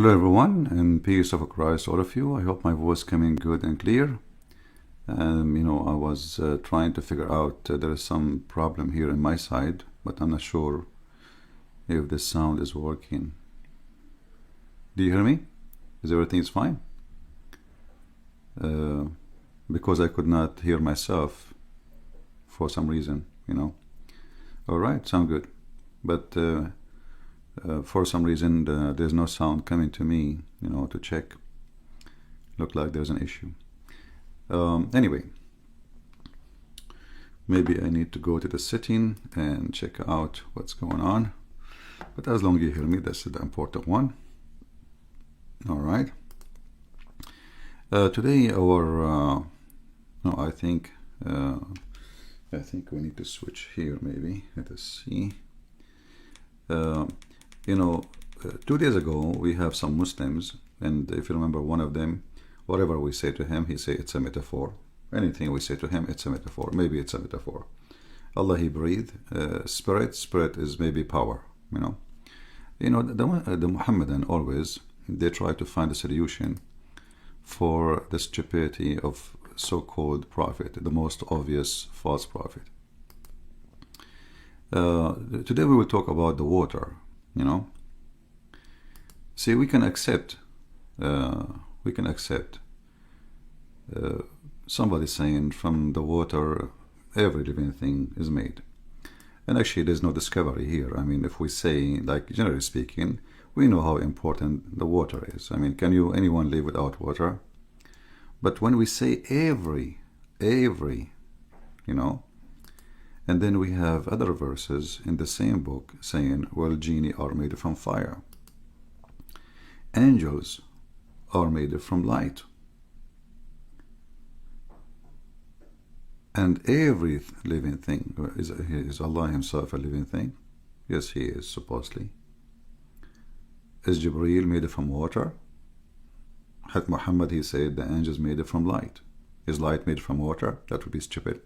Hello everyone, and peace of Christ all of you. I hope my voice coming good and clear. I was trying to figure out there is some problem here in my side, but I'm not sure if this sound is working. Do you hear me? Is everything fine? Because I could not hear myself for some reason, All right, sound good. But for some reason there's no sound coming to me, to check. Look like there's an issue. Anyway, maybe I need to go to the setting and check out what's going on. But as long as you hear me, that's the important one. All right. Today our no, I think we need to switch here. Maybe let us see. 2 days ago we have some Muslims, and if you remember, one of them, whatever we say to him, he say it's a metaphor. Anything we say to him, it's a metaphor. Maybe it's a metaphor. Allah, he breathed. Spirit is maybe power. The Muhammadan always, they try to find a solution for the stupidity of so-called prophet, the most obvious false prophet. Today we will talk about the water. See, we can accept somebody saying from the water every living thing is made. And actually there's no discovery here. If we say, like, generally speaking, we know how important the water is. Can anyone live without water? But when we say every, and then we have other verses in the same book saying, well, genie are made from fire. Angels are made from light. And every living thing, is Allah himself a living thing? Yes, he is, supposedly. Is Jibreel made from water? Had Muhammad, he said the angels made it from light. Is light made from water? That would be stupid.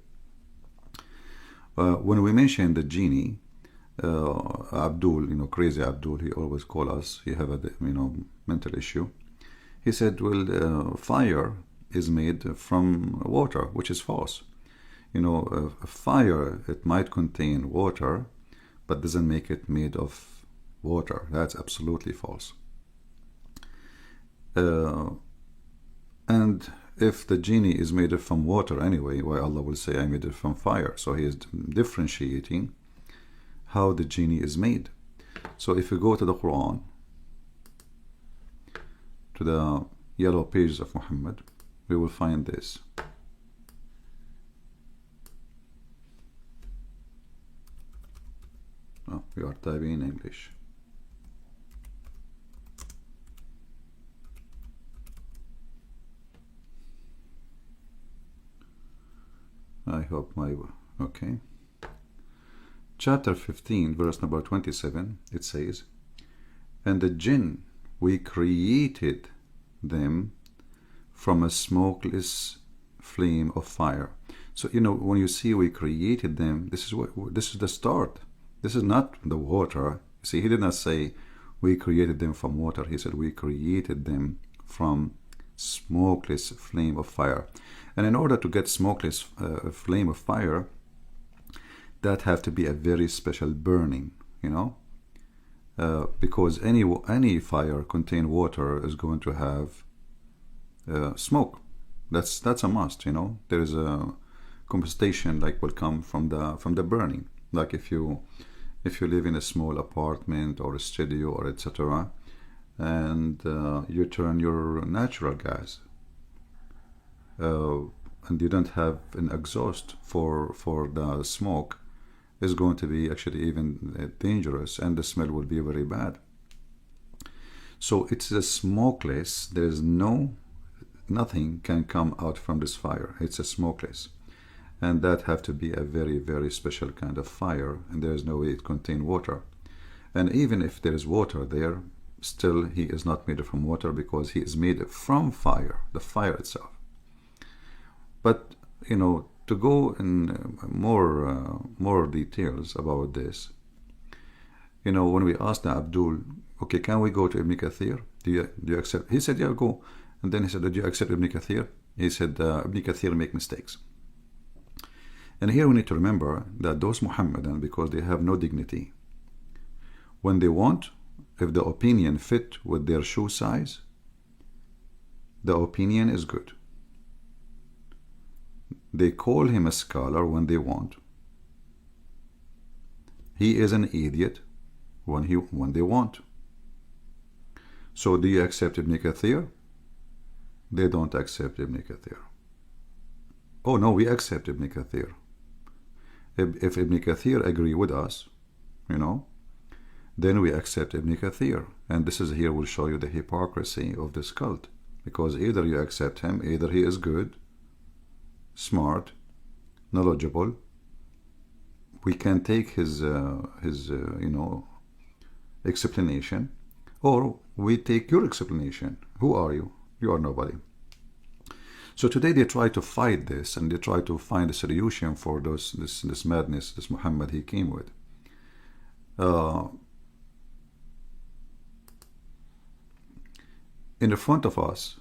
When we mention the genie, Abdul, crazy Abdul, he always call us, he have a mental issue. He said, well, fire is made from water, which is false. Fire, it might contain water, but doesn't make it made of water. That's absolutely false. And if the genie is made from water anyway, why Allah will say I made it from fire? So he is differentiating how the genie is made. So if you go to the Quran, to the yellow pages of Muhammad, we will find this. Oh, we are typing in English. I hope okay. Chapter 15, verse number 27, it says, and the jinn, we created them from a smokeless flame of fire. So, when you see we created them, this is the start. This is not the water. See, he did not say we created them from water. He said we created them from smokeless flame of fire. And in order to get smokeless flame of fire, that have to be a very special burning, because any fire contain water is going to have smoke. That's a must. There is a combustion like will come from the burning. Like if you live in a small apartment or a studio or etc., and you turn your natural gas, and you don't have an exhaust for the smoke, is going to be actually even dangerous, and the smell will be very bad. So it's a smokeless. There's nothing can come out from this fire. It's a smokeless, and that have to be a very, very special kind of fire, and there is no way it contain water. And even if there is water there, still he is not made from water, because he is made from fire, the fire itself. But to go in more details about this, You know, when we asked Abdul, okay, can we go to Ibn Kathir? Do you accept? He said, yeah, go. And then he said, do you accept Ibn Kathir? He said, Ibn Kathir make mistakes. And here we need to remember that those Muhammadan, because they have no dignity, when they want, if the opinion fit with their shoe size, the opinion is good. They call him a scholar when they want. He is an idiot when they want. So do you accept Ibn Kathir? They don't accept Ibn Kathir. Oh no, we accept Ibn Kathir. If Ibn Kathir agree with us, you know, then we accept Ibn Kathir. And this is here will show you the hypocrisy of this cult. Because either you accept him, either he is good, smart, knowledgeable. We can take his you know, explanation, or we take your explanation. Who are you? You are nobody. So today they try to fight this, and they try to find a solution for this madness, this Muhammad he came with. In the front of us,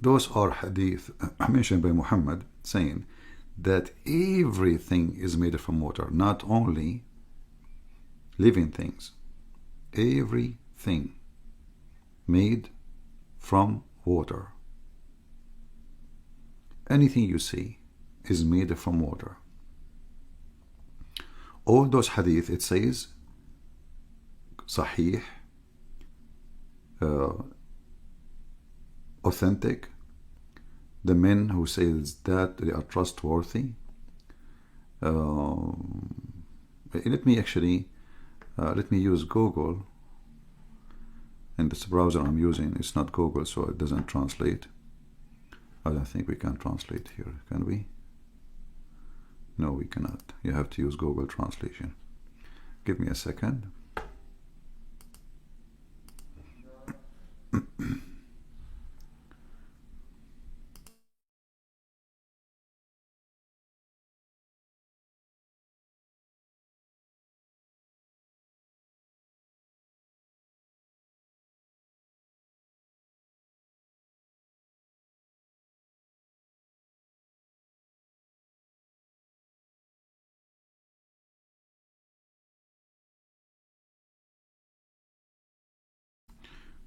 those are hadith mentioned by Muhammad saying that everything is made from water, not only living things. Everything made from water. Anything you see is made from water. All those hadith, it says sahih, authentic. The men who says that they are trustworthy. Let me use Google. And this browser I'm using, it's not Google, so it doesn't translate. I don't think we can translate here, can we? No, we cannot. You have to use Google Translation. Give me a second.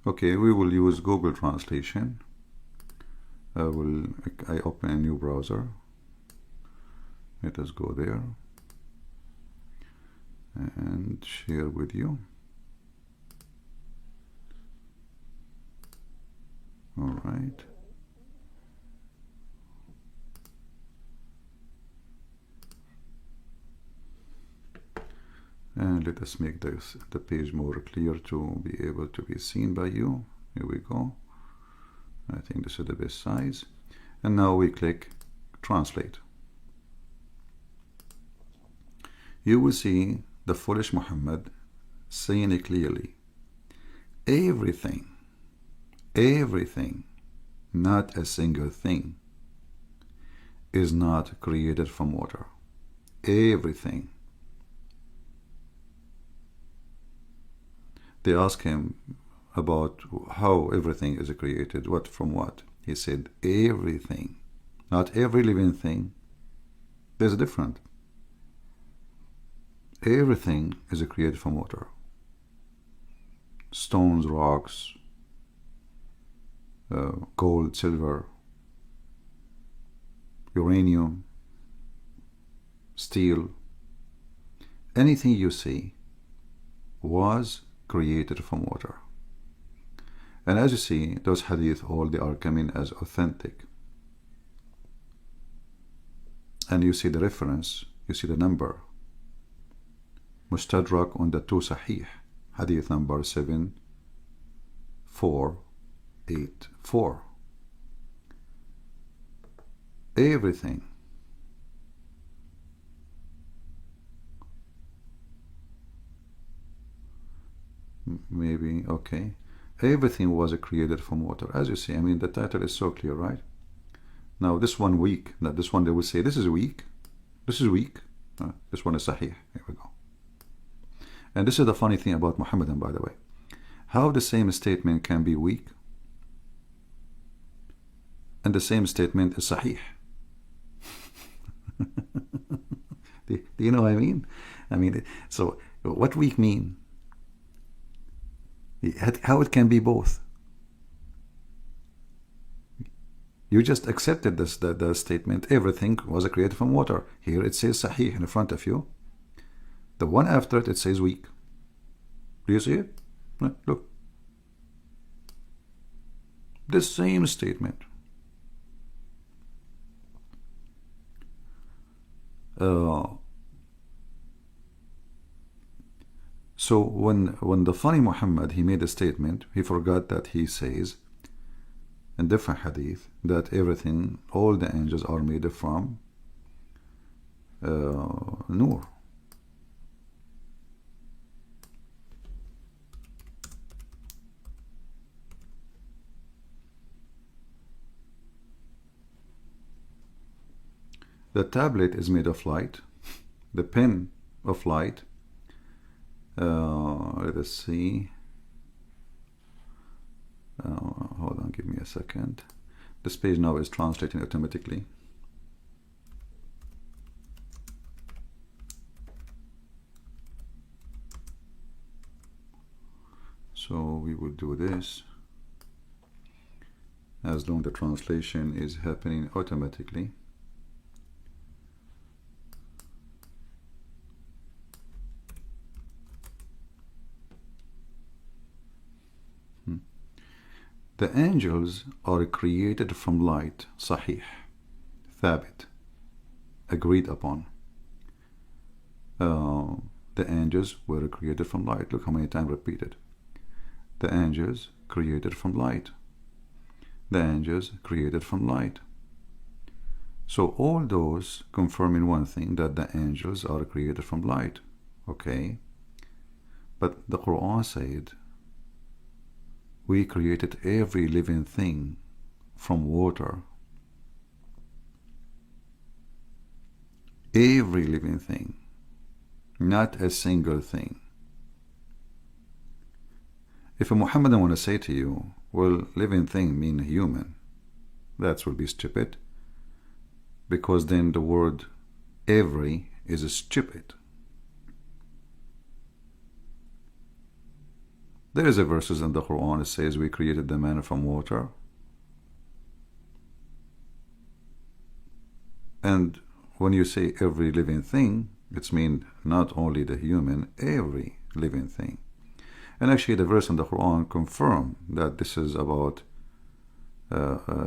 Okay, we will use Google Translation. I open a new browser. Let us go there and share with you. All right. And let us make the page more clear to be able to be seen by you. Here we go. I think this is the best size. And now we click Translate. You will see the foolish Muhammad saying it clearly. Everything, not a single thing, is not created from water. Everything. They asked him about how everything is created, what from what. He said everything, not every living thing. There's a difference. Everything is created from water. Stones, rocks, gold, silver, uranium, steel. Anything you see was created from water. And as you see, those hadith, all they are coming as authentic. And you see the reference, you see the number. Mustadrak on the two Sahih, hadith number 7484. Everything. Maybe, okay. Everything was created from water. As you see, I mean, the title is so clear, right? Now, this one weak. Now, this one they will say, this is weak. This is weak. This one is Sahih. Here we go. And this is the funny thing about Muhammadan, by the way. How the same statement can be weak and the same statement is sahih. Do you know what I mean? I mean, so what weak mean? How it can be both? You just accepted this the statement, everything was created from water. Here it says sahih in front of you. The one after it, it says weak. Do you see it? Look. The same statement. So when the funny Muhammad, he made a statement, he forgot that he says in different hadith that everything, all the angels are made from nur. The tablet is made of light, the pen of light. Let us see. Hold on, give me a second. This page now is translating automatically. So we will do this as long as the translation is happening automatically. The angels are created from light, sahih, thabit, agreed upon. The angels were created from light. Look how many times repeated. The angels created from light. The angels created from light. So all those confirming one thing, that the angels are created from light. Okay? But the Quran said, we created every living thing from water. Every living thing, not a single thing. If a Muhammadan want to say to you, well, living thing mean human, that will be stupid, because then the word every is stupid. There is a verses in the Quran that says we created the man from water. And when you say every living thing, it's mean not only the human, every living thing. And actually the verse in the Quran confirm that this is about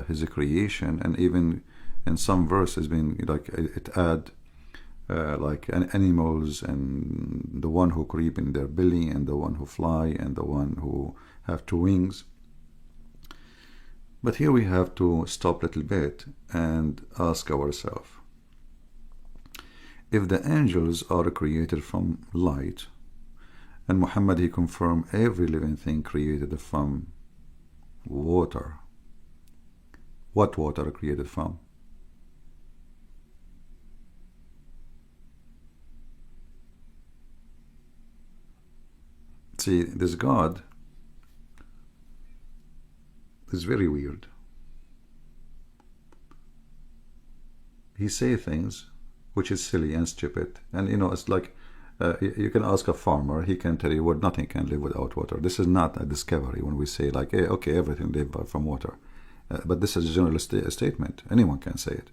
his creation, and even in some verses being like it add like animals, and the one who creep in their belly, and the one who fly, and the one who have two wings. But here we have to stop a little bit and ask ourselves, if the angels are created from light, and Muhammad, he confirmed every living thing created from water, what water created from? See, this God is very weird. He say things which is silly and stupid, and you know, it's like you can ask a farmer, he can tell you, well, nothing can live without water. This is not a discovery when we say like, hey, okay, everything lives from water, but this is a general statement. Anyone can say it.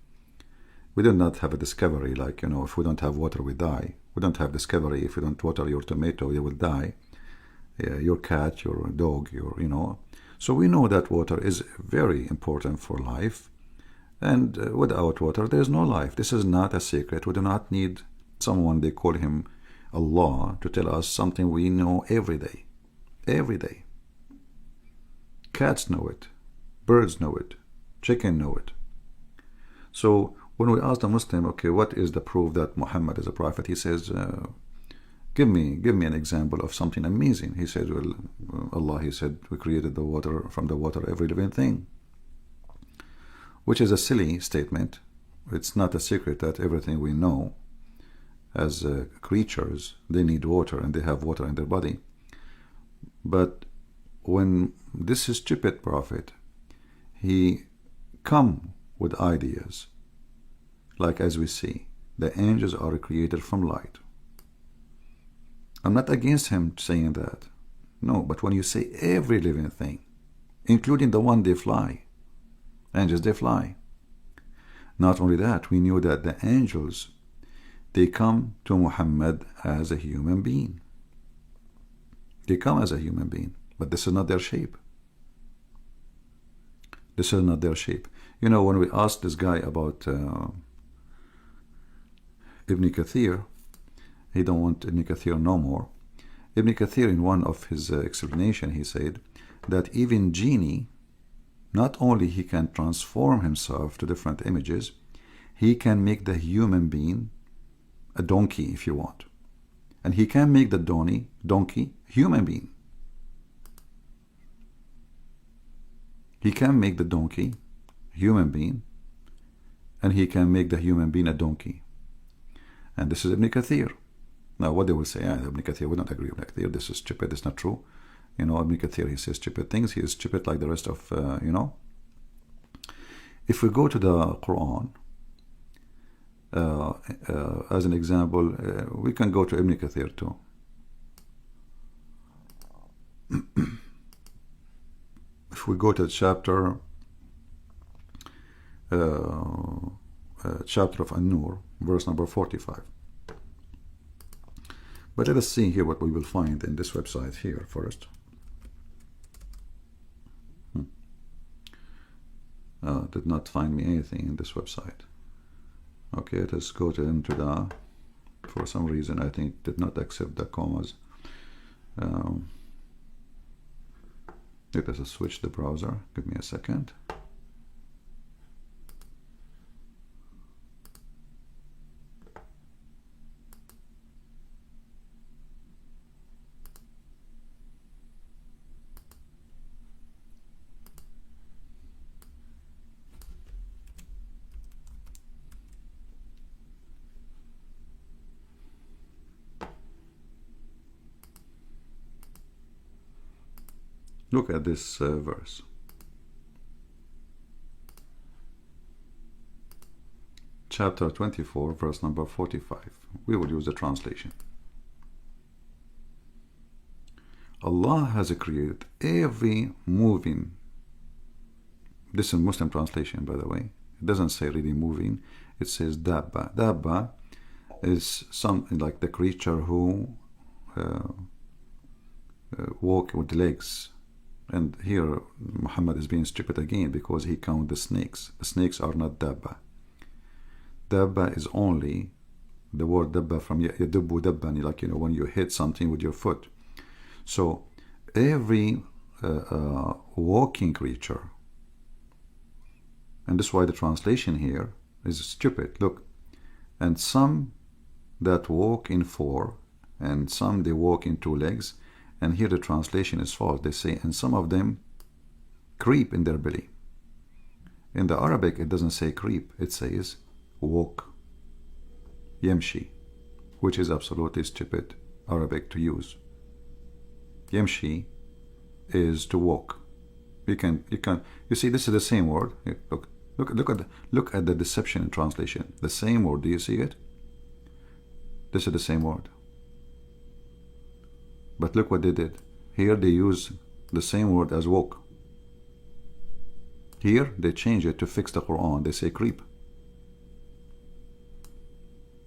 We do not have a discovery like, you know, if we don't have water we die. We don't have discovery if you don't water your tomato you will die. Your cat, your dog, your, you know. So we know that water is very important for life, and without water there is no life. This is not a secret. We do not need someone, they call him Allah, to tell us something we know every day. Every day. Cats know it, birds know it, chicken know it. So when we ask the Muslim, okay, what is the proof that Muhammad is a prophet, he says, give me an example of something amazing. He said, well, Allah, he said, we created the water, from the water every living thing, which is a silly statement. It's not a secret that everything we know as creatures, they need water and they have water in their body. But when this stupid prophet, he come with ideas, like as we see, the angels are created from light. I'm not against him saying that. No, but when you say every living thing, including the one they fly, angels, they fly. Not only that, we knew that the angels, they come to Muhammad as a human being. They come as a human being, but this is not their shape. This is not their shape. You know, when we asked this guy about Ibn Kathir, he don't want Ibn Kathir no more. Ibn Kathir, in one of his explanation, he said that even genie, not only he can transform himself to different images, he can make the human being a donkey if you want. And he can make the donkey human being. He can make the donkey human being, and he can make the human being a donkey. And this is Ibn Kathir. Now what they will say, Ibn Kathir, we don't agree with Ibn Kathir, this is stupid, it's not true. You know, Ibn Kathir, he says stupid things, he is stupid like the rest of, you know. If we go to the Quran, as an example, we can go to Ibn Kathir too. If we go to chapter chapter of An-Nur, verse number 45. But let us see here what we will find in this website here first. Did not find me anything in this website. Okay, let us go into the, for some reason I think did not accept the commas. Let us switch the browser. Give me a second. Look at this verse. Chapter 24, verse number 45. We will use the translation. Allah has created every moving. This is Muslim translation, by the way. It doesn't say really moving. It says dabba. Dabba is something like the creature who walk with legs. And here Muhammad is being stupid again because he counted the snakes. The snakes are not dabba. Dabba is only the word dabba from yadubbu dabbani, like, you know, when you hit something with your foot. So every walking creature, and this is why the translation here is stupid. Look, and some that walk in four, and some they walk in two legs. And here the translation is false. They say, and some of them creep in their belly. In the Arabic, it doesn't say creep. It says walk. Yamshi, which is absolutely stupid Arabic to use. Yamshi is to walk. You see, this is the same word. Look at the deception in translation. The same word. Do you see it? This is the same word. But look what they did. Here they use the same word as walk. Here they change it to fix the Quran. They say creep.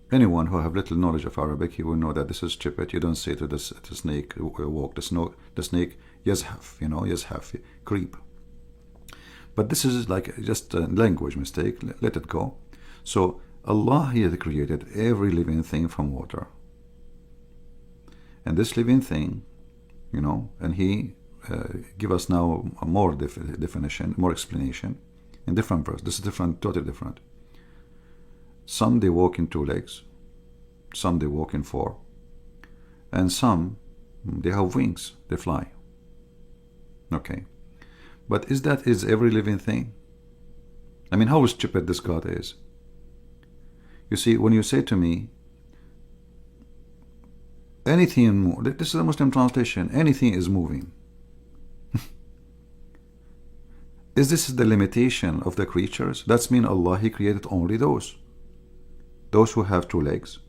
Anyone who have little knowledge of Arabic, he will know that this is stupid. You don't say to the snake walk. The snake yazhaf, you know, yazhaf, creep. But this is like just a language mistake. Let it go. So Allah, He has created every living thing from water. And this living thing, you know, and He give us now a more definition, more explanation in different verse. This is different, totally different. Some they walk in two legs, some they walk in four, and some they have wings, they fly. Okay, but is every living thing? I mean, how stupid this God is. You see, when you say to me, anything, this is the Muslim translation, anything is moving. Is this the limitation of the creatures? That's mean Allah, He created only those who have 2 legs,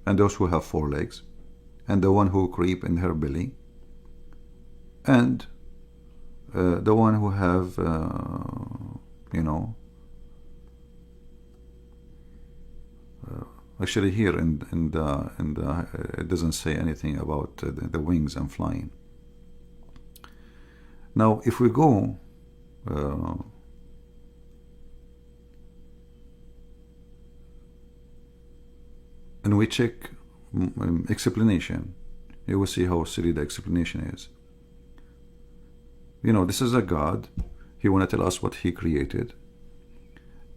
and those who have 4 legs, and the one who creep in her belly, and the one who have actually here in the it doesn't say anything about the wings and flying. Now if we go and we check explanation, you will see how silly the explanation is. This is a God. He want to tell us what He created,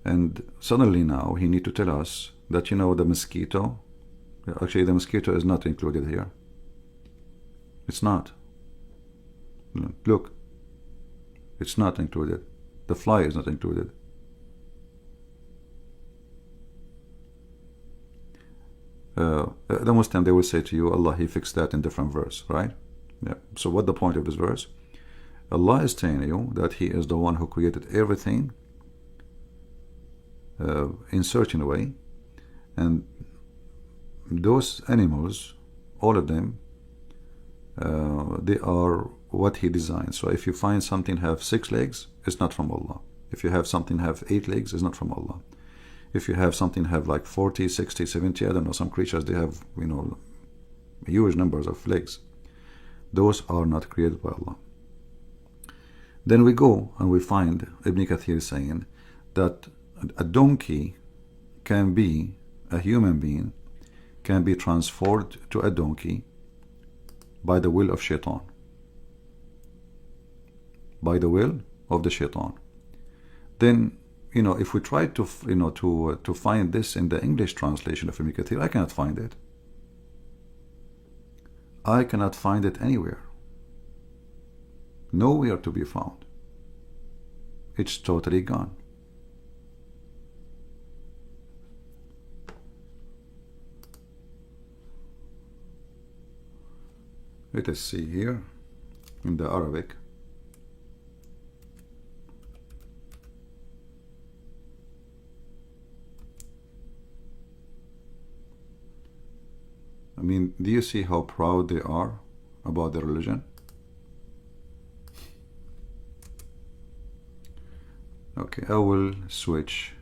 and suddenly now He need to tell us that the mosquito, actually the mosquito is not included here. It's not. Look, it's not included. The fly is not included. The Muslim, they will say to you, Allah, He fixed that in different verse, right? Yeah. So what the point of this verse? Allah is telling you that He is the one who created everything in certain way, and those animals, all of them, they are what He designed. So if you find something have 6 legs, it's not from Allah. If you have something have 8 legs, it's not from Allah. If you have something have like 40, 60, 70, I don't know, some creatures, they have huge numbers of legs. Those are not created by Allah. Then we go and we find Ibn Kathir saying that a donkey can be, a human being can be transformed to a donkey by the will of shaitan. By the will of the shaitan. Then, if we try to, to find this in the English translation of Ibn Kathir, I cannot find it. I cannot find it anywhere. Nowhere to be found. It's totally gone. Let us see here in the Arabic. I mean, do you see how proud they are about their religion? Okay, I will switch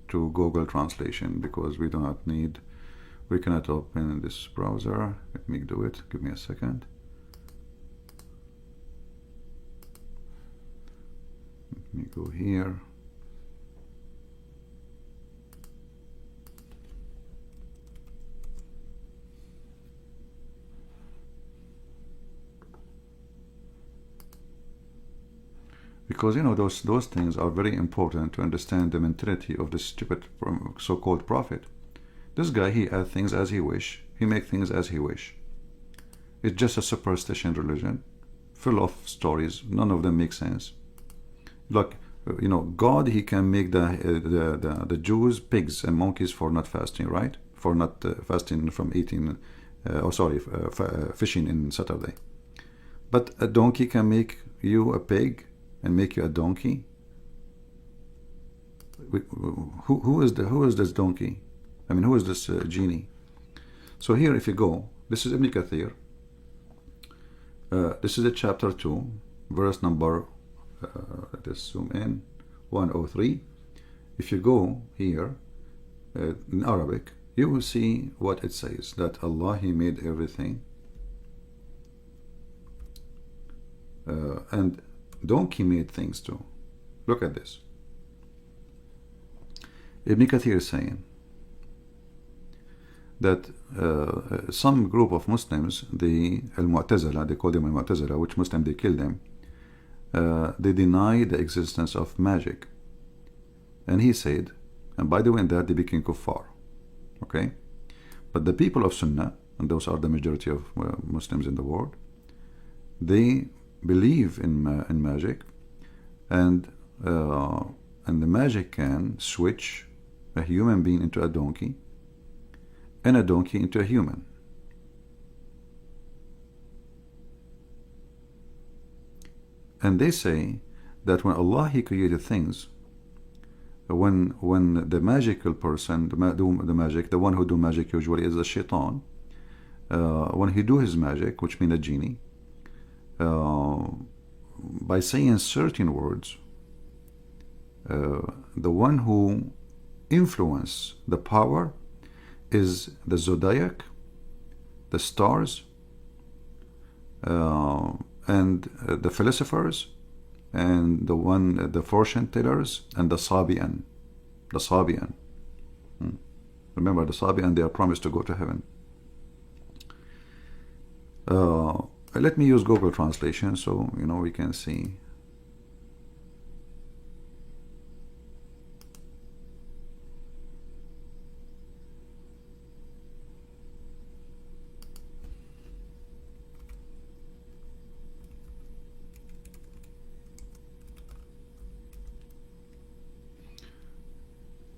to Google Translation because we do not need, we cannot open this browser. Let me do it. Give me a second. Let me go here. Because those things are very important to understand the mentality of the stupid so-called prophet. This guy, he adds things as he wish. He makes things as he wish. It's just a superstition religion, full of stories. None of them make sense. Like God, He can make the Jews pigs and monkeys for not fasting, right? For not fasting from eating, fishing in Saturday. But a donkey can make you a pig and make you a donkey. Who is this donkey? I mean, who is this genie? So here, if you go, this is Ibn Kathir. This is the chapter 2, verse number, let us zoom in, 103. If you go here in Arabic, you will see what it says, that Allah, He made everything, and donkey made things too. Look at this. Ibn Kathir is saying that some group of Muslims, the Al-Mu'tazila, they call them Al-Mu'tazila, which Muslim they kill them, they deny the existence of magic. And he said, and by doing that they became kuffar. Okay? But the people of Sunnah, and those are the majority of Muslims in the world, they believe in magic, and the magic can switch a human being into a donkey, and a donkey into a human. And they say that when Allah, He created things, when the magical person, the magic, the one who do magic usually is the shaitan, when he do his magic, which means a genie, by saying certain words, the one who influence the power is the zodiac, the stars, and the philosophers, and the fortune tellers, and the Sabian. The Sabian. Remember, the Sabian, they are promised to go to heaven. Let me use Google Translation so we can see.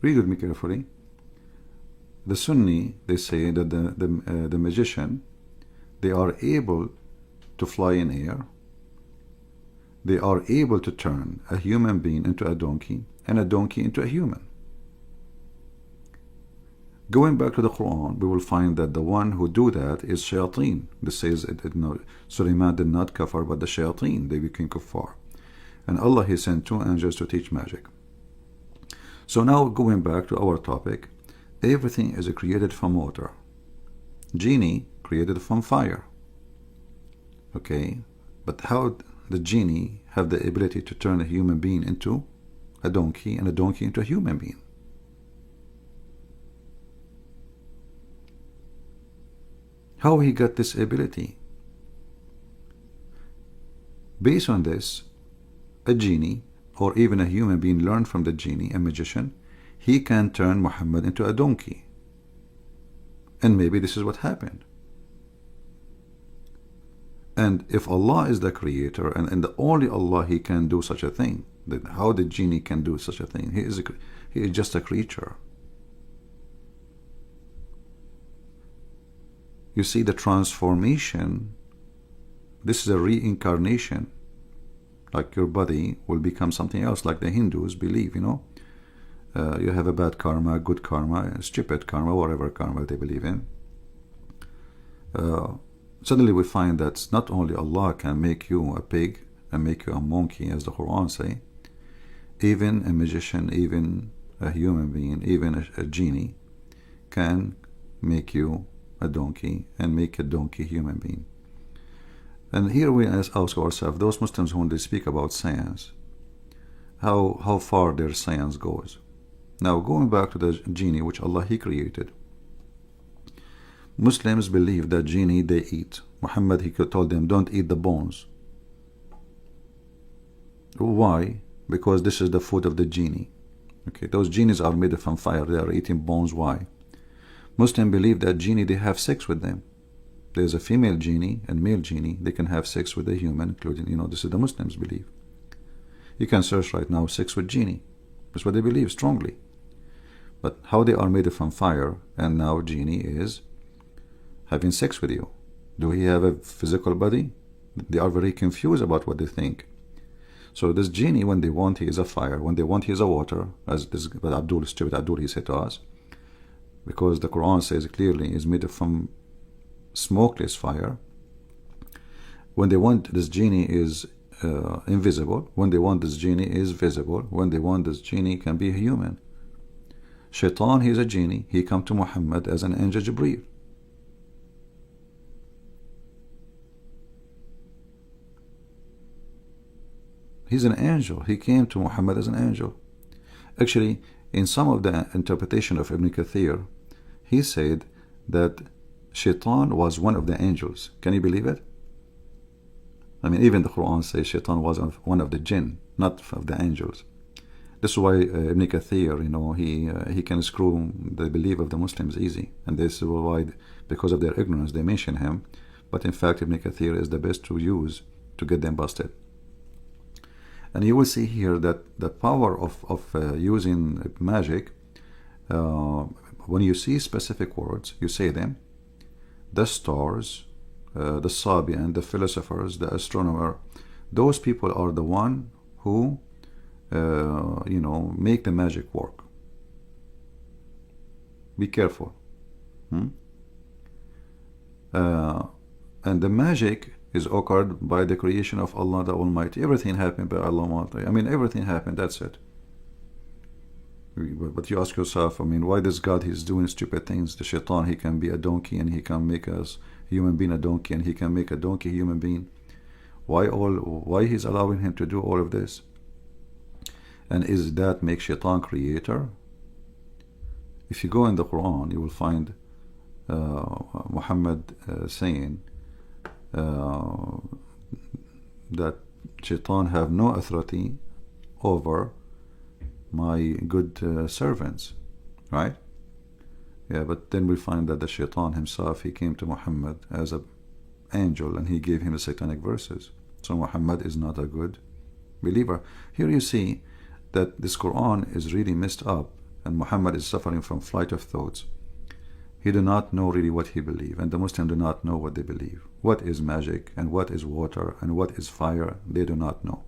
Read with me carefully. The Sunni, they say that the magician, they are able to fly in air. They are able to turn a human being into a donkey and a donkey into a human. Going back to the Quran, we will find that the one who do that is shayateen. This says Sulaiman did not kafar, but the shayateen, they became kuffar. And Allah, He sent 2 angels to teach magic. So now going back to our topic, everything is created from water. Genie created from fire. Okay, but how the genie have the ability to turn a human being into a donkey and a donkey into a human being? How he got this ability? Based on this, a genie or even a human being learned from the genie, a magician, he can turn Muhammad into a donkey. And maybe this is what happened. And if Allah is the creator and the only Allah, He can do such a thing, then how the genie can do such a thing? He is just a creature. You see the transformation. This is a reincarnation. Like your body will become something else, like the Hindus believe, you have a bad karma, good karma, stupid karma, whatever karma they believe in. Suddenly we find that not only Allah can make you a pig and make you a monkey, as the Quran say, even a magician, even a human being, even a genie can make you a donkey and make a donkey human being. And here we ask ourselves, those Muslims when they speak about science, how far their science goes. Now going back to the genie which Allah, He created, Muslims believe that genie they eat. Muhammad, he told them, don't eat the bones. Why? Because this is the food of the genie. Okay, those genies are made from fire. They are eating bones. Why? Muslims believe that genie, they have sex with them. There's a female genie and male genie. They can have sex with a human, including, this is the Muslims believe. You can search right now, sex with genie. That's what they believe strongly. But how they are made from fire, and now genie is having sex with you. Do he have a physical body? They are very confused about what they think. So this genie, when they want, he is a fire. When they want, he is a water, as this stupid Abdul, he said to us. Because the Quran says clearly is made from smokeless fire. When they want, this genie is invisible. When they want, this genie is visible. When they want, this genie can be a human. Shaitan, he is a genie. He come to Muhammad as an angel Jibreel. He's an angel. He came to Muhammad as an angel. Actually, in some of the interpretation of Ibn Kathir, he said that Shaitan was one of the angels. Can you believe it? I mean, even the Quran says Shaitan was one of the jinn, not of the angels. This is why Ibn Kathir, he can screw the belief of the Muslims easy. And this is why, because of their ignorance, they mention him. But in fact, Ibn Kathir is the best to use to get them busted. And you will see here that the power of using magic, when you see specific words, you say them. The stars, the Sabian, the philosophers, the astronomer, those people are the one who make the magic work. Be careful. And the magic is occurred by the creation of Allah the Almighty. Everything happened by Allah Almighty. I mean, everything happened, that's it. But you ask yourself, I mean, why this God, he's doing stupid things? The shaitan, he can be a donkey and he can make us human being a donkey, and he can make a donkey human being. Why he's allowing him to do all of this? And is that make shaitan creator? If you go in the Quran, you will find Muhammad saying that shaitan have no authority over my good servants, right? Yeah, but then we find that the shaitan himself, he came to Muhammad as an angel and he gave him the satanic verses. So Muhammad is not a good believer. Here you see that this Quran is really messed up, and Muhammad is suffering from flight of thoughts. He do not know really what he believes, and the Muslims do not know what they believe. What is magic, and what is water, and what is fire, they do not know.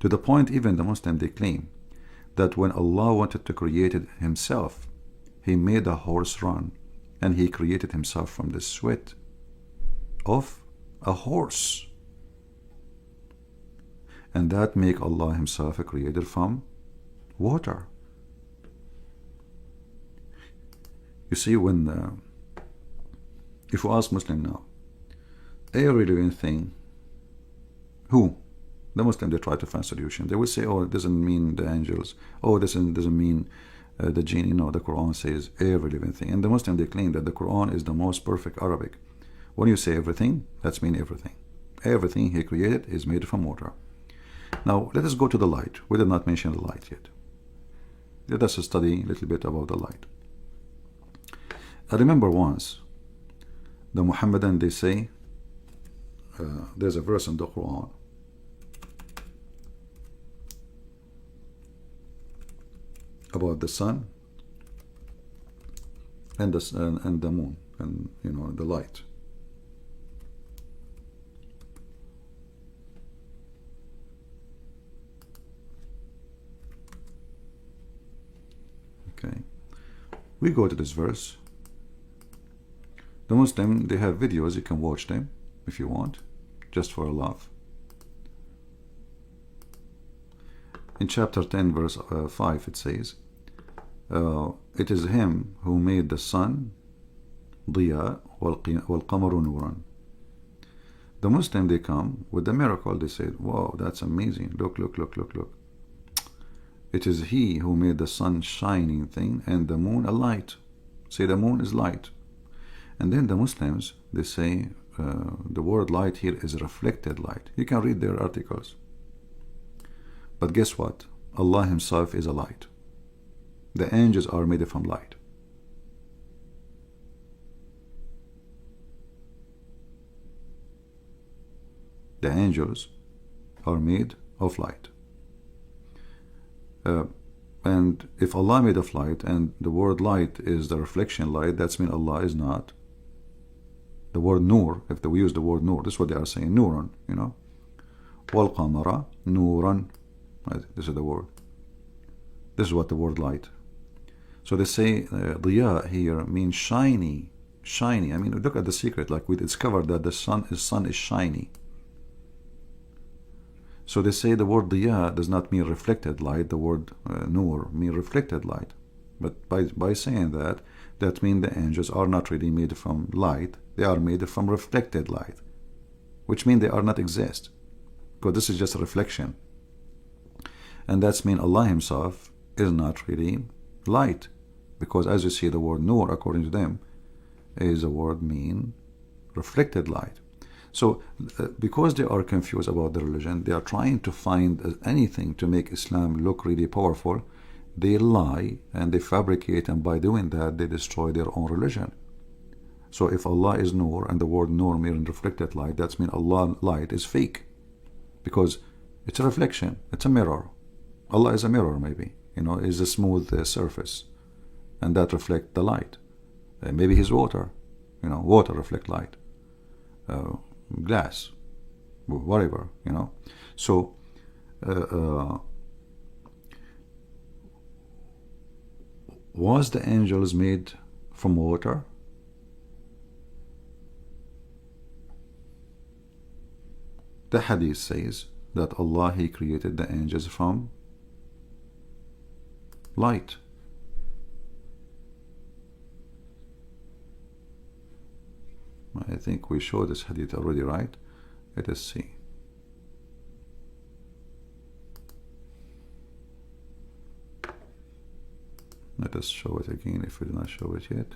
To the point even the Muslims, they claim that when Allah wanted to create it himself, he made a horse run, and he created himself from the sweat of a horse. And that make Allah himself a creator from water. You see, when if you ask Muslim now, every living thing, who? The Muslim, they try to find solution. They will say, oh, it doesn't mean the angels. Oh, this doesn't mean the jinn. No, the Quran says every living thing. And the Muslim, they claim that the Quran is the most perfect Arabic. When you say everything, that's mean everything. Everything he created is made from water. Now, let us go to the light. We did not mention the light yet. Let us study a little bit about the light. I remember once, the Muhammadan, they say, there's a verse in the Quran about the sun and the moon, and the light. Okay, we go to this verse. The Muslim, they have videos, you can watch them if you want, just for a laugh. In chapter 10 verse 5 it says, it is him who made the sun ضياء والقمر نورا. The Muslim, they come with the miracle. They say, wow, that's amazing, look. It is he who made the sun shining thing and the moon a light. Say the moon is light. And then the Muslims, they say the word light here is reflected light. You can read their articles. But guess what? Allah himself is a light. The angels are made from light. The angels are made of light. And if Allah made of light, and the word light is the reflection light, that's mean Allah is not. The word nur, if we use the word nur, this is what they are saying, nuran, wal qamara nuran, right? This is the word. This is what the word light. So they say diya here means shiny. I mean, look at the secret, like we discovered that the sun is shiny. So they say the word diya does not mean reflected light. The word nur mean reflected light. But by saying that, that means the angels are not really made from light. They are made from reflected light, which means they are not exist, because this is just a reflection. And that's mean Allah himself is not really light, because as you see, the word nur, according to them, is a word mean reflected light. So because they are confused about the religion, they are trying to find anything to make Islam look really powerful. They lie and they fabricate, and by doing that they destroy their own religion. So if Allah is nur, and the word nur means reflected light, that's mean Allah light is fake, because it's a reflection, it's a mirror. Allah is a mirror, maybe, is a smooth surface, and that reflect the light. Maybe He's water, water reflect light. Glass, whatever, So, was the angels made from water? The hadith says that Allah, He created the angels from light. I think we showed this hadith already, right? Let us see. Let us show it again if we did not show it yet.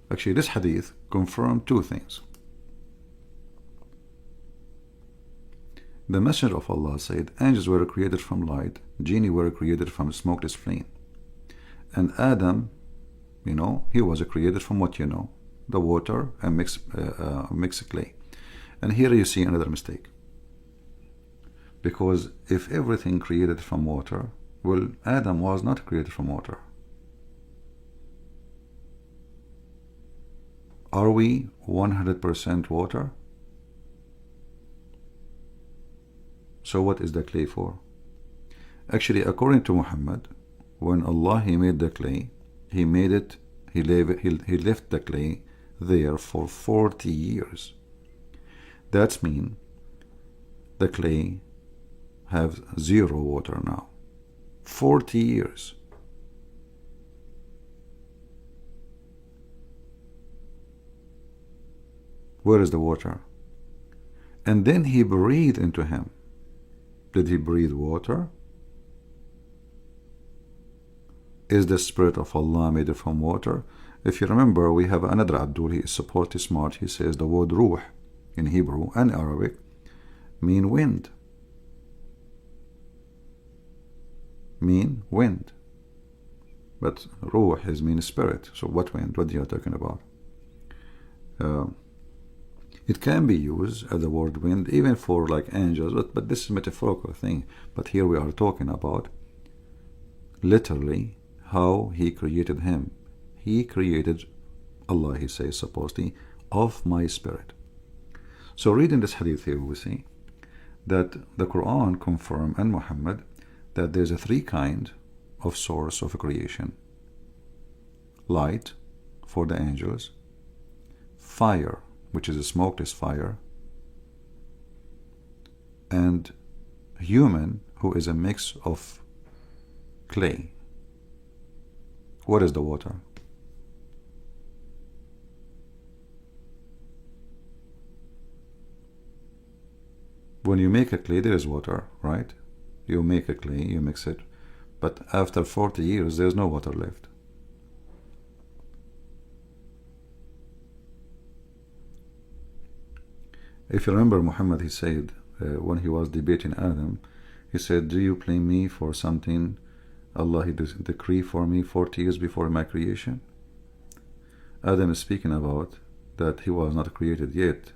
Actually, this hadith confirmed two things. The Messenger of Allah said, angels were created from light, jinni were created from smokeless flame. And Adam, he was created from what the water and mixed clay. And here you see another mistake. Because if everything created from water, well, Adam was not created from water. Are we 100% water? So what is the clay for? Actually, according to Muhammad, when Allah, He made the clay, He left the clay there for 40 years. That means the clay have zero water now. 40 years. Where is the water? And then He breathed into him. Did He breathe water? Is the Spirit of Allah made from water? If you remember, we have another Abdul, he is supported smart. He says the word ruh in Hebrew and Arabic mean wind. Mean wind. But ruh is mean spirit. So what wind? What are you talking about? It can be used as the word wind even for like angels, but this is a metaphorical thing. But here we are talking about literally how He created him. He created Allah, He says supposedly, of my spirit. So reading this hadith here, we see that the Quran confirm and Muhammad that there's a three kind of source of creation. Light for the angels, fire, which is a smokeless fire, and human, who is a mix of clay. What is the water? When you make a clay, there is water, right? You make a clay, you mix it, but after 40 years, there's no water left. If you remember, Muhammad, he said, when he was debating Adam, he said, do you blame me for something Allah, He decree for me 40 years before my creation? Adam is speaking about that he was not created yet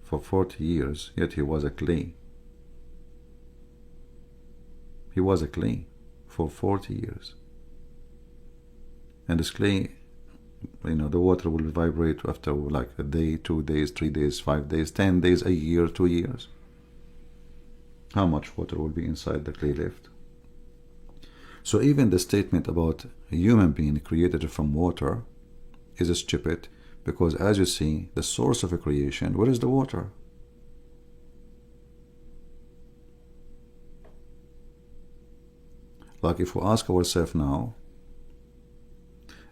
for 40 years, yet he was a clay. He was a clay for 40 years. And this clay, the water will vibrate after like a day, 2 days, 3 days, 5 days, 10 days, a year, 2 years. How much water will be inside the clay left? So even the statement about a human being created from water is stupid, because as you see, the source of a creation, where is the water? Like if we ask ourselves now,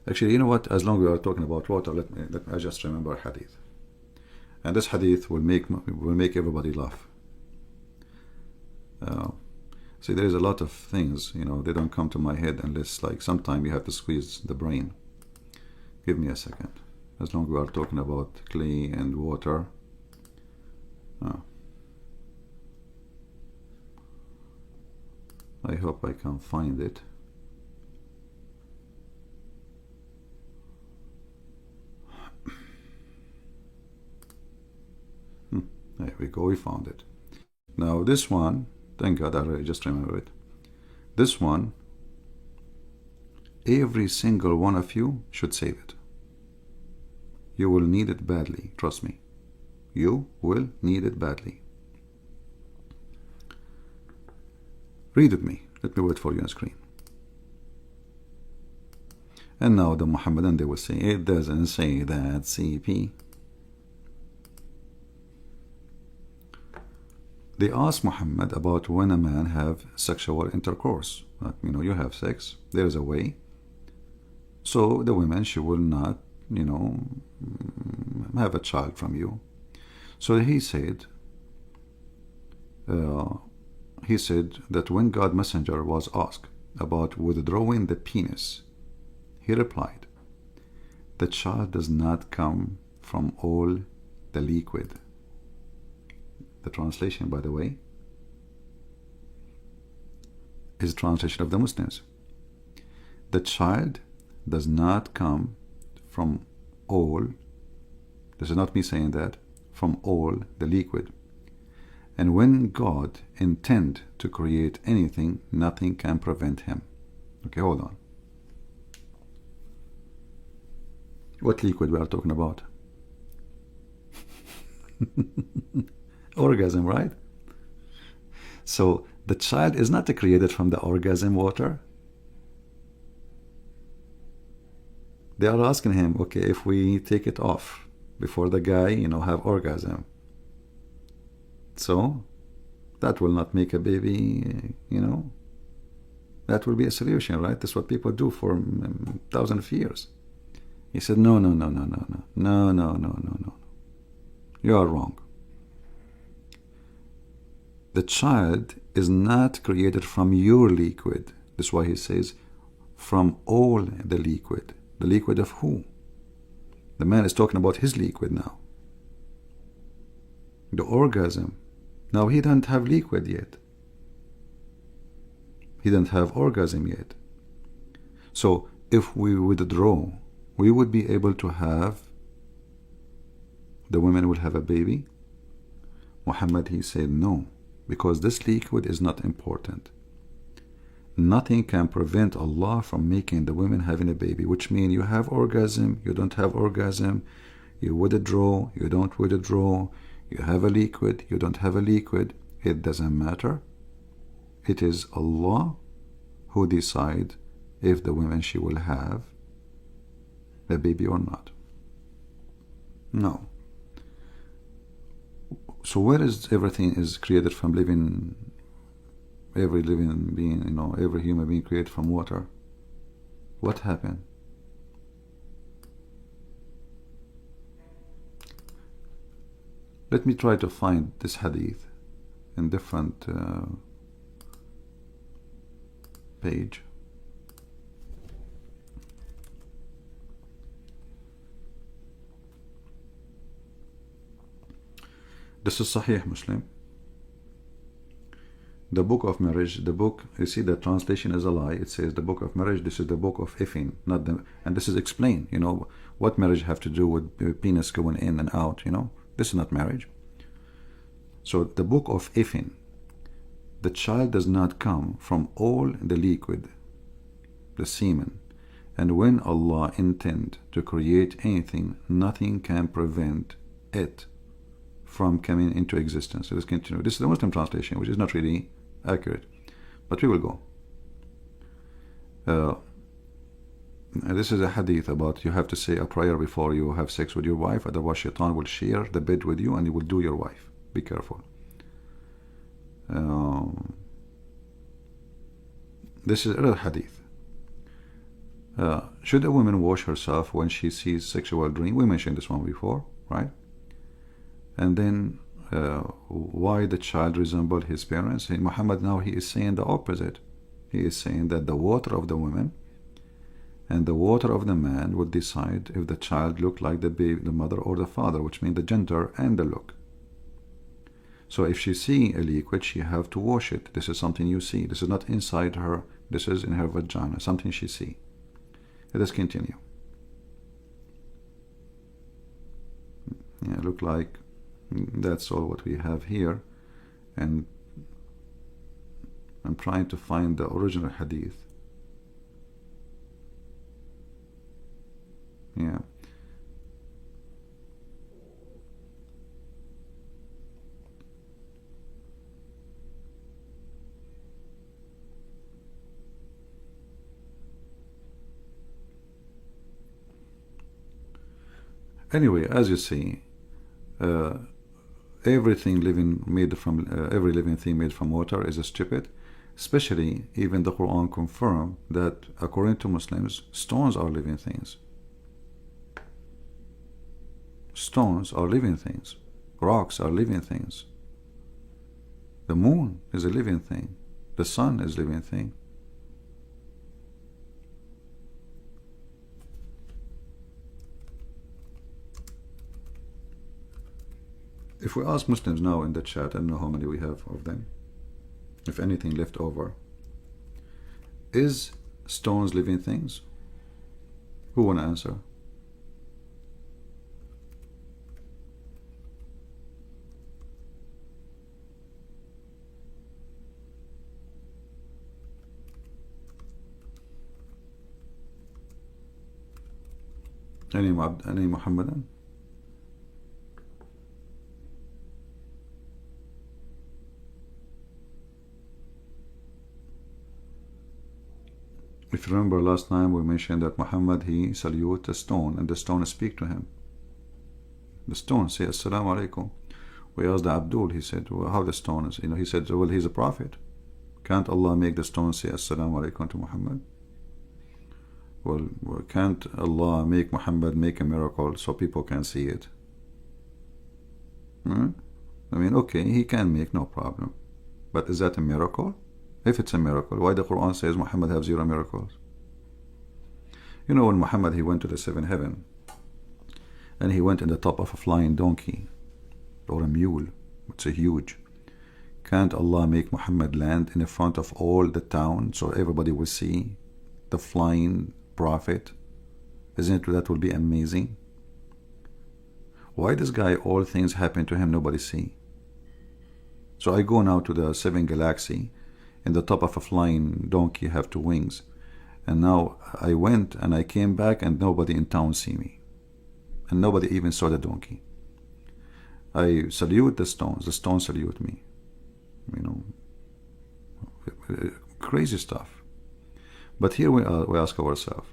actually, you know what, as long as we are talking about water, let me I just remember a hadith. And this hadith will make everybody laugh. See, there is a lot of things, they don't come to my head unless, like, sometime you have to squeeze the brain. Give me a second. As long as we are talking about clay and water. I hope I can find it. There we go, we found it. Now this one, thank God I just remember it. This one, every single one of you should save it. You will need it badly, trust me. You will need it badly. Read with me. Let me wait for you on screen. And now the Muhammadan, they will say, it doesn't say that, CP. They asked Muhammad about when a man have sexual intercourse. Like, you have sex, there is a way. So the woman, she will not, have a child from you. So he said that when God Messenger was asked about withdrawing the penis, he replied, the child does not come from all the liquid. The translation, by the way, is a translation of the Muslims. The child does not come from all, this is not me saying that, from all the liquid. And when God intend to create anything, nothing can prevent him. Okay, hold on. What liquid we are talking about? Orgasm, right? So the child is not created from the orgasm water. They are asking him, okay, if we take it off before the guy, have orgasm, so that will not make a baby, that will be a solution, right? That's what people do for thousands of years. He said, no. You are wrong. The child is not created from your liquid. That's why he says, from all the liquid. The liquid of who? The man is talking about his liquid now. The orgasm. Now he doesn't have liquid yet. He doesn't have orgasm yet. So if we withdraw, we would be able to have, the women will have a baby. Muhammad, he said no, because this liquid is not important. Nothing can prevent Allah from making the women having a baby, which means you have orgasm, you don't have orgasm, you withdraw, you don't withdraw, you have a liquid, you don't have a liquid, it doesn't matter. It is Allah who decide if the woman, she will have a baby or not. No. So where is everything is created from living, every living being, every human being created from water? What happened? Let me try to find this hadith in different page. This is Sahih Muslim. The book of marriage, the book, you see the translation is a lie. It says the book of marriage, this is the book of Ifin, not the, and this is explained, what marriage have to do with penis going in and out, this is not marriage. So the book of Ifin, the child does not come from all the liquid, the semen, and when Allah intend to create anything, nothing can prevent it from coming into existence. So let's continue. This is the Muslim translation, which is not really accurate, but we will go. This is a hadith about you have to say a prayer before you have sex with your wife, otherwise shaitan will share the bed with you and he will do your wife. Be careful. This is another hadith. Should a woman wash herself when she sees sexual dream? We mentioned this one before, right? And then why the child resembled his parents? In Muhammad now he is saying the opposite. He is saying that the water of the woman and the water of the man would decide if the child looked like the baby, the mother or the father, which means the gender and the look. So if she see a liquid, she have to wash it. This is something you see. This is not inside her. This is in her vagina, something she see. Let us continue. Yeah, look like that's all what we have here, and I'm trying to find the original hadith. Yeah, Anyway, as you see, everything living made from every living thing made from water is stupid. Especially, even the Quran confirms that according to Muslims, stones are living things. Stones are living things. Rocks are living things. The moon is a living thing. The sun is a living thing. If we ask Muslims now in the chat, I don't know how many we have of them, if anything left over, is stones living things? Who want to answer? Any Muhammadan? If you remember last time we mentioned that Muhammad, he salute a stone and the stone speak to him. The stone say Assalamu alaikum. We asked Abdul, he said, well, how the stone is, he said, well, he's a prophet. Can't Allah make the stone say Assalamu alaikum to Muhammad? Well, can't Allah make Muhammad make a miracle so people can see it? I mean, okay, he can make, no problem. But is that a miracle? If it's a miracle, why the Quran says Muhammad have 0 miracles? You know, when Muhammad, he went to the 7th heaven, and he went in the top of a flying donkey, or a mule, it's a huge. Can't Allah make Muhammad land in the front of all the town so everybody will see the flying prophet? Isn't it that will be amazing? Why this guy, all things happen to him, nobody see? So I go now to the 7th galaxy, in the top of a flying donkey, have 2 wings. And now I went and I came back and nobody in town see me. And nobody even saw the donkey. I salute the stones salute me. Crazy stuff. But here we ask ourselves,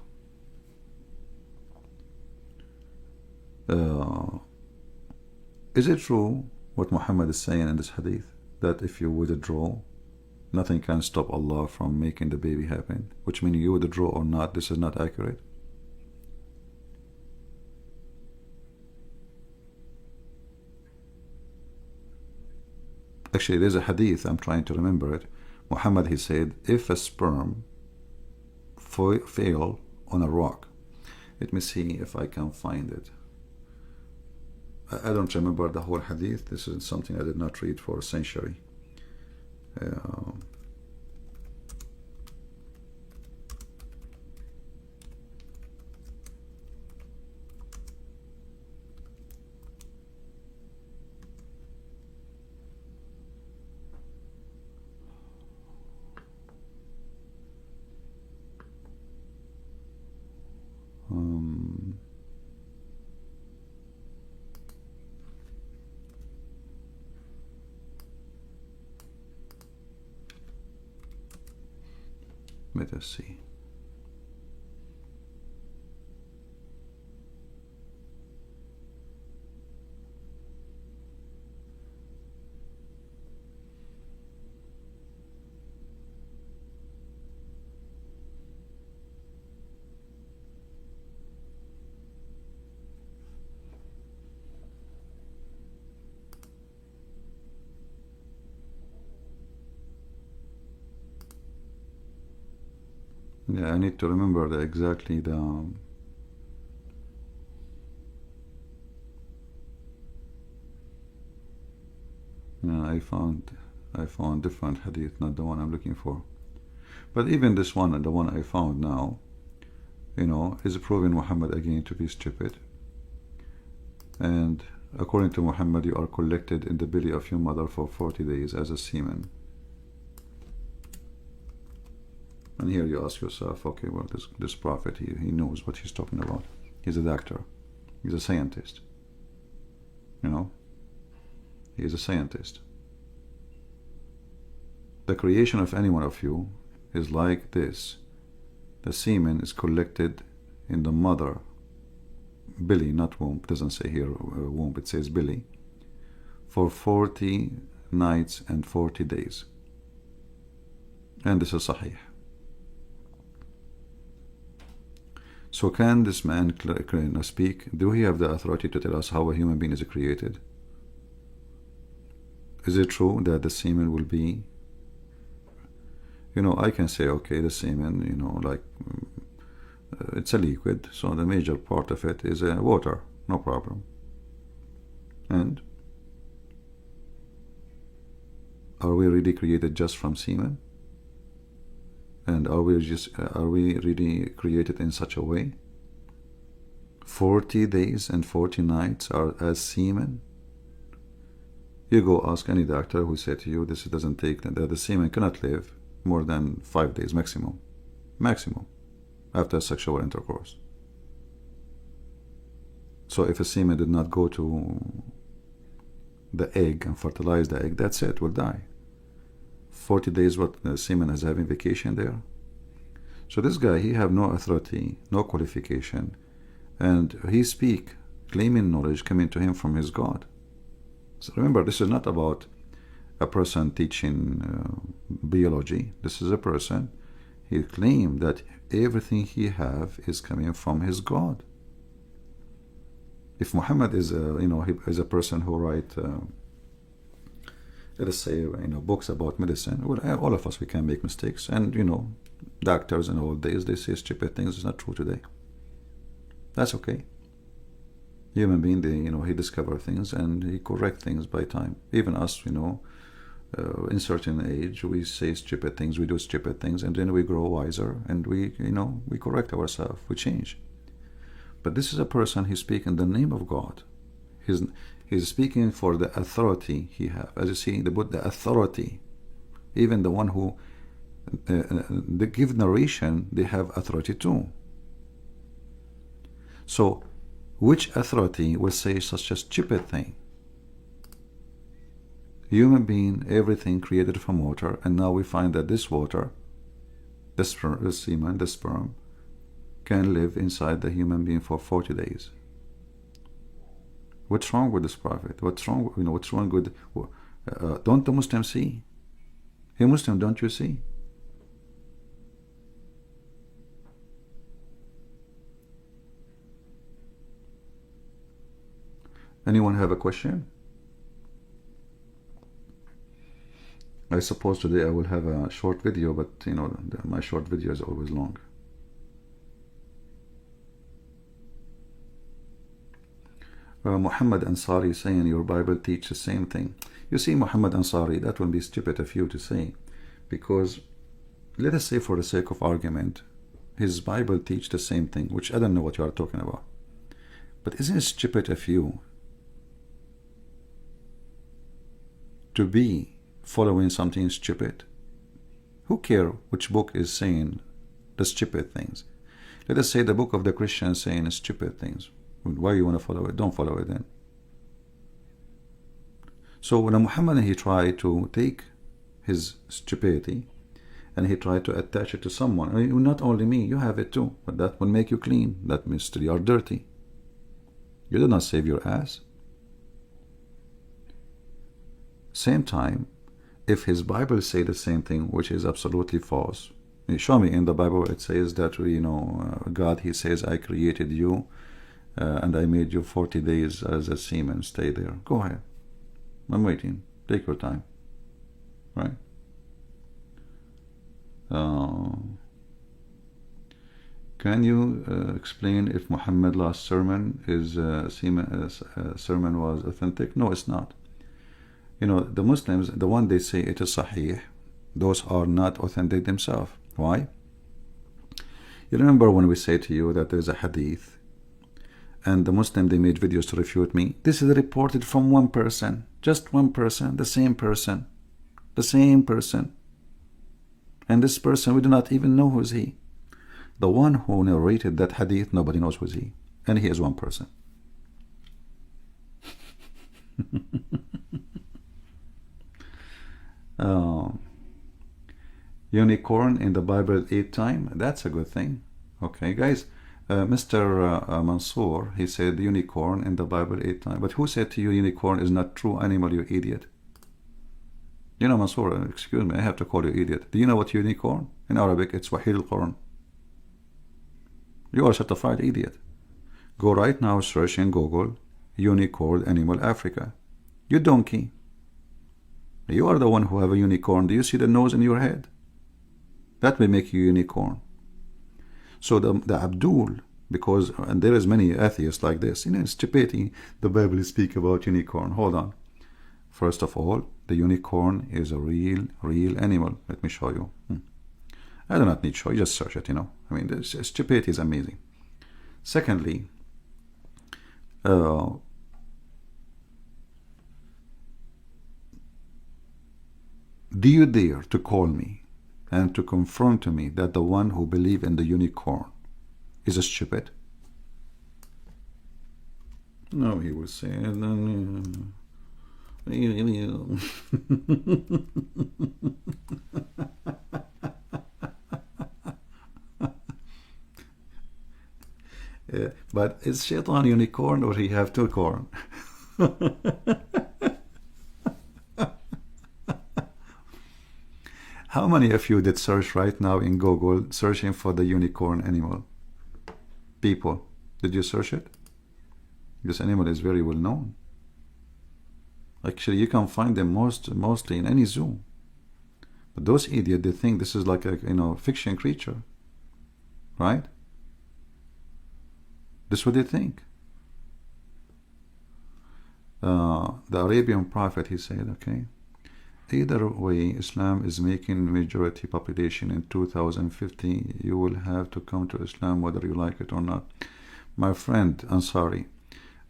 is it true what Muhammad is saying in this hadith, that if you withdraw, nothing can stop Allah from making the baby happen? Which means you withdraw or not, this is not accurate. Actually, there's a hadith, I'm trying to remember it. Muhammad, he said, if a sperm fail on a rock, let me see if I can find it. I don't remember the whole hadith. This is something I did not read for a century. Let us see. Yeah, I need to remember exactly the yeah, I found different hadith, not the one I'm looking for. But even this one, the one I found now, is proving Muhammad again to be stupid. And according to Muhammad, you are collected in the belly of your mother for 40 days as a semen. And here you ask yourself, okay, well, this prophet, he knows what he's talking about. He's a doctor. He's a scientist. He is a scientist. The creation of any one of you is like this. The semen is collected in the mother belly, not womb. It doesn't say here womb, it says belly, for 40 nights and 40 days. And this is sahih. So can this man speak? Do he have the authority to tell us how a human being is created? Is it true that the semen will be, I can say, okay, the semen, like it's a liquid, so the major part of it is water, no problem. And are we really created just from semen? And are we really created in such a way? 40 days and 40 nights are as semen? You go ask any doctor who said to you this doesn't take, that the semen cannot live more than 5 days maximum after sexual intercourse. So if a semen did not go to the egg and fertilize the egg, that's it, will die. 40 days what the semen is having vacation there. So this guy, he have no authority, no qualification, and he speak claiming knowledge coming to him from his God. So remember, this is not about a person teaching biology. This is a person, he claimed that everything he have is coming from his God. If Muhammad is he is a person who write let us say books about medicine, well, all of us, we can make mistakes, and doctors in old days, they say stupid things. It's not true today. That's okay. Human being, he discover things and he correct things by time. Even us, in certain age, we say stupid things, we do stupid things, and then we grow wiser, and we correct ourselves, we change. But this is a person, he speaks in the name of God. He's speaking for the authority he have. As you see, the authority, even the one who they give narration, they have authority too. So which authority will say such a stupid thing? Human being, everything created from water, and now we find that this water, the semen, the sperm, can live inside the human being for 40 days. What's wrong with this prophet? What's wrong? What's wrong with? Don't the Muslims see? Hey Muslim, don't you see? Anyone have a question? I suppose today I will have a short video, but my short video is always long. Muhammad Ansari saying your Bible teaches the same thing. You see, Muhammad Ansari, that will be stupid of you to say, because let us say, for the sake of argument, his Bible teach the same thing, which I don't know what you are talking about. But isn't it stupid of you to be following something stupid? Who care which book is saying the stupid things? Let us say the book of the Christians saying stupid things. Why you want to follow it? Don't follow it then. So when Muhammad, he tried to take his stupidity and he tried to attach it to someone. I mean, not only me, you have it too, but that will make you clean. That means you are dirty. You do not save your ass. Same time, if his Bible say the same thing, which is absolutely false, show me in the Bible it says that God, he says, I created you and I made you 40 days as a semen. Stay there. Go ahead. I'm waiting. Take your time. Right? Can you explain if Muhammad's last sermon sermon was authentic? No, it's not. The Muslims, the one they say it is sahih, those are not authentic themselves. Why? You remember when we say to you that there's a hadith, and the Muslim, they made videos to refute me. This is reported from one person, just one person, the same person. And this person, we do not even know who is he. The one who narrated that hadith, nobody knows who is he. And he is one person. Unicorn in the Bible 8 times. That's a good thing. Okay, guys, Mr. Mansour, he said unicorn in the Bible 8 times. But who said to you unicorn is not true animal, you idiot? You know, Mansour, excuse me, I have to call you idiot. Do you know what unicorn? In Arabic, it's Wahid al-Quran. You are a certified idiot. Go right now, search in Google, unicorn animal Africa. You donkey. You are the one who have a unicorn. Do you see the nose in your head? That will make you unicorn. So the Abdul, because, and there is many atheists like this, you know, stupidity, the Bible speak about unicorn. Hold on. First of all, the unicorn is a real animal. Let me show you. I do not need to show you, just search it, you know. I mean, this stupidity is amazing. Secondly, do you dare to call me and to confirm to me that the one who believes in the unicorn is a stupid? No, he will say, but is Shaitan unicorn or he have two corn? How many of you did search right now in Google searching for the unicorn animal? People, did you search it? This animal is very well known. Actually, you can find them mostly in any zoo. But those idiots, they think this is like a, you know, fiction creature, right? That's what they think. The Arabian prophet, he said, okay, either way, Islam is making majority population in 2050. You will have to come to Islam whether you like it or not. My friend Ansari,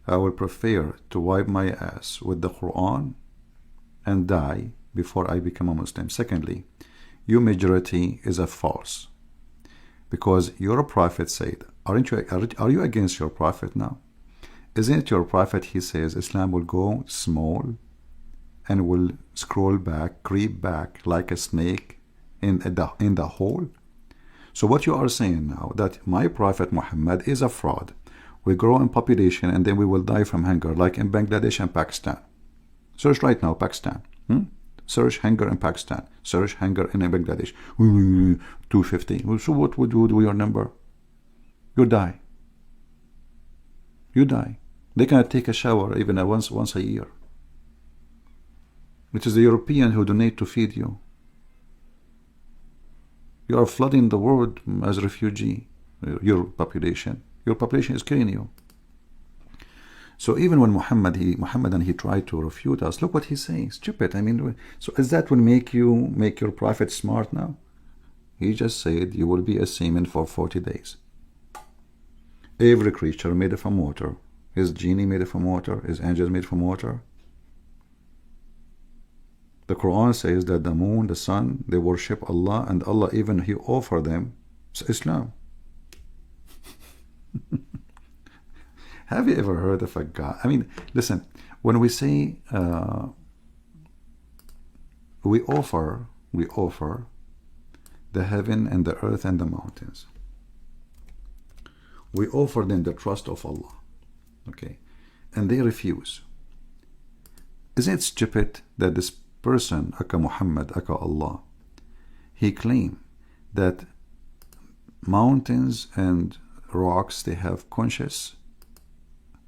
I will prefer to wipe my ass with the Quran and die before I become a Muslim. Secondly, your majority is a false, because your prophet said, are you against your prophet now? Isn't it your prophet, he says, Islam will go small and will scroll back, creep back like a snake in the hole? So what you are saying now, that my prophet Muhammad is a fraud. We grow in population and then we will die from hunger, like in Bangladesh and Pakistan. Search right now, Pakistan. Search hunger in Pakistan. Search hunger in Bangladesh. 250. So what would do your number? You die. You die. They cannot take a shower even once a year. It is the European who donate to feed you. You are flooding the world as a refugee. Your population is killing you. So even when Muhammad tried to refute us, look what he's saying. Stupid. I mean, so is that will make your prophet smart now? He just said you will be a semen for 40 days. Every creature made from water. Is genie made from water? Is angels made from water? The Quran says that the moon, the sun, they worship Allah, and Allah even He offer them Islam. Have you ever heard of a God? I mean, listen, when we say we offer the heaven and the earth and the mountains, we offer them the trust of Allah, okay, and they refuse. Isn't it stupid that this person, aka Muhammad, aka Allah, he claimed that mountains and rocks, they have conscious,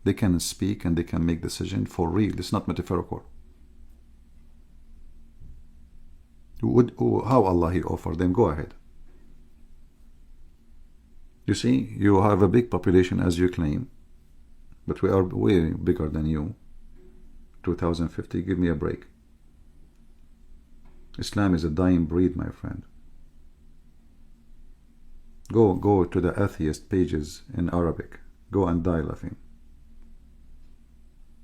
they can speak and they can make decision for real. It's not metaphorical. How Allah He offered them? Go ahead. You see, you have a big population as you claim, but we are way bigger than you. 2050, give me a break. Islam is a dying breed, my friend. Go to the atheist pages in Arabic. Go and die laughing.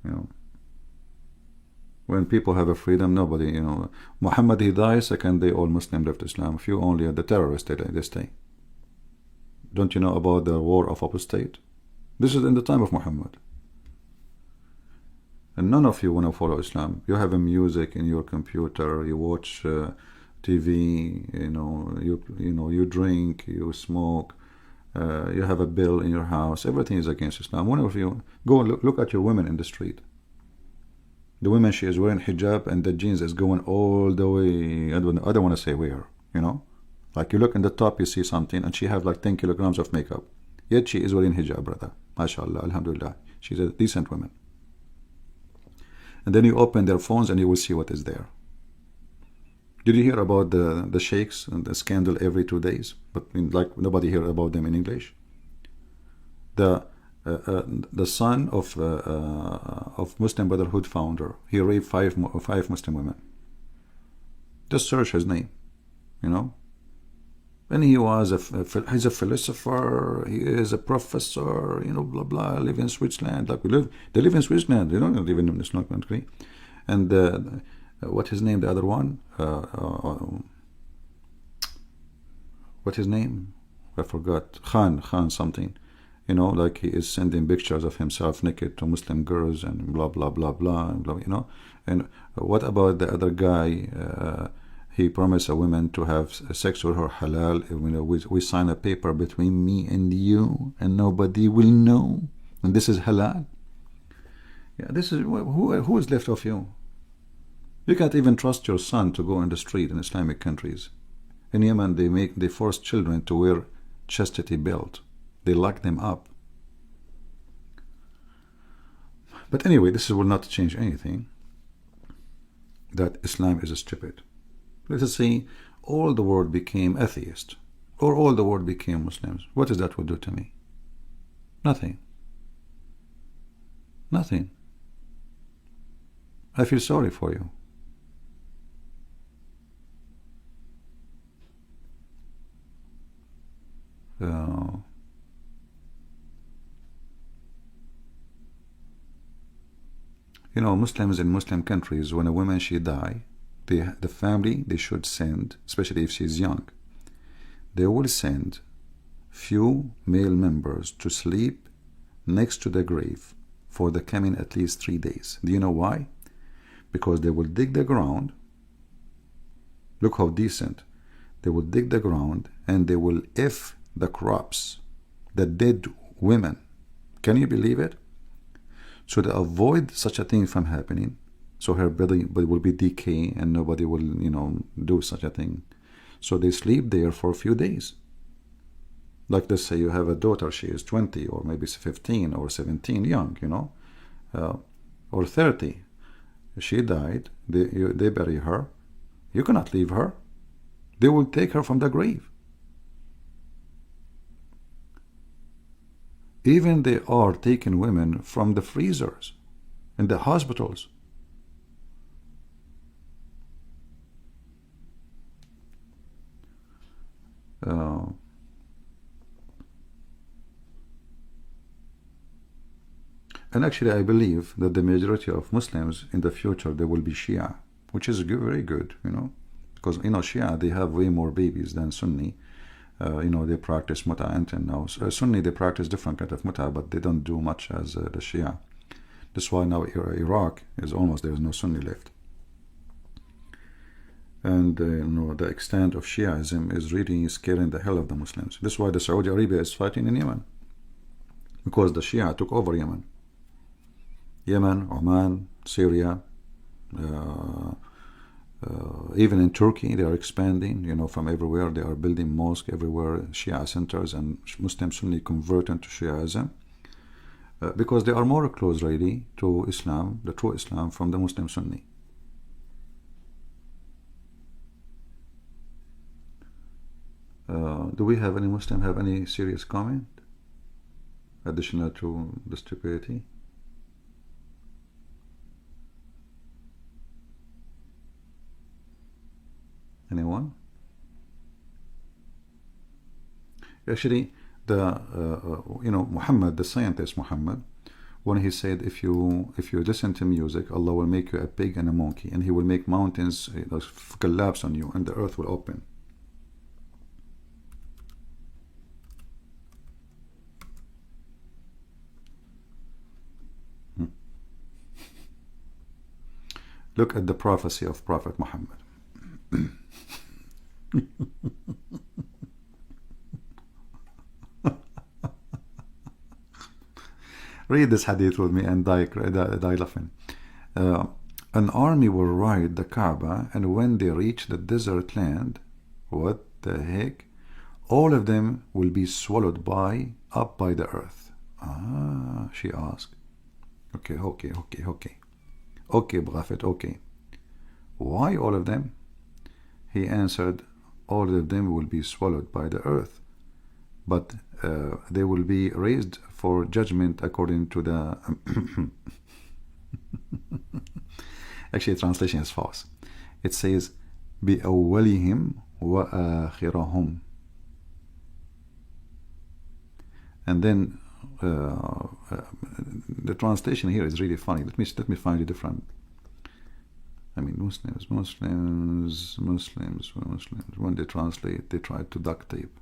You know, when people have a freedom, nobody, you know, Muhammad, he dies, second day all Muslim left Islam. Few only the terrorists they stay. Don't you know about the war of apostate? This is in the time of Muhammad. And none of you want to follow Islam. You have a music in your computer, you watch TV, you drink, you smoke, You have a bill in your house. Everything is against Islam. One of you go look at your women in the street. The woman, she is wearing hijab and the jeans is going all the way. I don't want to say where, you know. Like you look in the top, you see something, and she have like 10 kilograms of makeup. Yet she is wearing hijab, brother. MashaAllah, alhamdulillah. She's a decent woman. And then you open their phones and you will see what is there. Did you hear about the sheikhs and the scandal every 2 days? But like nobody hear about them in English. The son of Muslim Brotherhood founder, he raped five Muslim women. Just search his name, you know. And he was he's a philosopher, he is a professor, you know, blah blah. Live in Switzerland, like they live in Switzerland. They don't live in an Islamic country. And what his name? The other one, what his name? I forgot. Khan something. You know, like he is sending pictures of himself naked to Muslim girls and blah blah blah blah and blah. You know. And what about the other guy? He promised a woman to have sex with her halal. You know, we sign a paper between me and you, and nobody will know. And this is halal. Yeah, this is who is left of you. You can't even trust your son to go in the street in Islamic countries. In Yemen, they force children to wear chastity belt. They lock them up. But anyway, this will not change anything. That Islam is stupid. Let us say all the world became atheist, or all the world became Muslims. What does that will do to me? Nothing. Nothing. I feel sorry for you. You know, Muslims in Muslim countries, when a woman she die, the family, they should send, especially if she's young, they will send few male members to sleep next to the grave for the coming at least 3 days. Do you know why? Because they will dig the ground. Look how decent. They will dig the ground and they will F the crops, the dead women. Can you believe it? So to avoid such a thing from happening, so her body will be decay and nobody will, you know, do such a thing. So they sleep there for a few days. Like let's say you have a daughter, she is 20 or maybe 15 or 17, young, you know, or 30. She died, they bury her. You cannot leave her. They will take her from the grave. Even they are taking women from the freezers in the hospitals. And actually I believe that the majority of Muslims in the future, they will be Shia, which is very good, you know, because, you know, Shia, they have way more babies than Sunni. You know, they practice muta until now. Sunni, they practice different kind of muta, but they don't do much as the Shia. That's why now Iraq is almost, there is no Sunni left. And you know, the extent of Shiaism is really scaring the hell of the Muslims. That's why the Saudi Arabia is fighting in Yemen, because the Shia took over Yemen. Yemen, Oman, Syria, even in Turkey, they are expanding, you know, from everywhere. They are building mosques everywhere, Shia centers, and Muslim Sunni converting to Shiaism, because they are more close really to Islam, the true Islam, from the Muslim Sunni. Do we have any Muslim have any serious comment additional to the stupidity? Anyone? Actually, you know, Muhammad, the scientist Muhammad, when he said, if you listen to music, Allah will make you a pig and a monkey, and He will make mountains collapse on you, and the earth will open. Look at the prophecy of Prophet Muhammad. Read this hadith with me and die laughing. Uh, an army will ride the Kaaba, and when they reach the desert land, what the heck? All of them will be swallowed up by the earth. Ah, she asked. Okay. Okay, Prophet, okay. Why all of them? He answered, all of them will be swallowed by the earth, but they will be raised for judgment according to the... Actually, the translation is false. It says, بِأَوَّلِهِمْ وَآخِرَهُمْ. And then the translation here is really funny. Let me find it different. I mean, Muslims. When they translate, they try to duct tape.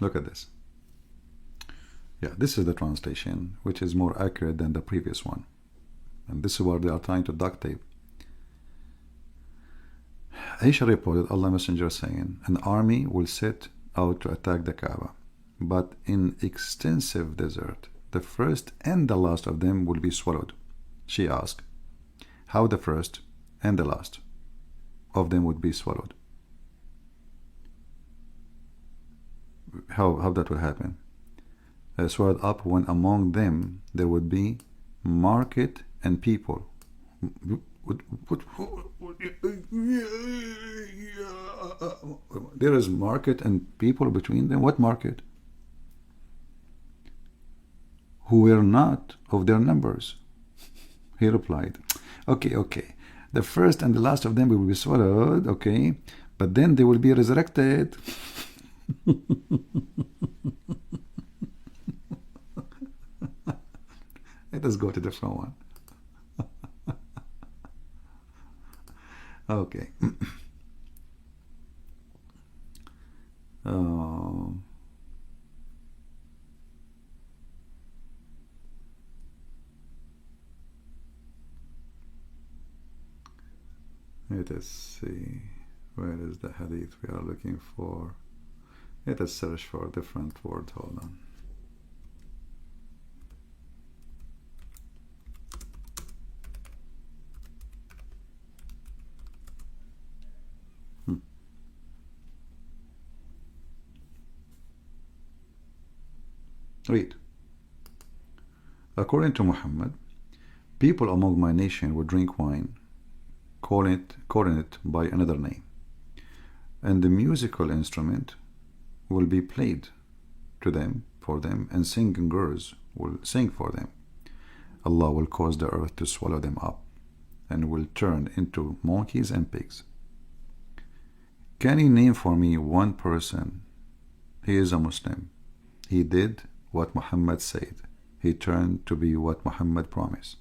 Look at this. Yeah, this is the translation, which is more accurate than the previous one. And this is what they are trying to duct tape. Aisha reported Allah Messenger saying, an army will set out to attack the Kaaba, but in extensive desert, the first and the last of them will be swallowed. She asked, how the first and the last of them would be swallowed? How that will happen? Swallowed up when among them there would be market and people. There is market and people between them. What market? Who were not of their numbers. He replied, okay. The first and the last of them will be swallowed, okay, but then they will be resurrected. Let us go to the front one. Okay. Let us see. Where is the hadith we are looking for? Let us search for a different word. Hold on. Read. According to Muhammad, people among my nation would drink wine, calling it by another name, and the musical instrument will be played to them, for them, and singers will sing for them. Allah will cause the earth to swallow them up, and will turn into monkeys and pigs. Can you name for me one person? He is a Muslim. He did what Muhammad said. He turned to be what Muhammad promised.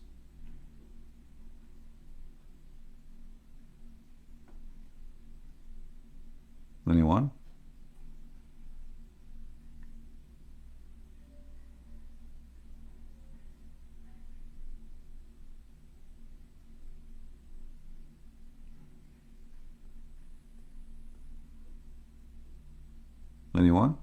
Anyone? Anyone?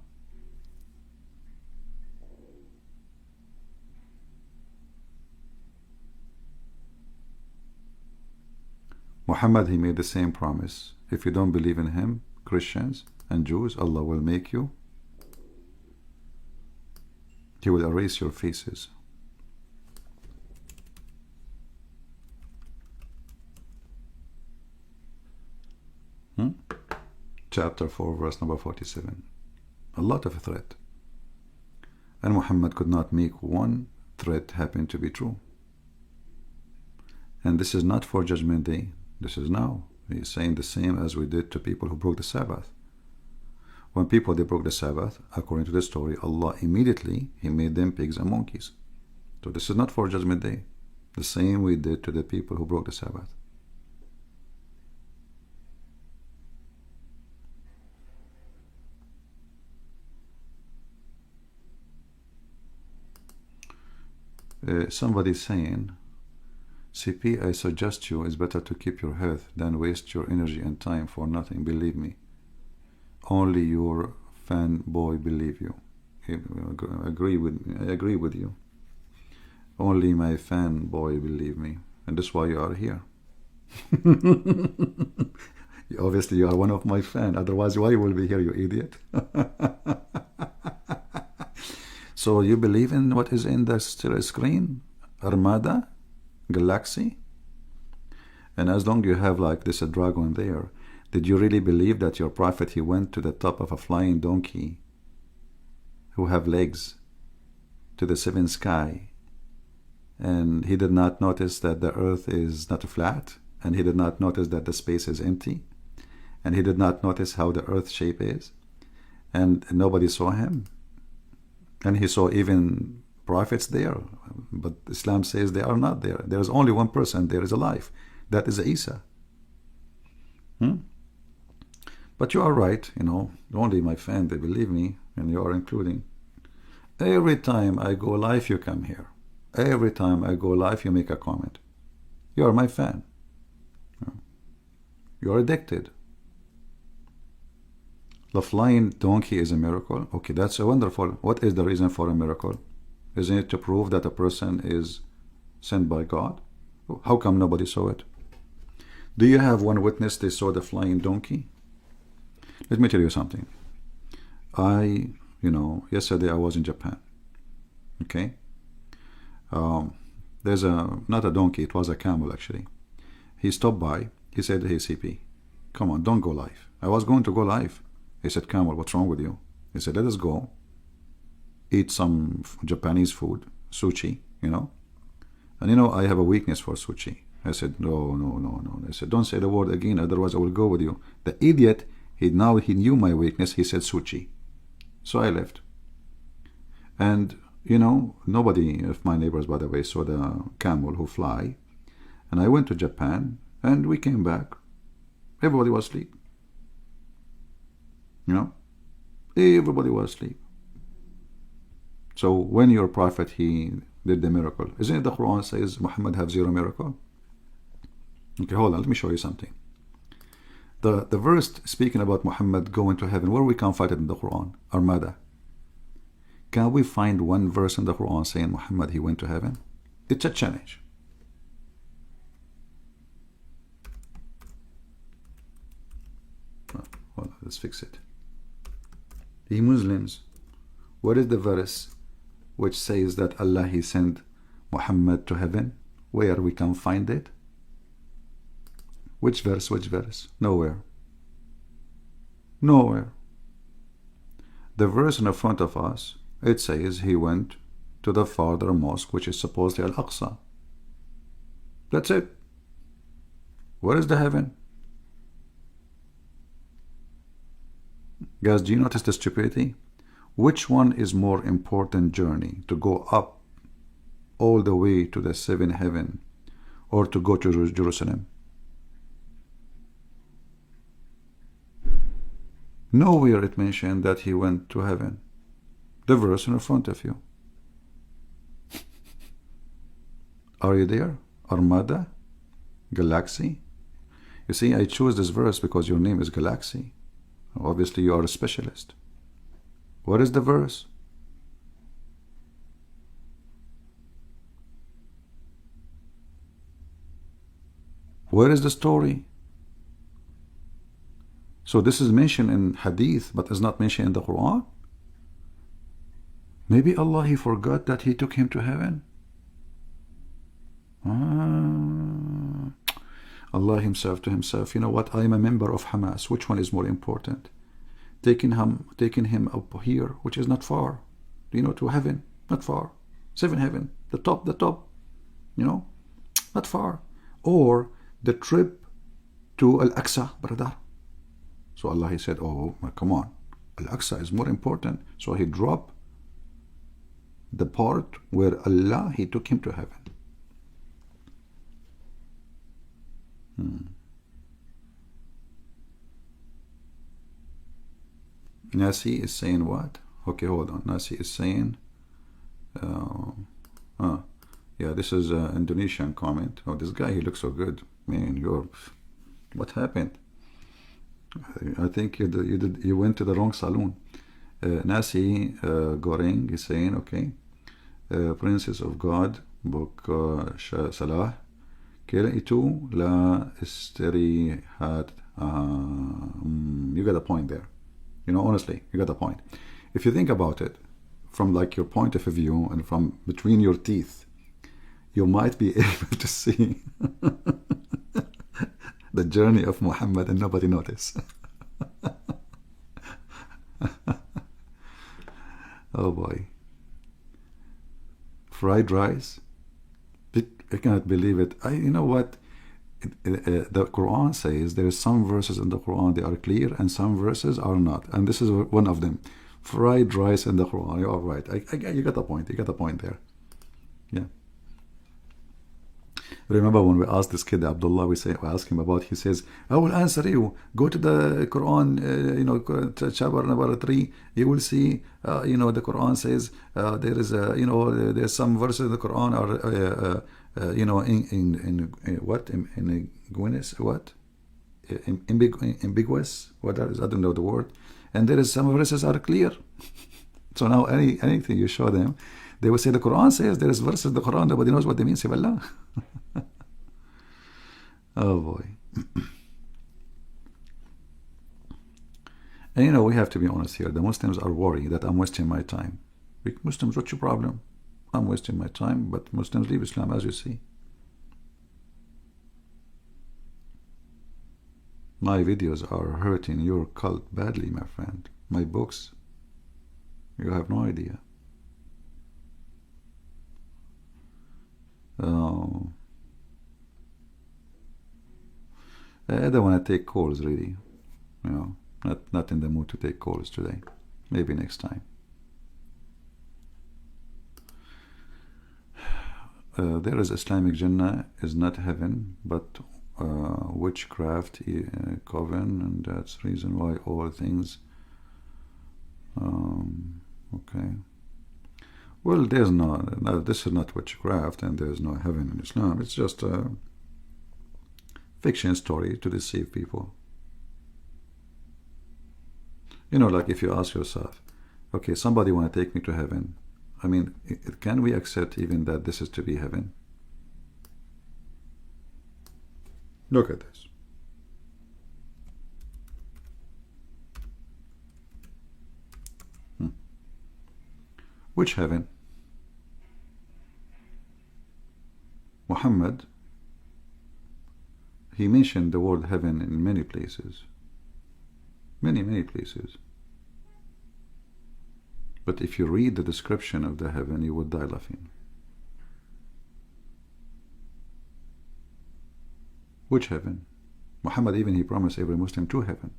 Muhammad, he made the same promise. If you don't believe in him, Christians and Jews, Allah will make you. He will erase your faces. Chapter 4, verse number 47. A lot of threat. And Muhammad could not make one threat happen to be true. And this is not for Judgment Day. This is now. He's saying the same as we did to people who broke the Sabbath. When people, they broke the Sabbath, according to the story, Allah immediately, He made them pigs and monkeys. So this is not for Judgment Day. The same we did to the people who broke the Sabbath. Somebody saying CP, I suggest you it's better to keep your health than waste your energy and time for nothing. Believe me. Only your fanboy believe you. I agree with you. Only my fanboy believe me. And that's why you are here. Obviously, you are one of my fans. Otherwise, why you will be here, you idiot? So you believe in what is in the screen? Armada? Galaxy? And as long as you have like this a dragon there, did you really believe that your prophet, he went to the top of a flying donkey who have legs to the seventh sky, and he did not notice that the earth is not flat, and he did not notice that the space is empty, and he did not notice how the earth shape is, and nobody saw him? And he saw even prophets there, but Islam says they are not there. There is only one person there is alive. That is Isa. But you are right, you know, only my fan, they believe me, and you are including. Every time I go live, you come here. Every time I go live, you make a comment. You are my fan. You are addicted. The flying donkey is a miracle. Okay, that's wonderful. What is the reason for a miracle? Isn't it to prove that a person is sent by God? How come nobody saw it? Do you have one witness they saw the flying donkey? Let me tell you something. Yesterday I was in Japan. Okay? There's not a donkey, it was a camel actually. He stopped by. He said, hey CP, come on, don't go live. I was going to go live. He said, Camel, what's wrong with you? He said, let us go eat some Japanese food, sushi, you know. And you know, I have a weakness for sushi. I said, no. I said, don't say the word again, otherwise I will go with you. The idiot, he knew my weakness. He said sushi. So I left. And, you know, nobody of my neighbors, by the way, saw the camel who fly. And I went to Japan, and we came back. Everybody was asleep. You know? Everybody was asleep. So when your prophet, he did the miracle, isn't it the Quran says Muhammad have zero miracle? Okay, hold on, let me show you something. The verse speaking about Muhammad going to heaven, where we can find it in the Quran? Armada. Can we find one verse in the Quran saying Muhammad, he went to heaven? It's a challenge. Hold on, let's fix it. Ye Muslims, what is the verse which says that Allah, he sent Muhammad to heaven? Where we can find it? Which verse? Nowhere. The verse in the front of us, it says he went to the farther mosque, which is supposedly Al-Aqsa. That's it. Where is the heaven? Guys, do you notice the stupidity? Which one is more important journey? To go up all the way to the seventh heaven, or to go to Jerusalem? Nowhere it mentioned that he went to heaven. The verse in front of you. Are you there? Armada? Galaxy? You see, I chose this verse because your name is Galaxy. Obviously, you are a specialist. What is the verse? Where is the story? So this is mentioned in Hadith, but is not mentioned in the Quran? Maybe Allah, he forgot that he took him to heaven? Allah himself to himself, you know what, I am a member of Hamas. Which one is more important? Taking him up here, which is not far, you know, to heaven, not far. Seven heaven, the top, you know, not far. Or the trip to Al-Aqsa, brother. So Allah, he said, oh, come on, Al-Aqsa is more important. So he dropped the part where Allah, he took him to heaven. Nasi is saying what? Okay, hold on. Nasi is saying Yeah, this is an Indonesian comment. Oh, this guy, he looks so good. Man, what happened? I think you went to the wrong saloon. Nasi Goreng is saying, okay, Princess of God, book Salah, kailan ito la istirihat. You got a point there. You know, honestly, you got a point. If you think about it, from like your point of view and from between your teeth, you might be able to see the journey of Muhammad and nobody noticed. Oh boy. Fried rice? I cannot believe it. You know what? The Quran says there is some verses in the Quran they are clear and some verses are not. And this is one of them. Fried rice in the Quran. You're all right. You got a point. You got a point there. Yeah. Remember when we asked this kid Abdullah, we asked him about, he says, I will answer you. Go to the Quran, chapter number 3. You will see, the Quran says there is, there's some verses in the Quran are, ambiguous. What is, I don't know the word. And there is some verses are clear. So now anything you show them, they will say the Quran says there is verses in the Quran, nobody knows what they mean. Say, Allah. Oh boy. And we have to be honest here. The Muslims are worried that I'm wasting my time. Muslims, what's your problem? I'm wasting my time, but Muslims leave Islam, as you see. My videos are hurting your cult badly, my friend. My books, you have no idea. I don't want to take calls, really. Not in the mood to take calls today. Maybe next time. There is Islamic Jannah is not heaven, but witchcraft coven, and that's the reason why all things. Okay. Well, there's no. This is not witchcraft, and there's no heaven in Islam. It's just a fiction story to deceive people. Like if you ask yourself, okay, somebody want to take me to heaven. I mean, can we accept even that this is to be heaven? Look at this. Which heaven? Muhammad, he mentioned the word heaven in many places. Many places. But if you read the description of the heaven, you would die laughing. Which heaven? Muhammad, even he promised every Muslim to heaven.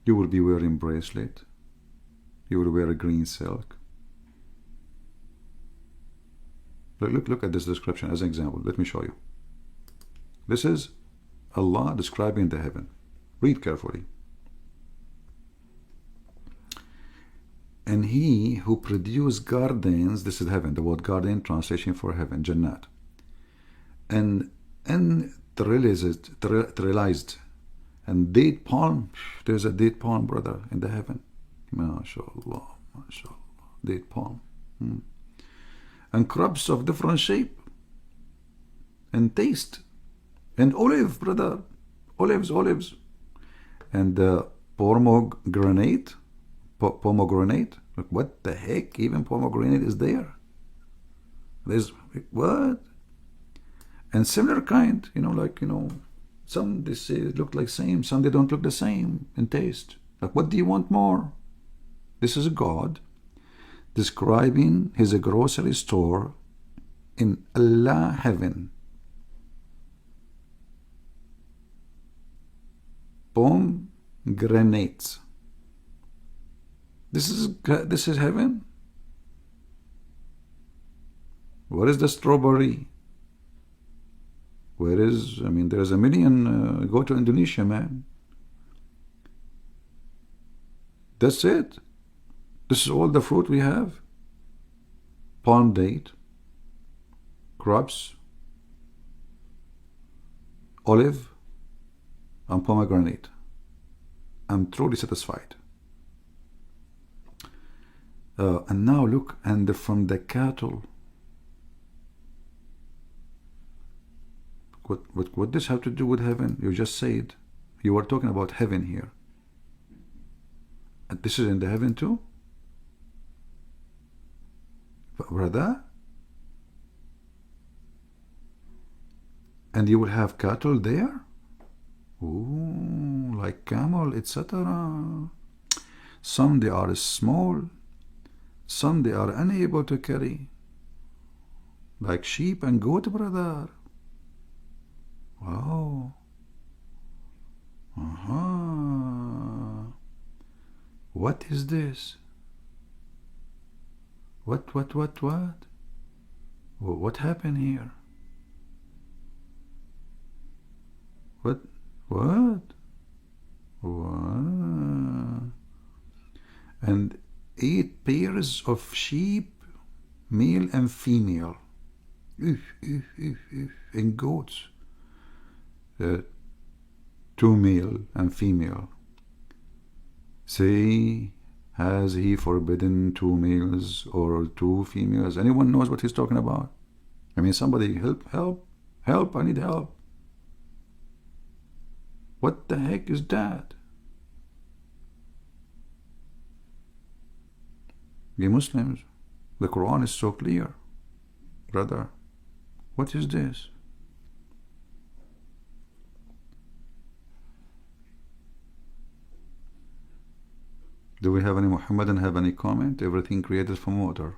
You will be wearing bracelet. You will wear a green silk. Look at this description as an example. Let me show you. This is Allah describing the heaven. Read carefully. And he who produced gardens, this is heaven, the word garden, translation for heaven, Jannat. And trellised, and date palm, there's a date palm, brother, in the heaven. MashaAllah, MashaAllah, date palm. And crops of different shape and taste. And olive, brother, olives. And pomegranate. Look, what the heck? Even pomegranate is there. There's what? And similar kind, some they say look like same, some they don't look the same in taste. Like, what do you want more? This is a God describing his grocery store in Allah heaven. Pomegranates. This is heaven. Where is the strawberry? Where is, there's a million, go to Indonesia, man. That's it. This is all the fruit we have. palm date, grapes, olive, and pomegranate. I'm truly satisfied. And now look, and from the cattle. What this have to do with heaven? You just said you were talking about heaven here. And this is in the heaven too? Brother? And you will have cattle there? Ooh, like camel, etc. Some they are small, some they are unable to carry, like sheep and goat, brother. Wow. What is this? What? What happened here? What? And 8 pairs of sheep, male and female, and goats, 2 male and female. Say, has he forbidden 2 males or 2 females? Anyone knows what he's talking about? I mean, somebody help, I need help. What the heck is that? We Muslims, the Quran is so clear. Brother, what is this? Do we have any Muhammadan have any comment? Everything created from water.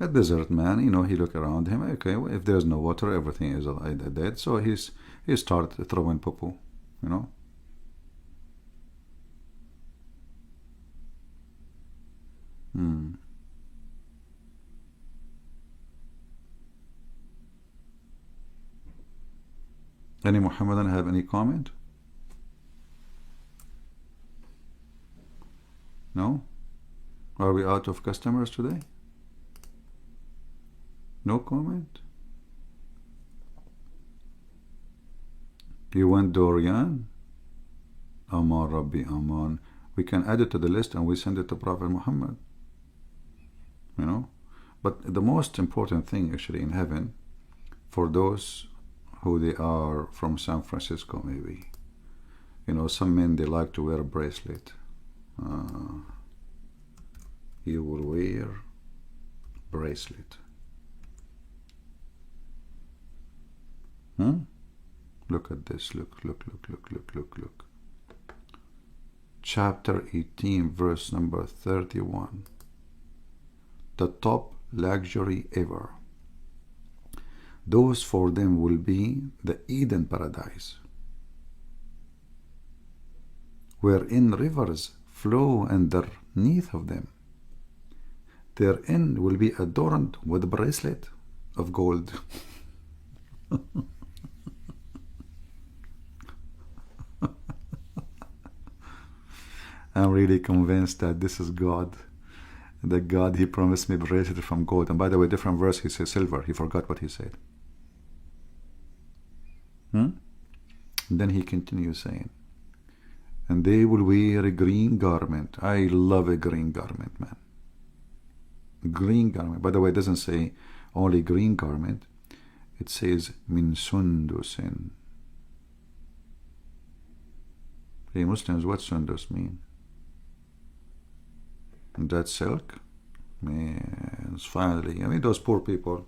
A desert man, you know, he look around him. Okay, well, if there's no water, everything is dead. So he started throwing poo, you know. Any Muhammadan have any comment? No? Are we out of customers today? No comment? You want Dorian? Aman Rabbi Aman. We can add it to the list and we send it to Prophet Muhammad. You know? But the most important thing actually in heaven, for those who they are from San Francisco maybe, you know, some men, they like to wear a bracelet. You will wear bracelet. Look at this. Look. Chapter 18, verse number 31. The top luxury ever. Those for them will be the Eden paradise, wherein rivers flow underneath of them. Their end will be adorned with a bracelet of gold. I'm really convinced that this is God. That God, he promised me bracelet from gold. And by the way, different verse, he says silver. He forgot what he said. And then he continues saying, and they will wear a green garment. I love a green garment, man. Green garment. By the way, it doesn't say only green garment. It says min sundusin. Hey Muslims, what sundus mean? That silk? Man, finally. I mean, those poor people,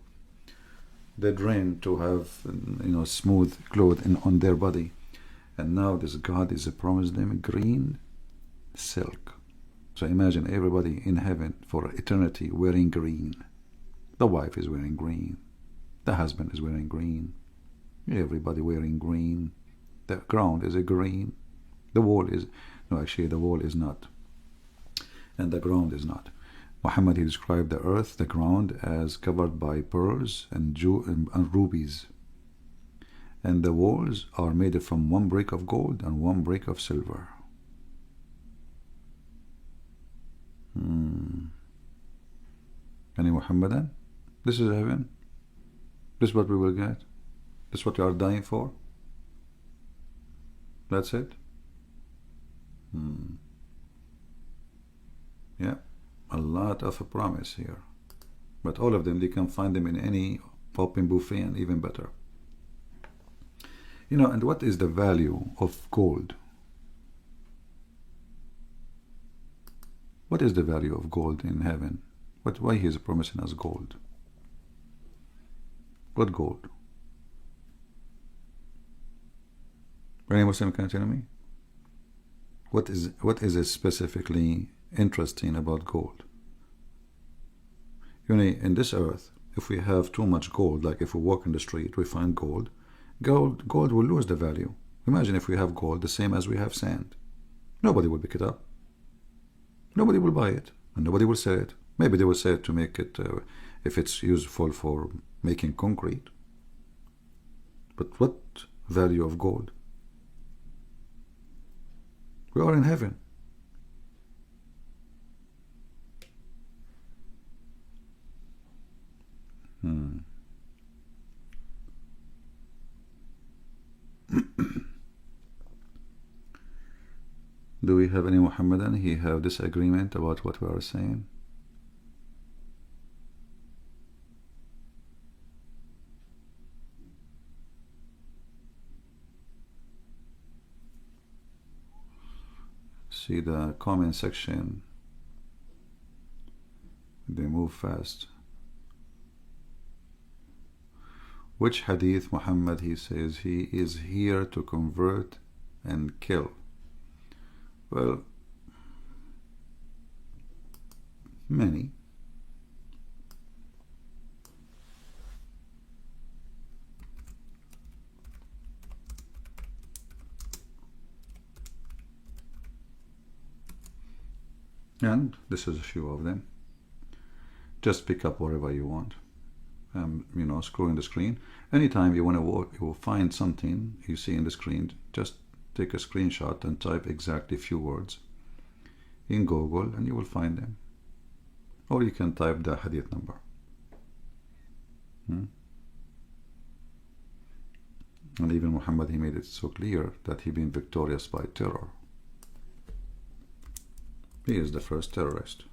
they dream to have, you know, smooth clothes on their body. And now this God is promised them green silk. So imagine everybody in heaven for eternity wearing green. The wife is wearing green. The husband is wearing green. Everybody wearing green. The ground is a green. The wall is, no, actually the wall is not. And the ground is not. Muhammad, he described the earth, the ground, as covered by pearls and rubies. And the walls are made from 1 brick of gold and 1 brick of silver. Any Muhammadan? This is heaven. This is what we will get. This is what you are dying for. That's it. Yeah, a lot of a promise here. But all of them, you can find them in any open buffet, and even better. You know, and what is the value of gold? What is the value of gold in heaven? Why he is promising us gold? What gold? Any Muslim can tell me? What is specifically interesting about gold? You know, in this earth, if we have too much gold, like if we walk in the street, we find gold will lose the value. Imagine if we have gold the same as we have sand. Nobody will pick it up. Nobody will buy it, and nobody will sell it. Maybe they will sell it to make it, if it's useful for making concrete. But what value of gold? We are in heaven. Do we have any Muhammadan? He have disagreement about what we are saying? See the comment section. They move fast. Which hadith Muhammad, he says he is here to convert and kill? Well, many. And this is a few of them. Just pick up whatever you want. You know, scrolling the screen. Anytime you want to walk, you will find something you see in the screen. Just take a screenshot and type exactly few words in Google, and you will find them. Or you can type the hadith number. And even Muhammad, he made it so clear that he been victorious by terror. He is the first terrorist.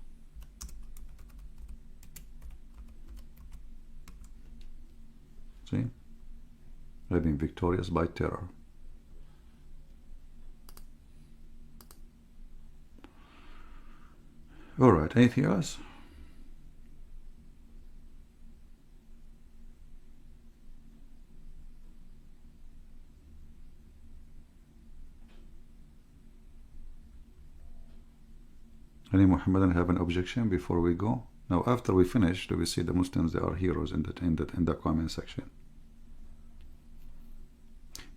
See? I've been victorious by terror. All right, anything else? Any Muhammadan have an objection before we go? Now, after we finish, do we see the Muslims? They are heroes in the comment section.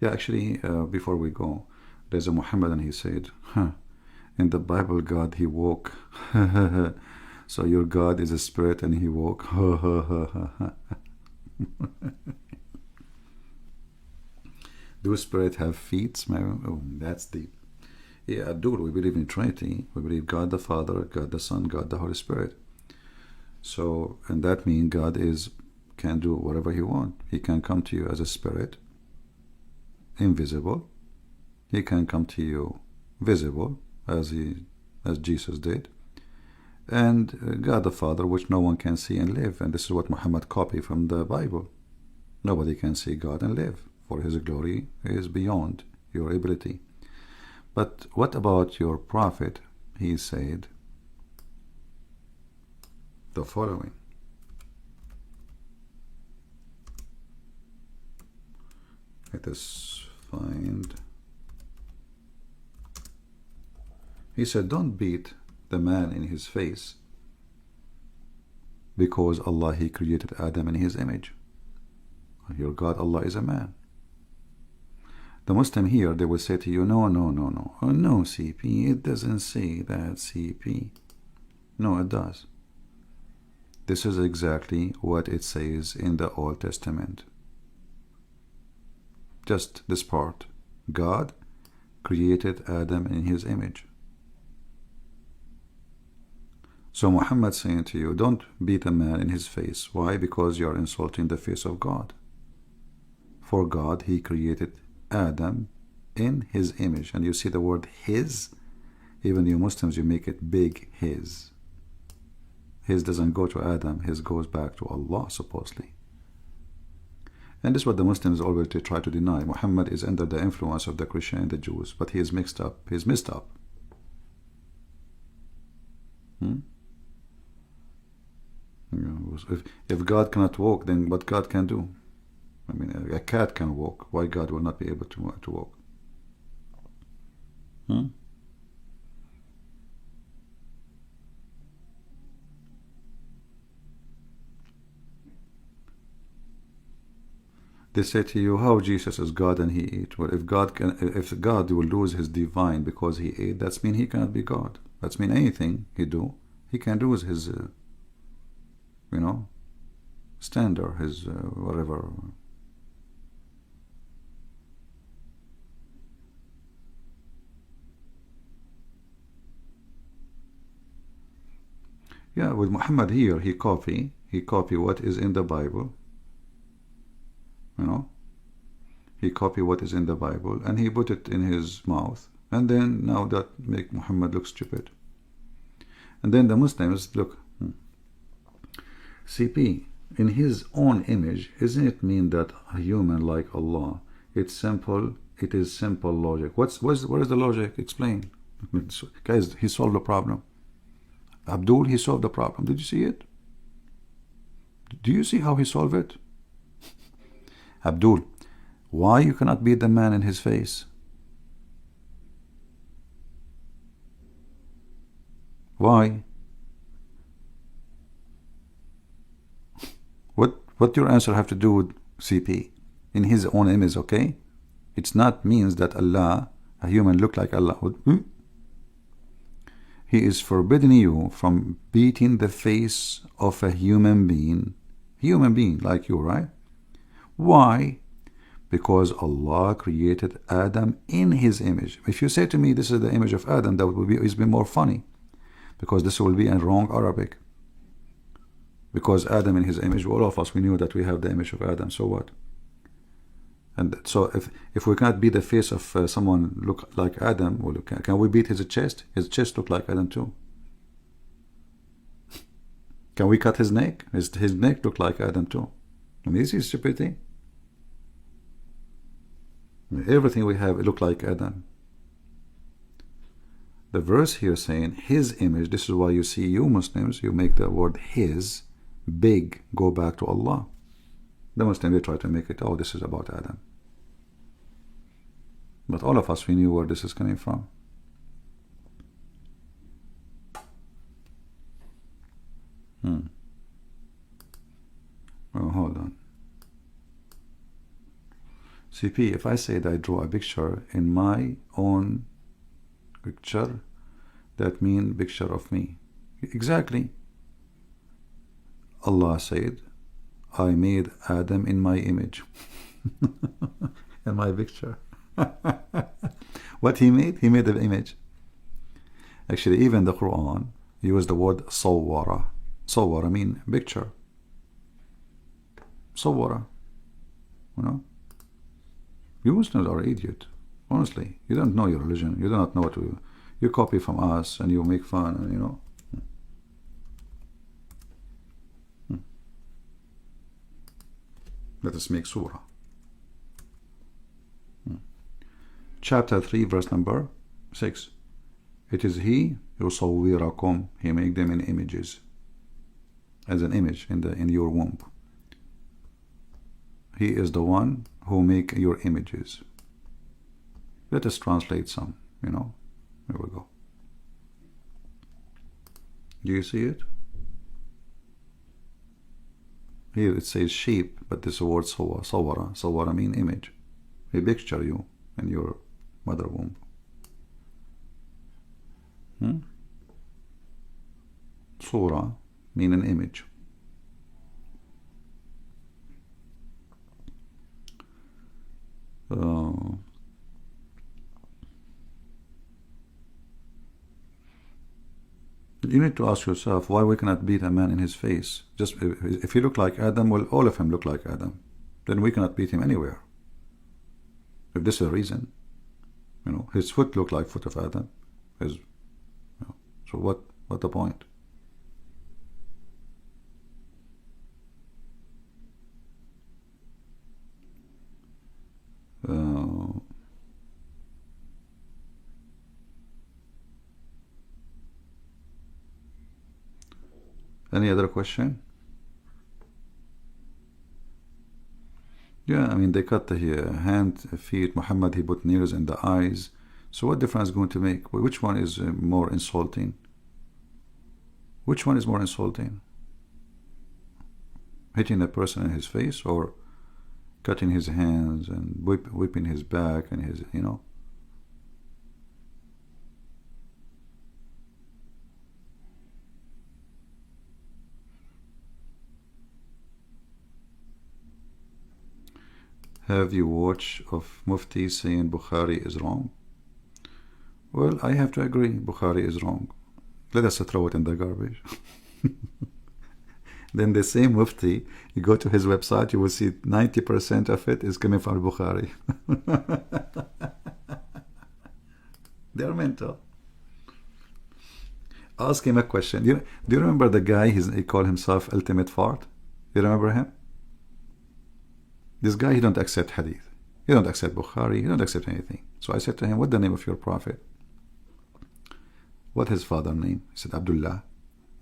Yeah, actually, before we go, there's a Muhammadan. He said, in the Bible, God, he woke. So your God is a spirit, and he woke. Do spirits have feet? Oh, that's deep. Yeah, dude, we believe in Trinity. We believe God the Father, God the Son, God the Holy Spirit. So, and that means God can do whatever he wants. He can come to you as a spirit, invisible. He can come to you visible, as Jesus did. And God the Father, which no one can see and live. And this is what Muhammad copied from the Bible. Nobody can see God and live, for his glory is beyond your ability. But what about your prophet? He said the following. Let us find. He said, don't beat the man in his face, because Allah, he created Adam in his image. Your God, Allah, is a man. The Muslim here, they will say to you, no. Oh, no, CP, it doesn't say that, CP. No, it does. This is exactly what it says in the Old Testament. Just this part. God created Adam in his image. So Muhammad saying to you, don't beat a man in his face. Why? Because you are insulting the face of God. For God, he created Adam in his image. And you see the word his, even you Muslims, you make it big, his. His doesn't go to Adam, his goes back to Allah, supposedly. And this is what the Muslims always try to deny. Muhammad is under the influence of the Christian and the Jews, but he is mixed up. He is messed up. If God cannot walk, then what God can do? I mean, a cat can walk. Why God will not be able to walk? They say to you, how Jesus is God and he ate? Well, if God will lose his divine because he ate, that's mean he cannot be God. That's mean anything he do, he can lose his, standard, his whatever. Yeah, with Muhammad here, he copy what is in the Bible. He copy what is in the Bible and he put it in his mouth, and then now that make Muhammad look stupid. And then the Muslims look, CP, in his own image, isn't it mean that a human like Allah? It's simple. It is simple logic. What is the logic? Explain. Guys, he solved the problem. Abdul, he solved the problem. Did you see it? Do you see how he solved it? Abdul, why you cannot beat the man in his face? Why? What your answer have to do with CP? In his own image, okay? It's not means that Allah, a human look like Allah. He is forbidding you from beating the face of a human being like you, right? Why? Because Allah created Adam in his image. If you say to me this is the image of Adam, that would be more funny, because this will be in wrong Arabic. Because Adam in his image, all of us, we knew that we have the image of Adam, so what? And so if we cannot beat the face of someone look like Adam, well, can we beat his chest? His chest look like Adam too. Can we cut his neck? His neck look like Adam too. I mean, this is stupidity. I mean, everything we have, it look like Adam. The verse here saying his image, this is why you see you Muslims, you make the word his big go back to Allah. The Muslims, they try to make it, oh, this is about Adam. But all of us, we knew where this is coming from. Oh, hold on. CP, if I said I draw a picture in my own picture, that means picture of me. Exactly. Allah said, I made Adam in my image. In my picture. What he made? He made the image. Actually, even the Quran used the word sawwara. Sawwara mean picture. Sawwara. You Muslims are idiot. Honestly, you don't know your religion. You do not know what you copy from us and you make fun, and Let us make surah. Chapter 3, verse number 6. It is he yusawwirakum. He make them in images, as an image in your womb. He is the one who make your images. Let us translate some. Here we go. Do you see it? Here it says sheep, but this word sawara. Sawara mean image. He picture you in your mother womb. Surah mean an image. you need to ask yourself why we cannot beat a man in his face. Just if he look like Adam, well, all of him look like Adam. Then we cannot beat him anywhere. If this is the reason, his foot look like foot of Adam. So what the point? Any other question? Yeah, I mean, they cut the hand, feet. Muhammad, he put nails in the eyes. So what difference is going to make? Which one is more insulting? Which one is more insulting? Hitting a person in his face, or cutting his hands and whipping his back and his, Have you watched of Mufti saying Bukhari is wrong? Well, I have to agree, Bukhari is wrong. Let us throw it in the garbage. Then the same Mufti, you go to his website, you will see 90% of it is coming from Bukhari. They're mental. Ask him a question. Do you remember the guy, he called himself Ultimate Fart? You remember him? This guy, he don't accept hadith. He don't accept Bukhari. He don't accept anything. So I said to him, what's the name of your prophet? What his father's name? He said, Abdullah.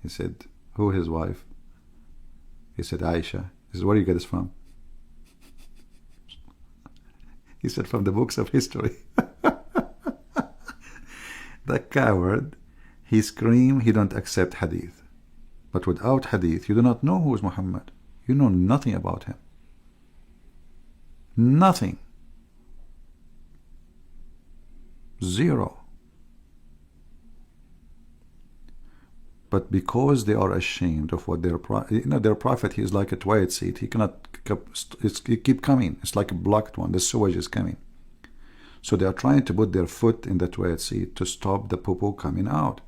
He said, who his wife? He said, Aisha. He said, where do you get this from? He said, from the books of history. The coward, he screamed, he don't accept hadith. But without hadith, you do not know who is Muhammad. You know nothing about him. Nothing. Zero. But because they are ashamed of what their prophet, he is like a toilet seat. He cannot keep coming. It's like a blocked one. The sewage is coming. So they are trying to put their foot in the toilet seat to stop the poo-poo coming out.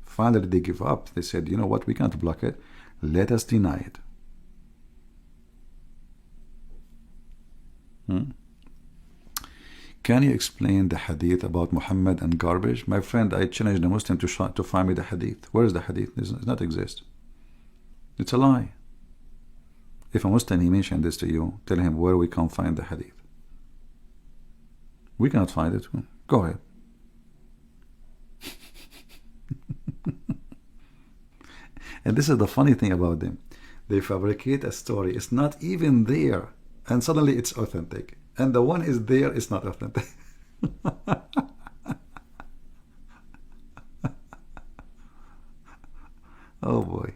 Finally, they give up. They said, you know what? We can't block it. Let us deny it. Can you explain the hadith about Muhammad and garbage? My friend, I challenge the Muslim to find me the hadith. Where is the hadith? It does not exist. It's a lie. If a Muslim, he mentioned this to you, tell him where we can find the hadith. We cannot find it. Go ahead. And this is the funny thing about them. They fabricate a story. It's not even there. And suddenly it's authentic. And the one is there, it's not authentic. Oh boy.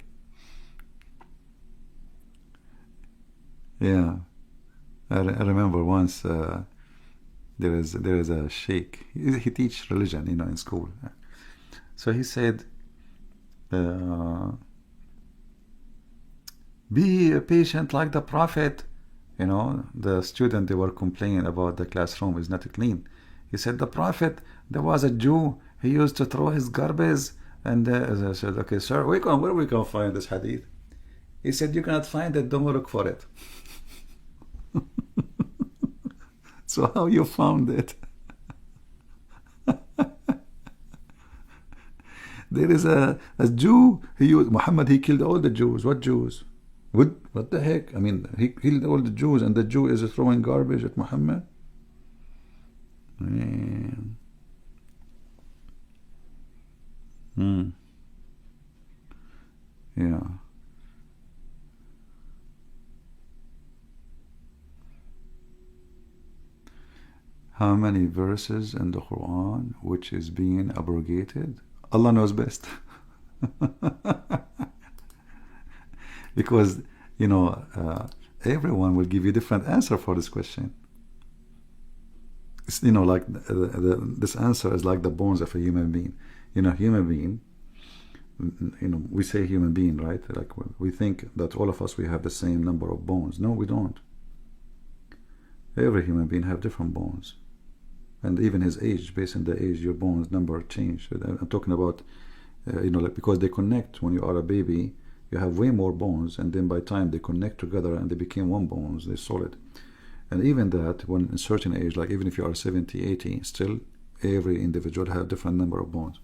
Yeah. I remember once there is a sheikh. He teach religion, in school. So he said, be patient like the prophet. The student, they were complaining about the classroom is not clean. He said, the prophet, there was a Jew, he used to throw his garbage. And I said, okay, sir, where we can find this hadith? He said, you cannot find it, don't look for it. So how you found it? There is a Jew, Muhammad, he killed all the Jews. What Jews? What the heck? I mean, he killed all the Jews, and the Jew is throwing garbage at Muhammad? Man. Yeah. How many verses in the Quran which is being abrogated? Allah knows best. Because, everyone will give you different answer for this question. It's, like this answer is like the bones of a human being. Human being, we say human being, right? Like we think that all of us, we have the same number of bones. No, we don't. Every human being have different bones. And even his age, based on the age, your bones number change. I'm talking about, like, because they connect when you are a baby, you have way more bones, and then by time they connect together and they became one bones, they're solid. And even that, when in certain age, like even if you are 70, 80, still every individual have different number of bones.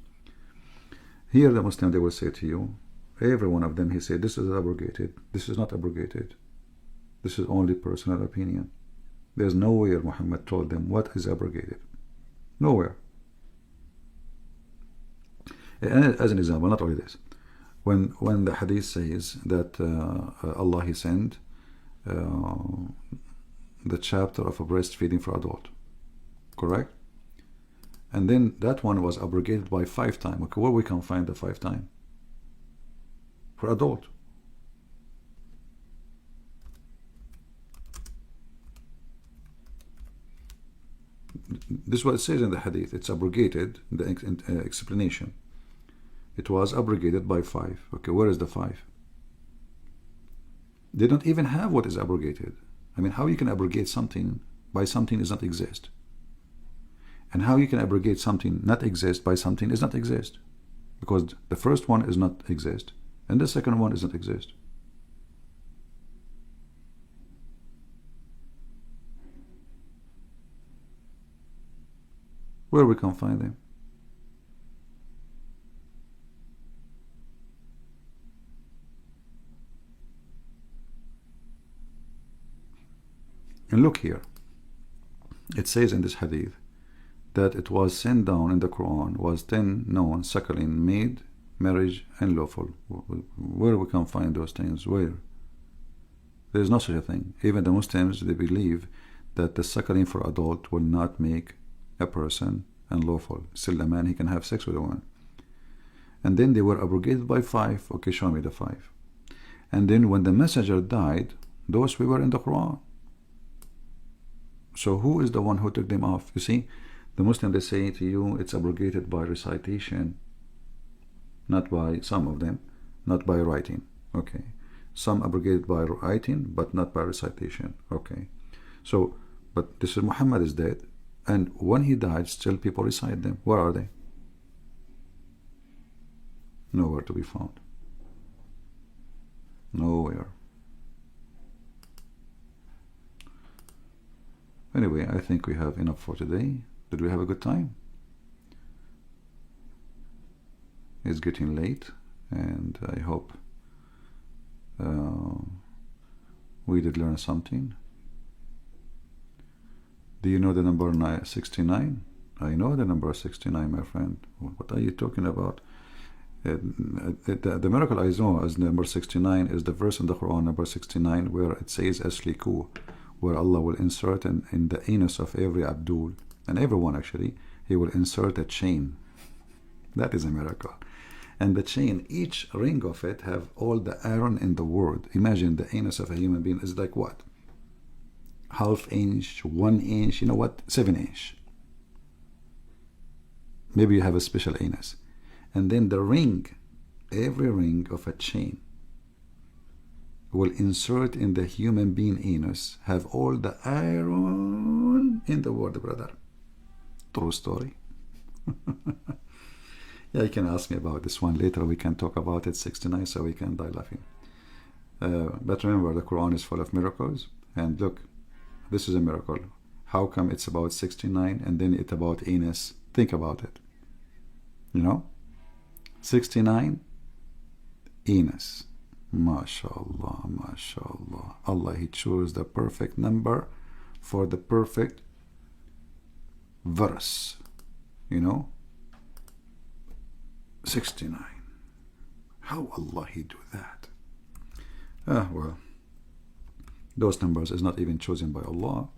Here the Muslim, they will say to you, every one of them, he said, this is abrogated, this is not abrogated, this is only personal opinion. There's nowhere Muhammad told them what is abrogated. Nowhere. And as an example, not only this, when the hadith says that Allah, he sent the chapter of a breastfeeding for adult, correct? And then that one was abrogated by 5 times. Okay, where we can find the 5 times? For adult. This is what it says in the hadith. It's abrogated, the explanation. It was abrogated by 5. Okay, where is the 5? They don't even have what is abrogated. I mean, how you can abrogate something by something does not exist? And how you can abrogate something not exist by something does not exist? Because the first one is not exist, and the second one does not exist. Where we can find them? And look here, it says in this hadith that it was sent down in the Quran, was 10 known, suckling, maid, marriage, and lawful. Where we can find those things? Where? There is no such a thing. Even the Muslims, they believe that the suckling for adult will not make a person unlawful. Still, a man, he can have sex with a woman. And then they were abrogated by 5. Okay, show me the 5. And then when the messenger died, those we were in the Quran. So who is the one who took them off? You see, the Muslim, they say to you, it's abrogated by recitation, not by some of them, not by writing. Okay, some abrogated by writing, but not by recitation. Okay, so, but this is Muhammad is dead, and when he died, still people recite them. Where are they? Nowhere to be found. Nowhere. Anyway, I think we have enough for today. Did we have a good time? It's getting late, and I hope we did learn something. Do you know the number 69? I know the number 69, my friend. What are you talking about? The miracle I know as number 69 is the verse in the Quran, number 69, where it says asliku, where Allah will insert in the anus of every Abdul, and everyone actually, he will insert a chain. That is a miracle. And the chain, each ring of it have all the iron in the world. Imagine the anus of a human being is like what? Half inch, 1 inch, you know what? 7 inch. Maybe you have a special anus. And then the ring, every ring of a chain will insert in the human being anus, have all the iron in the world, brother. True story. Yeah, you can ask me about this one later. We can talk about it, 69, so we can die laughing. But remember, the Quran is full of miracles. And look, this is a miracle. How come it's about 69 and then it's about anus? Think about it. You know? 69, anus. MashaAllah, MashaAllah. Allah, He chose the perfect number for the perfect verse. You know? 69. How Allah He do that? Well, those numbers is not even chosen by Allah.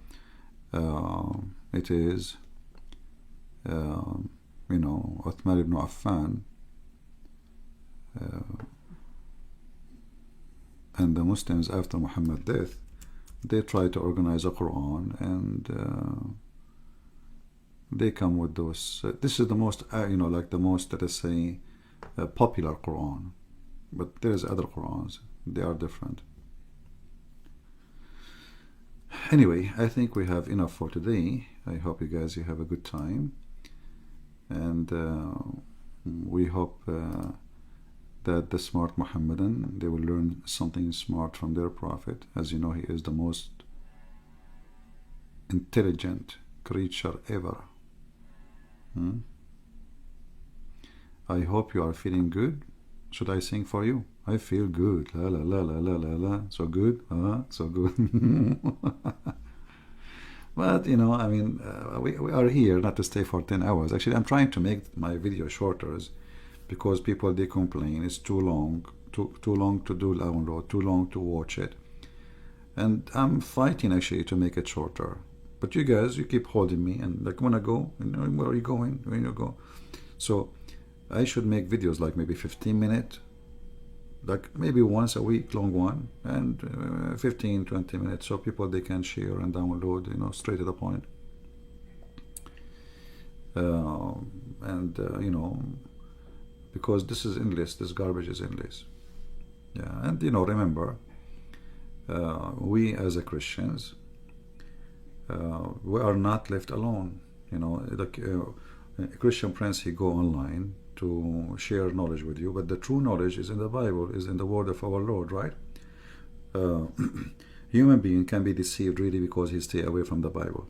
It is, Uthman ibn Affan and the Muslims after Muhammad's death, they try to organize a Quran, and they come with those. This is the most, like the most, let us say, popular Quran. But there's other Qurans. They are different. Anyway, I think we have enough for today. I hope you guys have a good time. And we hope that the smart Muhammadan, they will learn something smart from their prophet. As you know, he is the most intelligent creature ever. I hope you are feeling good. Should I sing for you? I feel good. La la la la la la la. So good. So good. But you know, I mean, we are here not to stay for 10 hours. Actually, I'm trying to make my video shorter because people, they complain it's too long, too long to do download, too long to watch it. And I'm fighting actually to make it shorter. But you guys, you keep holding me and like, wanna go? Where are you going? Where you go? So I should make videos like maybe 15-minute, like maybe once a week, long one, and 15-20 minutes, so people, they can share and download, you know, straight to the point. You know, because this is endless, this garbage is endless. Yeah, and you know, remember, we as a Christians, we are not left alone. You know, like a Christian prince, he go online to share knowledge with you, but the true knowledge is in the Bible, is in the word of our Lord, right? Human being can be deceived really because he stay away from the Bible.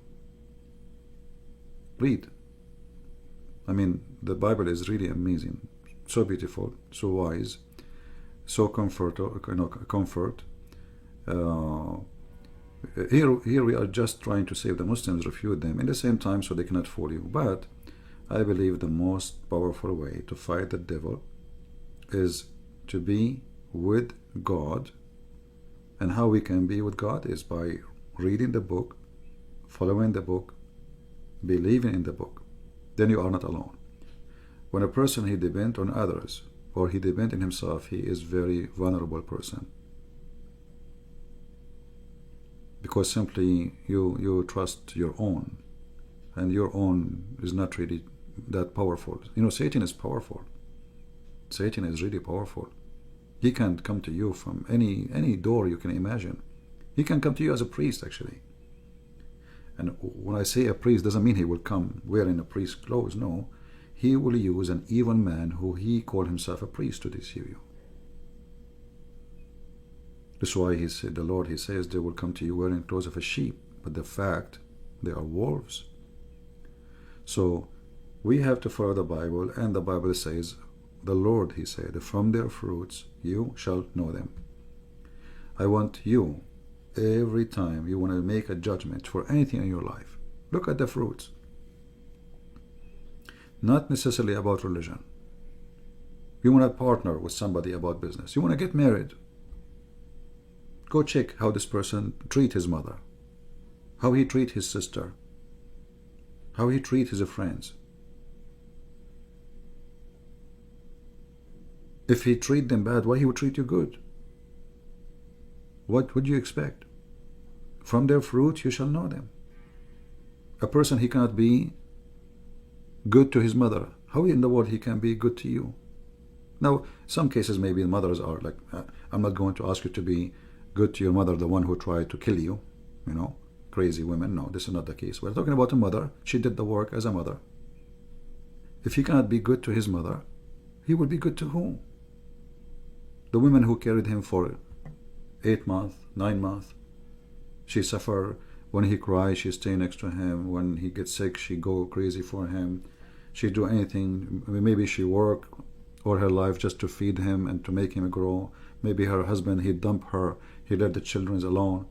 Read. I mean, the Bible is really amazing, so beautiful, so wise, so comfort. Here we are just trying to save the Muslims, refute them, in the same time so they cannot fool you. But I believe the most powerful way to fight the devil is to be with God. And how we can be with God is by reading the book, following the book, believing in the book. Then you are not alone. When a person, he depends on others or he depends on himself, he is very vulnerable person. Because simply you trust your own, and your own is not really that powerful. You know, Satan is powerful. Satan is really powerful. He can come to you from any door you can imagine. He can come to you as a priest, actually. And when I say a priest, doesn't mean he will come wearing a priest's clothes. No, he will use an evil man who he called himself a priest to deceive you. That's why he said, the Lord, he says, they will come to you wearing clothes of a sheep, but the fact, they are wolves. So we have to follow the Bible, and the Bible says, the Lord, he said, from their fruits you shall know them. I want you, every time you want to make a judgment for anything in your life, look at the fruits. Not necessarily about religion. You want to partner with somebody about business. You want to get married. Go check how this person treat his mother, how he treat his sister, how he treat his friends. If he treat them bad, why he would treat you good? What would you expect? From their fruit you shall know them. A person, he cannot be good to his mother. How in the world he can be good to you? Now, some cases maybe the mothers are like, I'm not going to ask you to be good to your mother, the one who tried to kill you, you know, crazy women. No, this is not the case. We're talking about a mother. She did the work as a mother. If he cannot be good to his mother, he will be good to whom? The women who carried him for 8 months, 9 months. She suffer. When he cries, she stay next to him. When he gets sick, she go crazy for him. She do anything. Maybe she work all her life just to feed him and to make him grow. Maybe her husband, he dump her. He left the children alone.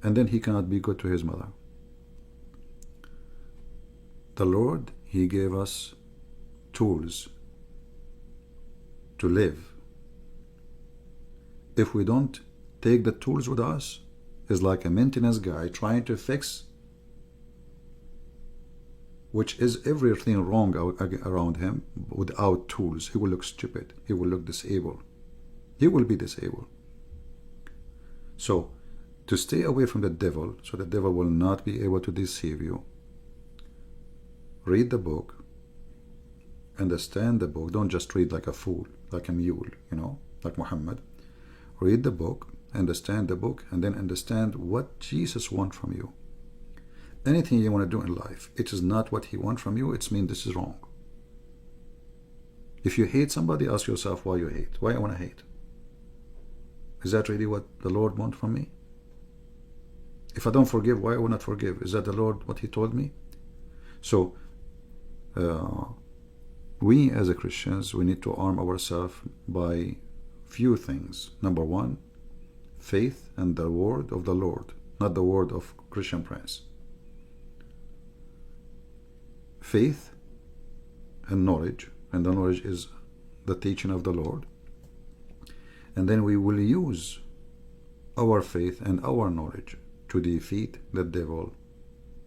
And then he cannot be good to his mother. The Lord, he gave us tools to live. If we don't take the tools with us, it's like a maintenance guy trying to fix, which is everything wrong around him. Without tools, he will look stupid. He will look disabled. He will be disabled. So, to stay away from the devil, so the devil will not be able to deceive you, read the book, understand the book. Don't just read like a fool, like a mule, you know, like Muhammad. Read the book, understand the book, and then understand what Jesus wants from you. Anything you want to do in life, it is not what he wants from you, it means this is wrong. If you hate somebody, ask yourself why you hate. Why I want to hate? Is that really what the Lord wants from me? If I don't forgive, why I will not forgive? Is that the Lord, what He told me? So, we as a Christians, we need to arm ourselves by few things. Number one, faith and the word of the Lord, not the word of Christian Prince. Faith and knowledge, and the knowledge is the teaching of the Lord. And then we will use our faith and our knowledge to defeat the devil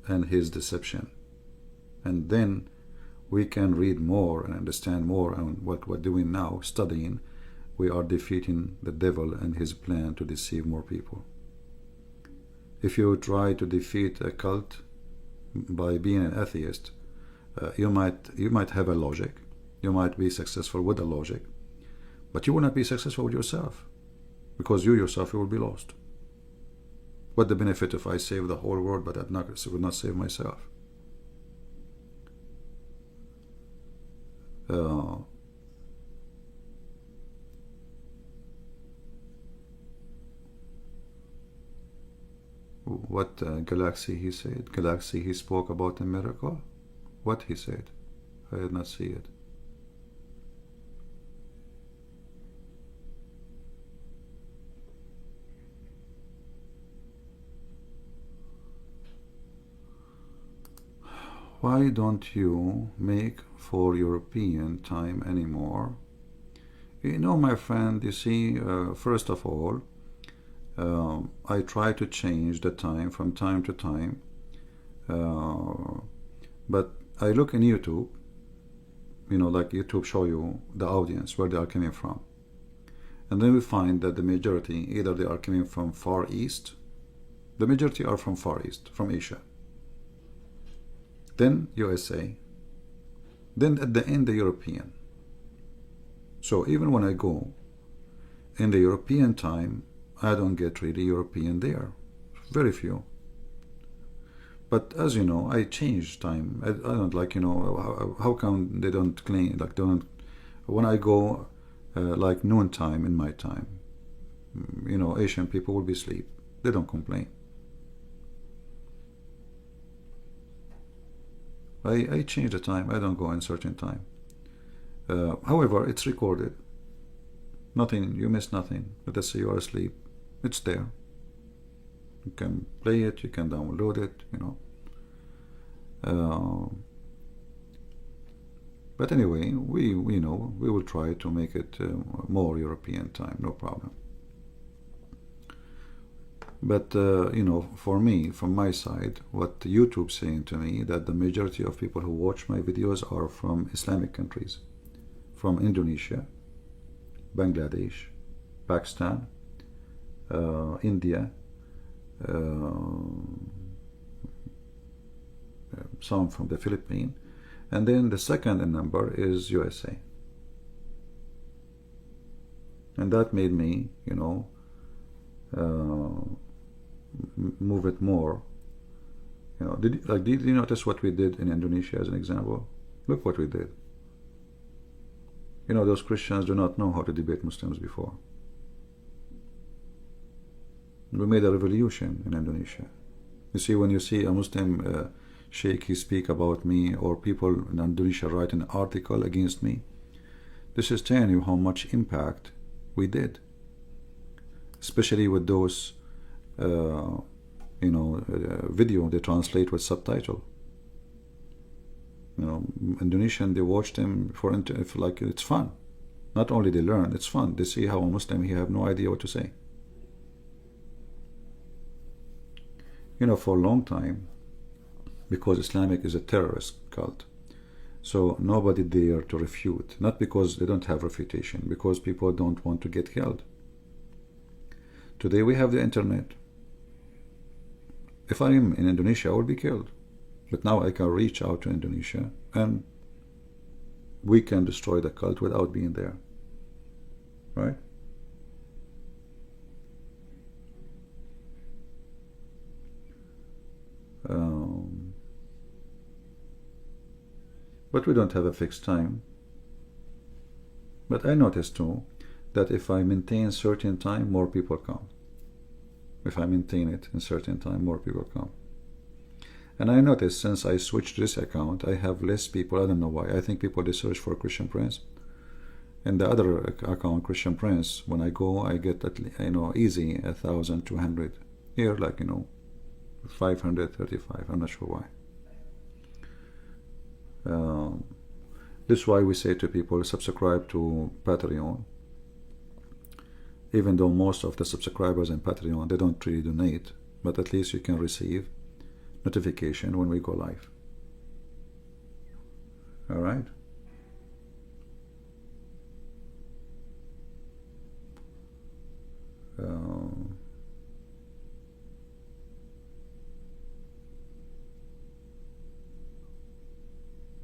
and his deception. And then we can read more and understand more on what we're doing now, studying. We are defeating the devil and his plan to deceive more people. If you try to defeat a cult by being an atheist, you might have a logic. You might be successful with the logic, but you will not be successful with yourself, because you yourself will be lost. What the benefit if I save the whole world, but I will not save myself? What galaxy he said? Galaxy he spoke about a miracle? What he said? I did not see it. Why don't you make for European time anymore? You know, my friend, you see, first of all, I try to change the time from time to time, but I look in YouTube, you know, like YouTube show you the audience, where they are coming from. And then we find that the majority, either they are coming from Far East, the majority are from Far East, from Asia. Then USA, then at the end the European. So even when I go in the European time, I don't get really European there, very few. But as you know, I change time. I don't like, you know, how come they don't claim, like don't, when I go like noon time in my time, you know, Asian people will be asleep. They don't complain. I change the time. I don't go in certain time. However, it's recorded. Nothing, you miss nothing. Let us say you are asleep. It's there. You can play it, you can download it, you know. But anyway, we know, we will try to make it more European time, no problem. But, you know, for me, from my side, what YouTube's saying to me, that the majority of people who watch my videos are from Islamic countries, from Indonesia, Bangladesh, Pakistan, India, some from the Philippines, and then the second in number is USA. And that made me, you know, move it more. You know, did you notice what we did in Indonesia as an example? Look what we did. You know, those Christians do not know how to debate Muslims before. We made a revolution in Indonesia. You see, when you see a Muslim sheikh, he speak about me, or people in Indonesia write an article against me, this is telling you how much impact we did. Especially with those you know, video they translate with subtitle. You know, Indonesian, they watch them for like it's fun. Not only they learn, it's fun. They see how a Muslim, he have no idea what to say. You know, for a long time, because Islamic is a terrorist cult, so nobody dare to refute. Not because they don't have refutation, because people don't want to get killed. Today we have the internet. If I am in Indonesia, I will be killed. But now I can reach out to Indonesia and we can destroy the cult without being there. Right? But we don't have a fixed time. But I noticed too that if I maintain certain time, more people come. If I maintain it in certain time, more people come. And I noticed since I switched this account, I have less people. I don't know why. I think people, they search for Christian Prince. And the other account, Christian Prince, when I go, I get at easy 1,200. Here, like 535. I'm not sure why. This is why we say to people, subscribe to Patreon. Even though most of the subscribers in Patreon, they don't really donate, but at least you can receive notification when we go live. All right.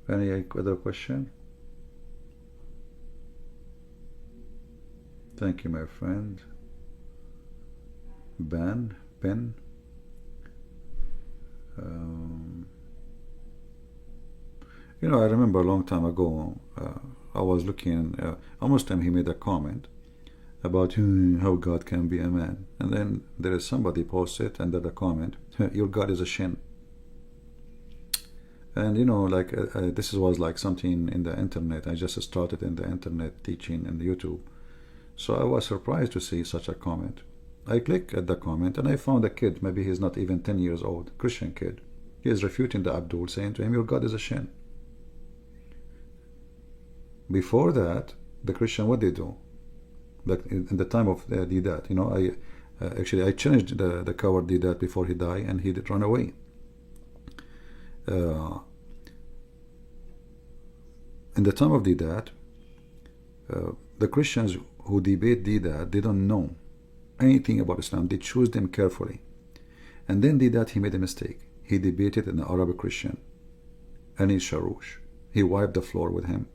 Any other question? Thank you, my friend. Ben. I remember a long time ago, I was looking, a Muslim, he made a comment about how God can be a man. And then there is somebody posted under the comment, your God is a shin. And this was like something in the internet. I just started in the internet teaching in YouTube. So I was surprised to see such a comment. I clicked at the comment and I found a kid, maybe he's not even 10 years old, Christian kid. He is refuting the Abdul, saying to him, your God is a shin. Before that, the Christian, what they do? But in the time of Didat, I challenged the coward Didat before he died, and he did run away. In the time of Didat, the Christians who debate Didat, they don't know anything about Islam. They choose them carefully. And then Didat, he made a mistake. He debated an Arabic Christian, Anis Sharoush. He wiped the floor with him.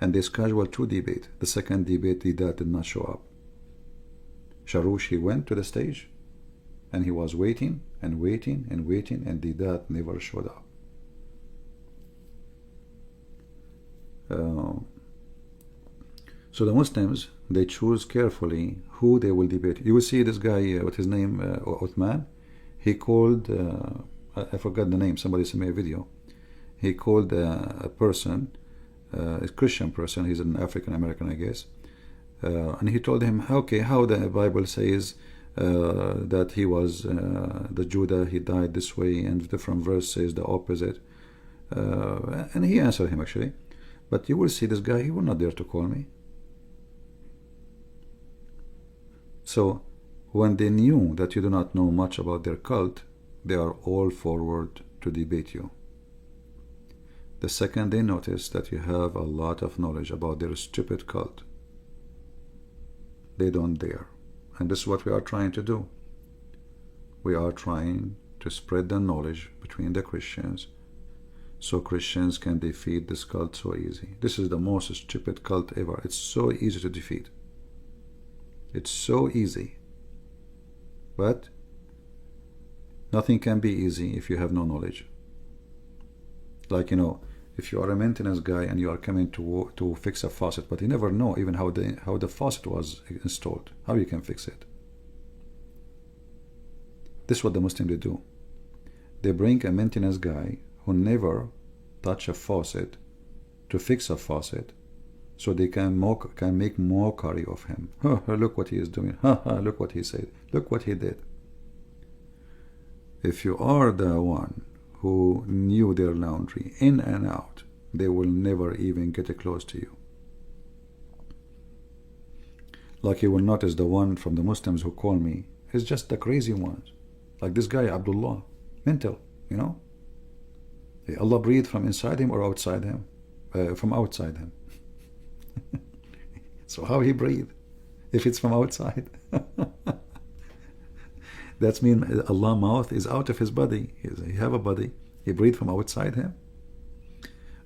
And they scheduled 2 debates. The second debate, Didat did not show up. Sharoush, he went to the stage, and he was waiting and waiting and waiting, and Didat never showed up. So the Muslims, they choose carefully who they will debate. You will see this guy, what his name, Uthman, he called, I forgot the name, somebody sent me a video. He called a person, a Christian person, he's an African American, I guess, and he told him, okay, how the Bible says that he was the Judah, he died this way, and different verse says the opposite. And he answered him actually, but you will see this guy, he will not dare to call me. So when they knew that you do not know much about their cult, they are all forward to debate you. The second they notice that you have a lot of knowledge about their stupid cult, they don't dare. And this is what we are trying to do. We are trying to spread the knowledge between the Christians so Christians can defeat this cult so easy. This is the most stupid cult ever. It's so easy to defeat. It's so easy. But nothing can be easy if you have no knowledge. Like, if you are a maintenance guy and you are coming to fix a faucet, but you never know even how the faucet was installed, how you can fix it. This is what the Muslims do. They bring a maintenance guy who never touch a faucet to fix a faucet, so they can make mockery of him. Look what he is doing. Look what he said. Look what he did. If you are the one who knew their laundry in and out, they will never even get close to you. Like you will notice the one from the Muslims who call me is just the crazy ones. Like this guy, Abdullah, mental, Allah breathed from inside him or outside him? From outside him. So how he breathed if it's from outside? That means Allah's mouth is out of his body. He have a body. He breathed from outside him.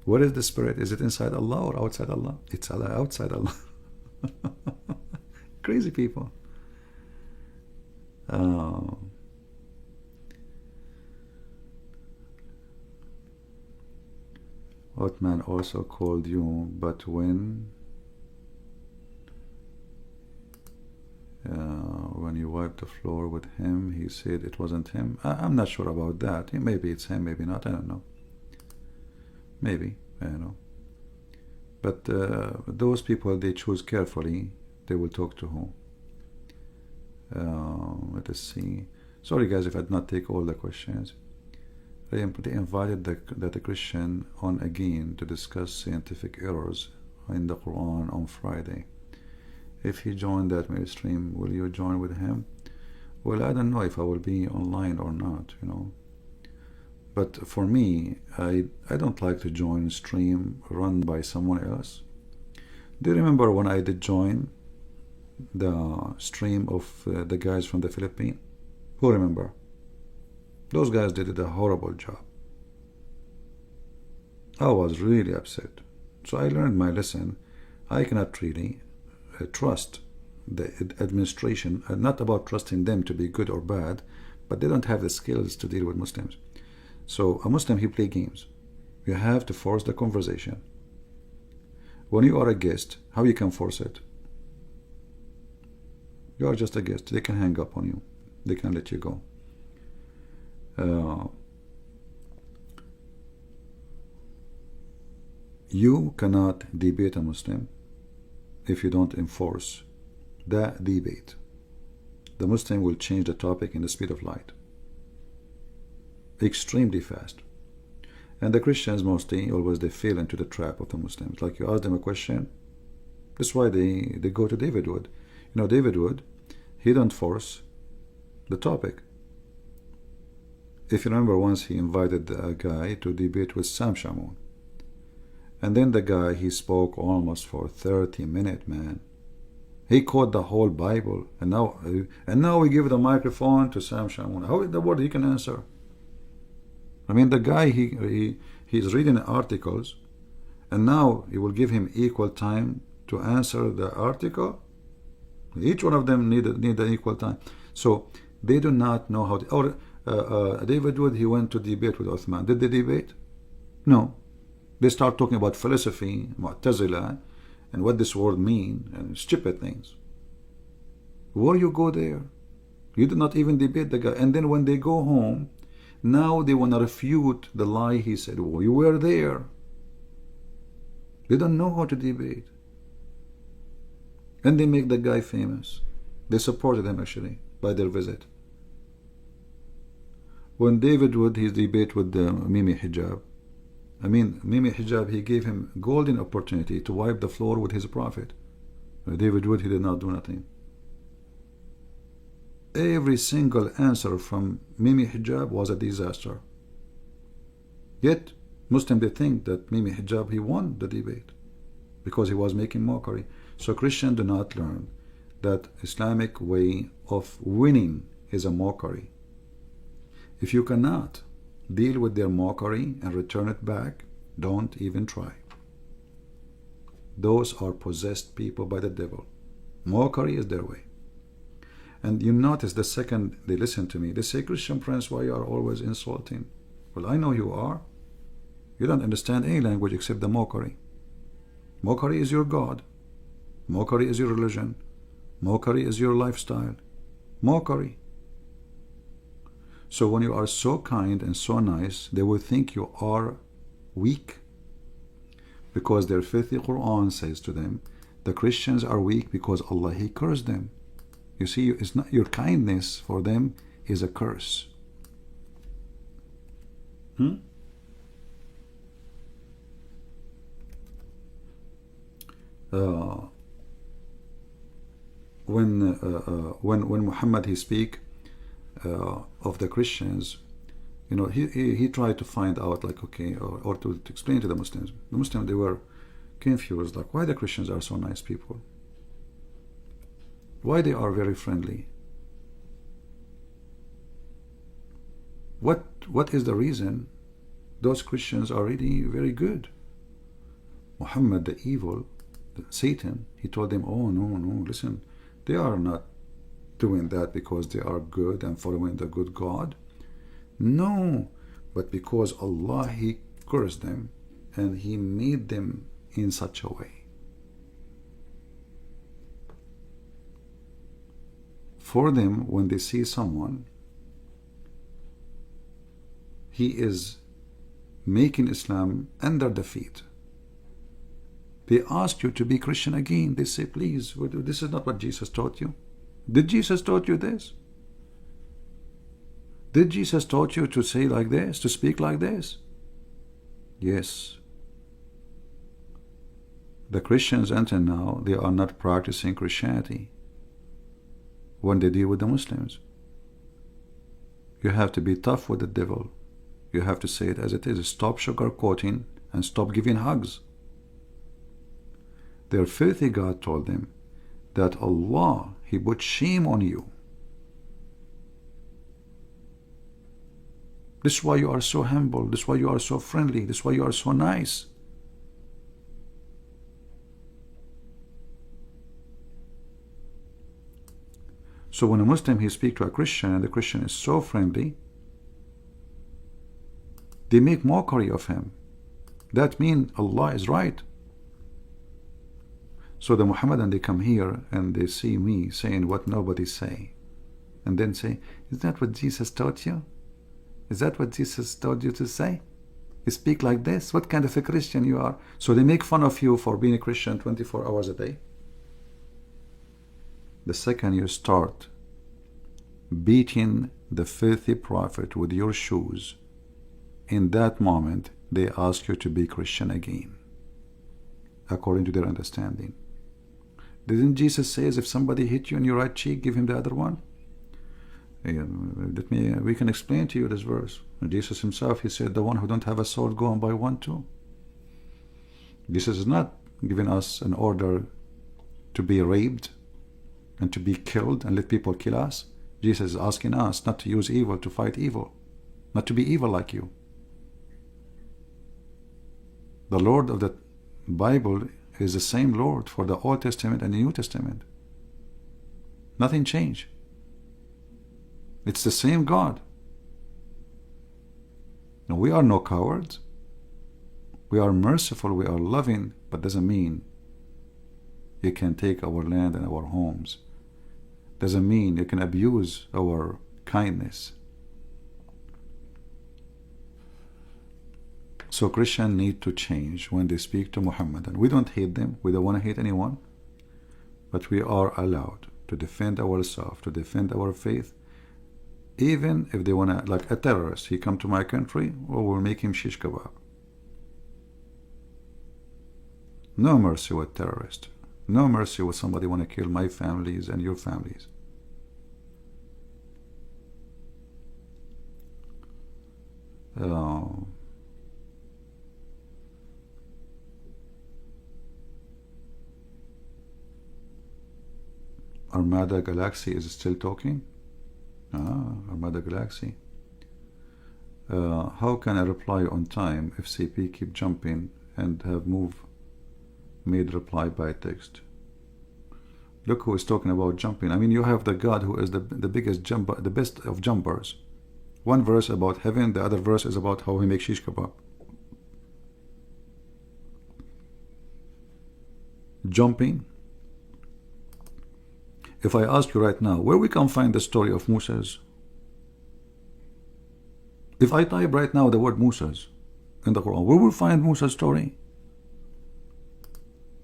Where is the spirit? Is it inside Allah or outside Allah? It's outside Allah. Crazy people. Othman also called you, but when when you wiped the floor with him, he said it wasn't him. I'm not sure about that. Maybe it's him, maybe not. I don't know. Maybe, I don't know. But those people, they choose carefully. They will talk to whom. Let us see. Sorry guys if I did not take all the questions. They invited the Christian on again to discuss scientific errors in the Quran on Friday. If he joined that mainstream, will you join with him? Well, I don't know if I will be online or not, you know. But for me, I don't like to join a stream run by someone else. Do you remember when I did join the stream of the guys from the Philippines? Who remember? Those guys did a horrible job. I was really upset. So I learned my lesson. I cannot really trust the administration, not about trusting them to be good or bad, but they don't have the skills to deal with Muslims. So a Muslim, he play games. You have to force the conversation. When you are a guest, how you can force it? You are just a guest. They can hang up on you. They can let you go. You cannot debate a Muslim if you don't enforce the debate. The Muslim will change the topic in the speed of light. Extremely fast. And the Christians mostly, always they fall into the trap of the Muslims. Like you ask them a question, that's why they go to David Wood. You know, David Wood, he don't force the topic. If you remember, once he invited a guy to debate with Sam Shamoun. And then the guy, he spoke almost for 30 minutes, man. He quoted the whole Bible. And now we give the microphone to Sam Shamoun. How in the world he can answer? I mean, the guy, he's reading articles, and now you will give him equal time to answer the article. Each one of them need an equal time. So they do not know how to. Or David Wood, he went to debate with Uthman. Did they debate? No. They start talking about philosophy, Mu'tazila, and what this word mean, and stupid things. Where you go there? You did not even debate the guy. And then when they go home, now they want to refute the lie he said. Well, you were there. They don't know how to debate. And they make the guy famous. They supported him actually by their visit. When David Wood, his debate with Mimi Hijab, I mean, Mimi Hijab, he gave him golden opportunity to wipe the floor with his prophet. David Wood, he did not do nothing. Every single answer from Mimi Hijab was a disaster. Yet, Muslims, they think that Mimi Hijab, he won the debate because he was making mockery. So Christians do not learn that Islamic way of winning is a mockery. If you cannot deal with their mockery and return it back, don't even try. Those are possessed people by the devil. Mockery is their way. And you notice the second they listen to me, they say, Christian Prince, why you are always insulting? Well, I know you are. You don't understand any language except the mockery. Mockery is your God. Mockery is your religion. Mockery is your lifestyle. Mockery. So when you are so kind and so nice, they will think you are weak. Because their filthy Quran says to them, the Christians are weak because Allah, He cursed them. You see, it's not your kindness for them is a curse. When Muhammad he speak of the Christians, you know, he tried to find out, like, okay, or to explain to the Muslims. The Muslims, they were confused, like, why the Christians are so nice people, why they are very friendly, what is the reason those Christians are really very good. Muhammad, the evil, Satan, he told them, oh no, listen, they are not doing that because they are good and following the good God. No, but because Allah, He cursed them and He made them in such a way. for them, when they see someone, he is making Islam under the feet. They ask you to be Christian again. They say, please, this is not what Jesus taught you. Did Jesus taught you this? Did Jesus taught you to say like this, to speak like this? Yes. The Christians until now, they are not practicing Christianity when they deal with the Muslims. You have to be tough with the devil. You have to say it as it is. Stop sugarcoating and stop giving hugs. Their filthy God told them that Allah, He put shame on you. This is why you are so humble. This is why you are so friendly. This is why you are so nice. So when a Muslim, he speaks to a Christian, and the Christian is so friendly, they make mockery of him. That means Allah is right. So the Muhammadan, they come here and they see me saying what nobody say, and then say, is that what Jesus taught you? Is that what Jesus taught you to say? You speak like this? What kind of a Christian you are? So they make fun of you for being a Christian 24 hours a day. The second you start beating the filthy prophet with your shoes, in that moment they ask you to be Christian again, according to their understanding. Didn't Jesus say, if somebody hit you in your right cheek, give him the other one? We can explain to you this verse. Jesus himself, he said, the one who don't have a sword, go and buy one too. Jesus is not giving us an order to be raped and to be killed and let people kill us. Jesus is asking us not to use evil to fight evil, not to be evil like you. The Lord of the Bible is the same Lord for the Old Testament and the New Testament. Nothing changed. It's the same God. Now, we are no cowards. We are merciful, we are loving, but doesn't mean you can take our land and our homes. Doesn't mean you can abuse our kindness. So Christians need to change when they speak to Muhammad. And we don't hate them. We don't want to hate anyone. But we are allowed to defend ourselves, to defend our faith. Even if they want to, like a terrorist, he come to my country, or we'll make him shish kebab. No mercy with terrorists. No mercy with somebody want to kill my families and your families. Armada Galaxy is still talking? Armada Galaxy. How can I reply on time if CP keep jumping and have made reply by text? Look who is talking about jumping. I mean, you have the God who is the biggest jumper, the best of jumpers. One verse about heaven, the other verse is about how he makes shish kebab. Jumping. If I ask you right now, where we can find the story of Moses? If I type right now the word Moses in the Quran, where will we find Moses' story?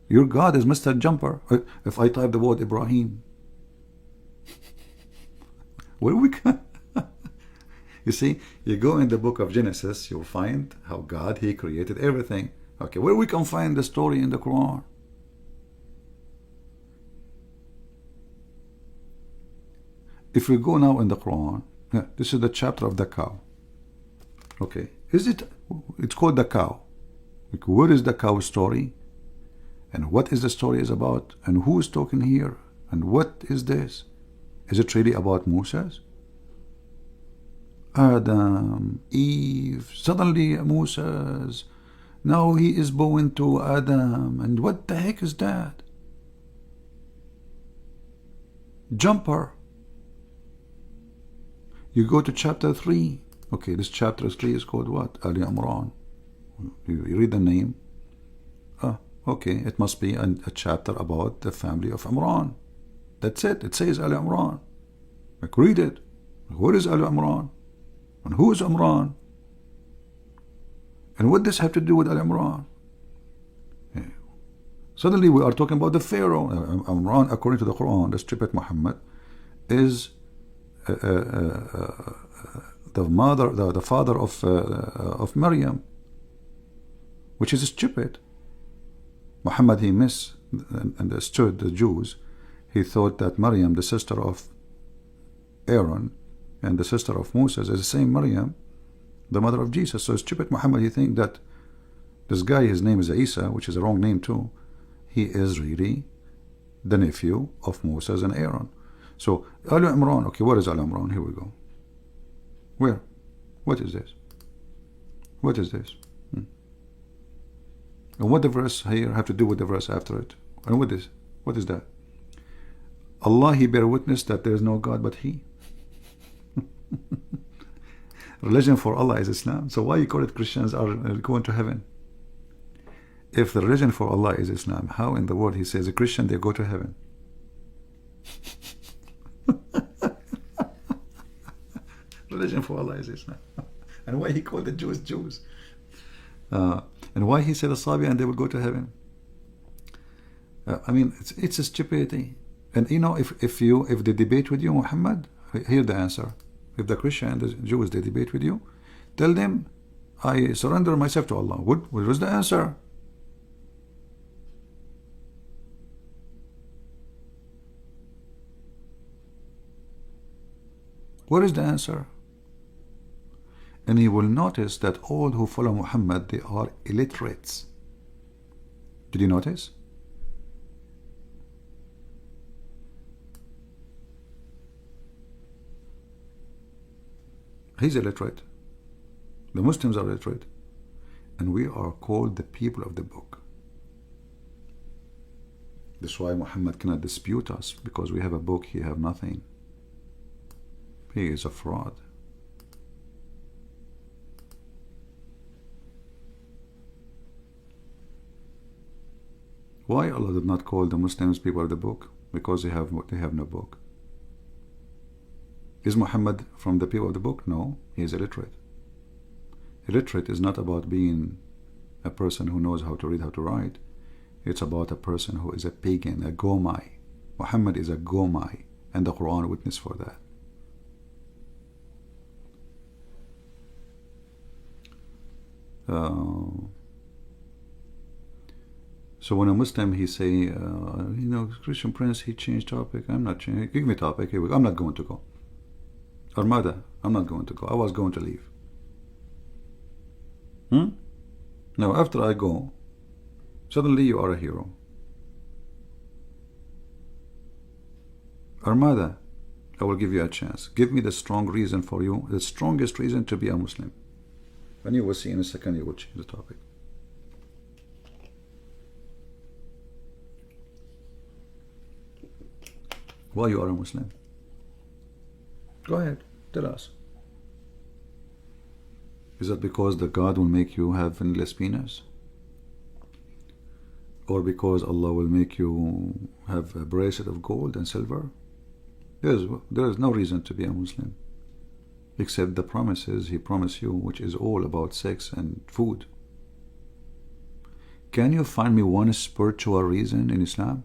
Your God is Mr. Jumper. If I type the word Ibrahim, where we can? You see, you go in the book of Genesis, you'll find how God, He created everything. Okay, where we can find the story in the Quran? If we go now in the Quran, this is the chapter of the cow. Okay, it's called the cow. Like, where is the cow story? And what is the story is about? And who is talking here? And what is this? Is it really about Moses? Adam, Eve, suddenly Moses. Now he is bowing to Adam. And what the heck is that? Jumper. You go to chapter 3. Okay, this chapter 3 is called what? Al-Imran. You read the name. Okay, it must be a chapter about the family of Imran. That's it. It says Al-Imran. Like, read it. What is Al-Imran? And who is Imran? And what does this have to do with Al-Imran? Yeah. Suddenly we are talking about the Pharaoh. Imran, according to the Quran, the stupid Muhammad, is the father of Maryam, which is stupid. Muhammad, he misunderstood the Jews. He thought that Maryam, the sister of Aaron and the sister of Moses, is the same Maryam, the mother of Jesus. So stupid Muhammad, he think that this guy, his name is Isa, which is a wrong name too. He is really the nephew of Moses and Aaron. So Al-Imran, okay, what is Al-Imran? Here we go. Where? What is this? What is this? And what the verse here have to do with the verse after it? And what is that? Allah, He bear witness that there is no God but He. Religion for Allah is Islam. So why you call it Christians are going to heaven? If the religion for Allah is Islam, how in the world He says a Christian they go to heaven? Religion for Allah is Islam. And why He called the Jews Jews? And why He said Asabi and they will go to heaven? I mean, it's a stupidity. And you know, if they debate with you, Muhammad, hear the answer. If the Christian and the Jews they debate with you, tell them, I surrender myself to Allah. What was the answer? What is the answer? And you will notice that all who follow Muhammad, they are illiterates. Did you notice? He's illiterate. The Muslims are illiterate. And we are called the people of the book. That's why Muhammad cannot dispute us, because we have a book, he have nothing. He is a fraud. Why Allah did not call the Muslims people of the book? Because they have no book. Is Muhammad from the people of the book? No, he is illiterate. Illiterate is not about being a person who knows how to read, how to write. It's about a person who is a pagan, a Gomai. Muhammad is a Gomai, and the Quran witness for that. So when a Muslim, he say, you know, Christian Prince, he changed topic. I'm not changing. Give me topic. Here we go. I'm not going to go. Armada, I'm not going to go. I was going to leave. Now, after I go, suddenly you are a hero. Armada, I will give you a chance. Give me the strong reason for you, the strongest reason to be a Muslim. And you will see in a second, you will change the topic. Why you are a Muslim? Go ahead, tell us. Is that because the God will make you have endless penis? Or because Allah will make you have a bracelet of gold and silver? There is no reason to be a Muslim, except the promises He promised you, which is all about sex and food. Can you find me one spiritual reason in Islam?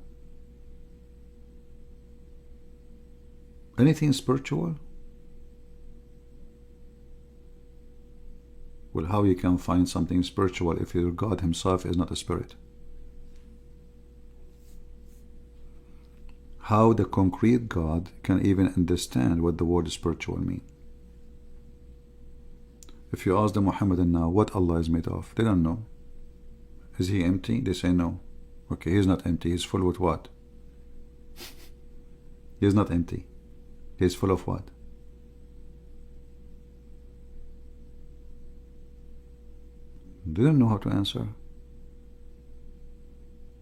Anything spiritual? Well, how you can find something spiritual if your God Himself is not a spirit? How the concrete God can even understand what the word spiritual mean? If you ask the Muhammadan now what Allah is made of, they don't know. Is He empty? They say no. Okay, He's not empty. He's full with what? He's not empty. He's full of what? They don't know how to answer.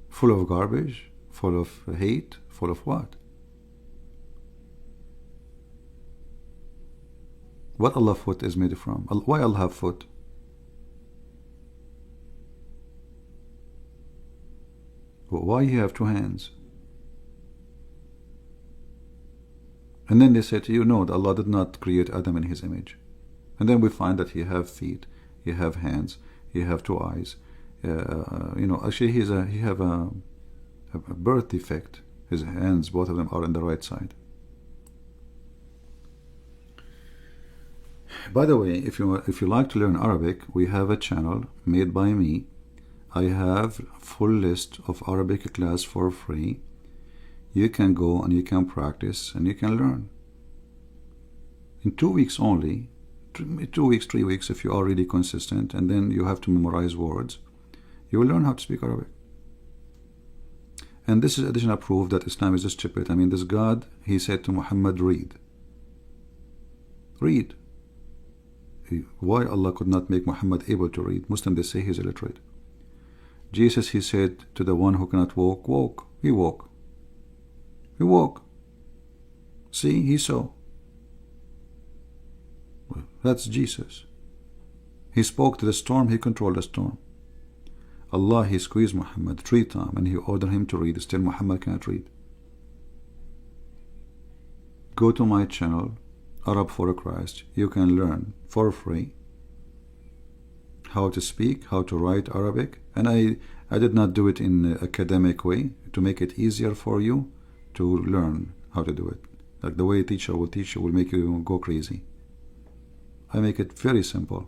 Full of garbage, full of hate, full of what? What Allah foot is made from? Why Allah have foot? Why He have two hands? And then they say to you, no, that Allah did not create Adam in his image. And then we find that he have feet, he have hands, he have two eyes. Actually he have a birth defect. His hands, both of them, are on the right side. By the way, if you like to learn Arabic, we have a channel made by me. I have full list of Arabic class for free. You can go and you can practice and you can learn. In 2 weeks only, 2 weeks, 3 weeks, if you are really consistent, and then you have to memorize words, you will learn how to speak Arabic. And this is additional proof that Islam is stupid. I mean, this God, he said to Muhammad, read. Read. Why Allah could not make Muhammad able to read? Muslims, they say he's illiterate. Jesus, he said to the one who cannot walk, walk. He walk. He walk. See, he saw. Well, that's Jesus. He spoke to the storm, he controlled the storm. Allah, he squeezed Muhammad 3 times and he ordered him to read. Still Muhammad cannot read. Go to my channel, Arab for Christ. You can learn for free how to speak, how to write Arabic. And I did not do it in an academic way to make it easier for you to learn how to do it. Like the way a teacher will teach you will make you go crazy. I make it very simple.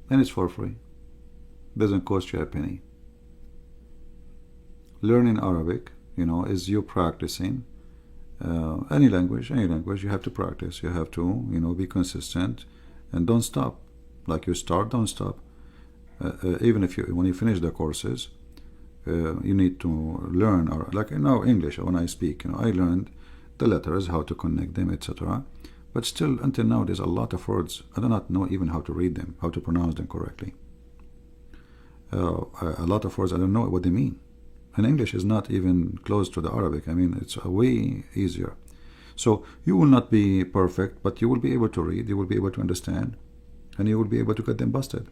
And it's for free. Doesn't cost you a penny. Learning Arabic, is you practicing any language. You have to practice. You have to, be consistent, and don't stop. Like you start, don't stop. Even when you finish the courses, you need to learn. Or like now English, when I speak, I learned the letters, how to connect them, etc. But still, until now, there's a lot of words I do not know even how to read them, how to pronounce them correctly. A lot of words I don't know what they mean. And English is not even close to the Arabic. I mean, it's way easier. So you will not be perfect, but you will be able to read, you will be able to understand, and you will be able to get them busted.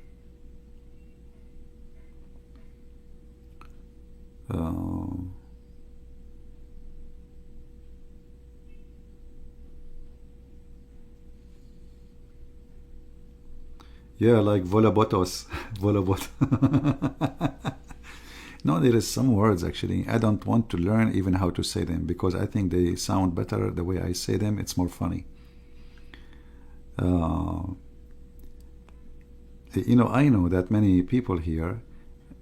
Yeah, like volabotos. Volabot. No, there is some words actually. I don't want to learn even how to say them because I think they sound better the way I say them. It's more funny. I know that many people here,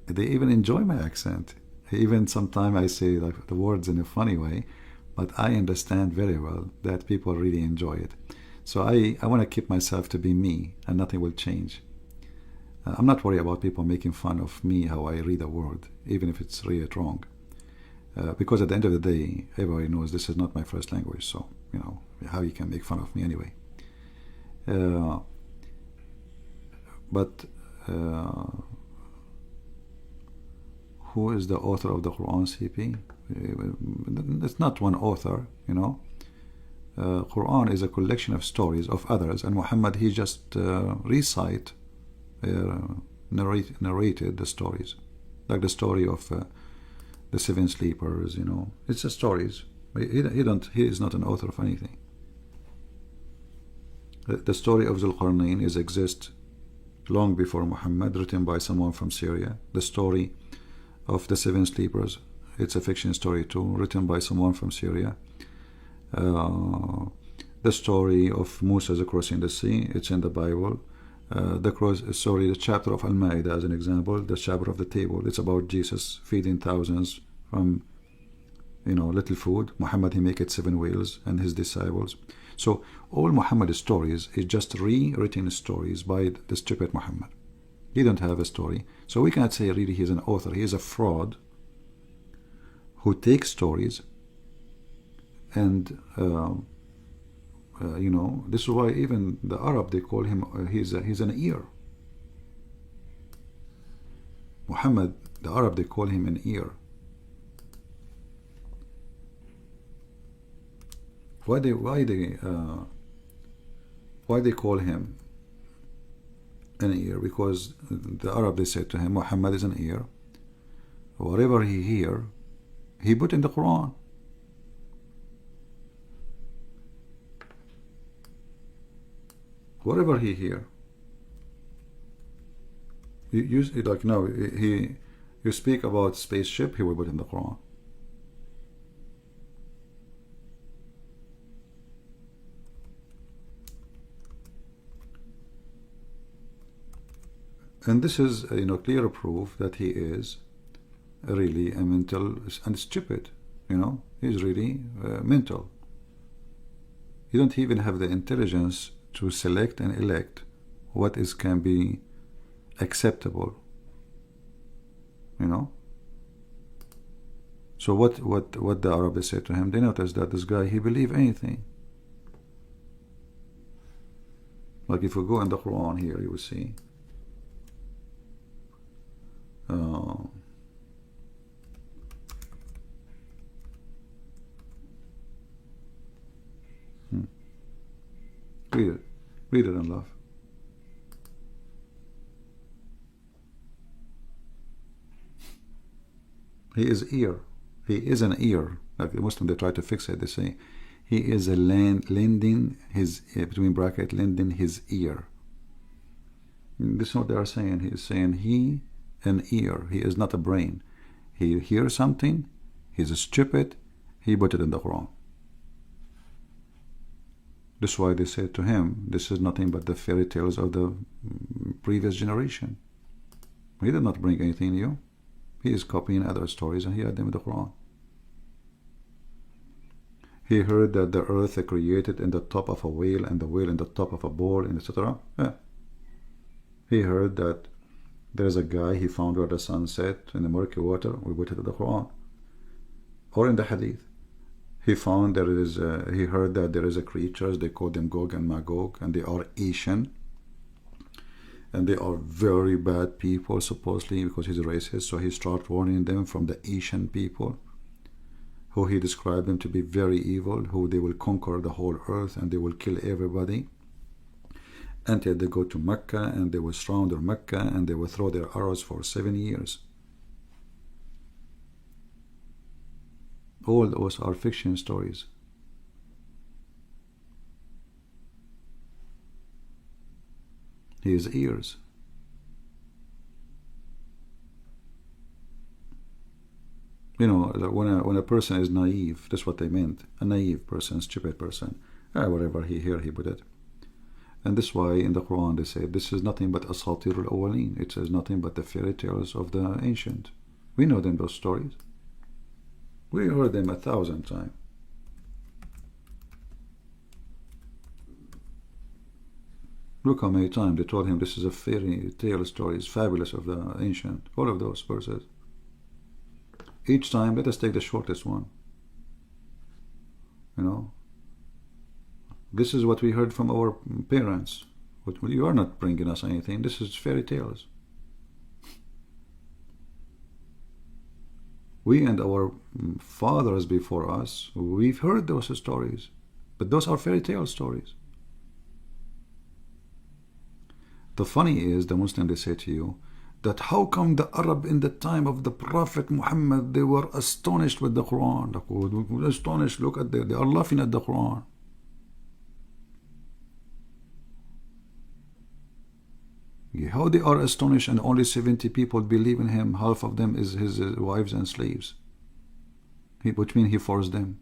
they even enjoy my accent. Even sometimes I say like the words in a funny way, but I understand very well that people really enjoy it. So I want to keep myself to be me, and nothing will change. I'm not worried about people making fun of me, how I read a word, even if it's really wrong. Because at the end of the day, everybody knows this is not my first language, so, how you can make fun of me anyway. But who is the author of the Quran, CP? It's not one author, Quran is a collection of stories of others, and Muhammad, he just narrated the stories, like the story of the 7 sleepers. It's just stories. He is not an author of anything. The story of Zulqarnain exists long before Muhammad, written by someone from Syria. The story of the 7 sleepers, it's a fiction story too, written by someone from Syria. The story of Moses crossing the sea, it's in the Bible. The chapter of Al-Ma'idah, as an example, the chapter of the table, it's about Jesus feeding thousands from little food. Muhammad, he make it 7 whales, and his disciples. So all Muhammad's stories is just rewritten stories by the stupid Muhammad. He don't have a story, so we cannot say really he's an author. He is a fraud who takes stories and this is why even the Arab, they call him he's an ear. Muhammad, the Arab, they call him an ear. Why they call him an ear? Because the Arab, they said to him, Muhammad is an ear. whatever he hear, he put in the Quran. Whatever he hear. You like now you speak about spaceship, he will put in the Quran. And this is clear proof that he is really a mental and stupid. He's really mental. You don't even have the intelligence to select and elect what can be acceptable. So what the Arabs said to him, they noticed that this guy, he believe anything. Like if we go in the Quran here, you will see read it and laugh. He is ear. He is an ear. Like the Muslim, they try to fix it. They say he is a lending his between bracket lending his ear. This is what they are saying. He is saying he an ear. He is not a brain. He hears something. He's stupid. He put it in the Quran. That's why they said to him, this is nothing but the fairy tales of the previous generation. He did not bring anything new. He is copying other stories and he had them in the Quran. He heard that the earth is created in the top of a whale and the whale in the top of a bowl, etc. Yeah. He heard that there's a guy he found where the sun set in the murky water. We put it in the Quran. Or in the Hadith. He found there is he heard that there is a creatures, they call them Gog and Magog, and they are Asian. And they are very bad people, supposedly, because he's a racist. So he started warning them from the Asian people, who he described them to be very evil, who they will conquer the whole earth and they will kill everybody until they go to Mecca, and they will surround Mecca and they will throw their arrows for 7 years. All those are fiction stories. His ears. When a person is naive, that's what they meant. A naive person, stupid person. Whatever he hear, he put it. And that's why in the Quran they say this is nothing but asatir al-awwalin. It says nothing but the fairy tales of the ancient. We know them, those stories. We heard them 1,000 times. Look how many times they told him this is a fairy tale story, it's fabulous of the ancient. All of those verses. Each time, let us take the shortest one. This is what we heard from our parents. You are not bringing us anything. This is fairy tales. We and our fathers before us, we've heard those stories. But those are fairy tale stories. The funny is, the Muslim, they say to you, that how come the Arab in the time of the Prophet Muhammad, they were astonished with the Quran. Like, astonished, look at they are laughing at the Quran. How they are astonished and only 70 people believe in him, half of them is his wives and slaves. Which means he forced them.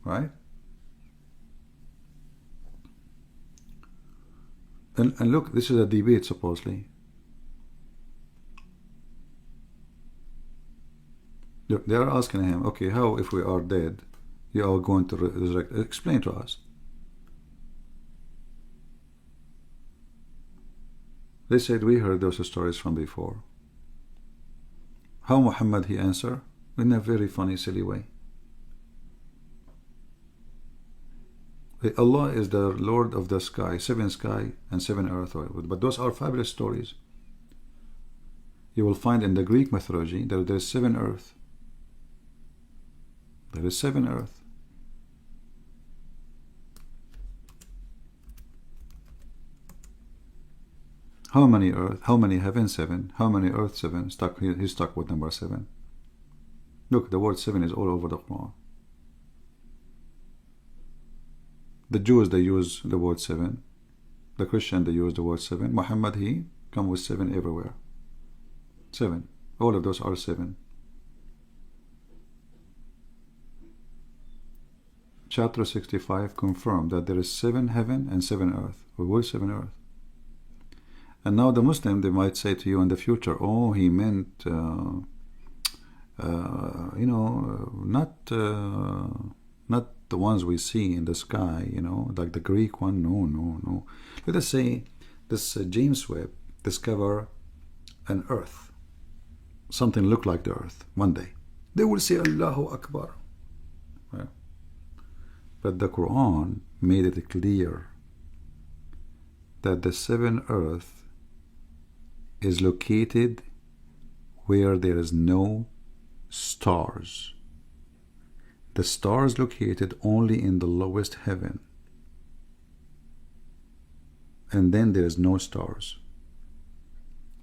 Right? And look, this is a debate supposedly. Look, they are asking him, okay, how if we are dead, you are going to resurrect? Explain to us. They said, we heard those stories from before. How Muhammad, he answered? In a very funny, silly way. Allah is the Lord of the sky, 7 sky and 7 earth. But those are fabulous stories. You will find in the Greek mythology that there is 7 earth. There is 7 earth. How many earth? How many heaven? 7. How many earth? 7. He's stuck with number 7. Look, the word 7 is all over the Quran. The Jews, they use the word 7. The Christian, they use the word 7. Muhammad, he come with 7 everywhere. 7. All of those are 7. Chapter 65 confirmed that there is 7 heaven and 7 earth. We will 7 earth. And now the Muslim, they might say to you in the future, oh, he meant, not the ones we see in the sky, like the Greek one. No. Let us say this James Webb discover an earth, something look like the earth one day. They will say Allahu Akbar. Yeah. But the Quran made it clear that the 7 earth is located where there is no stars. The stars located only in the lowest heaven, and then there is no stars.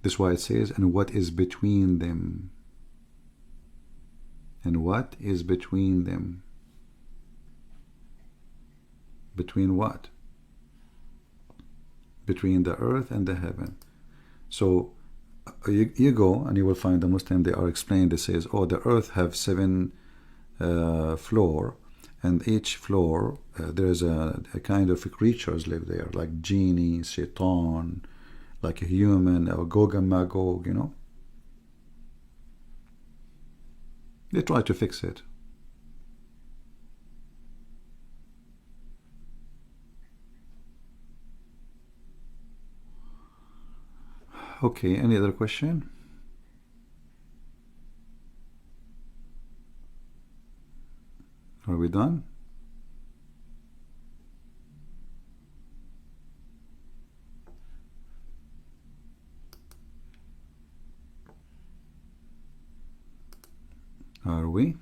This is why it says, and what is between them? And what is between them? Between what? Between the earth and the heaven. So you go and you will find the Muslim, they are explained, they says, oh, the earth have 7 floor, and each floor there is a kind of creatures live there, like genie, shaitan, like a human, or Gog and Magog, They try to fix it. Okay, any other question? Are we done? Are we?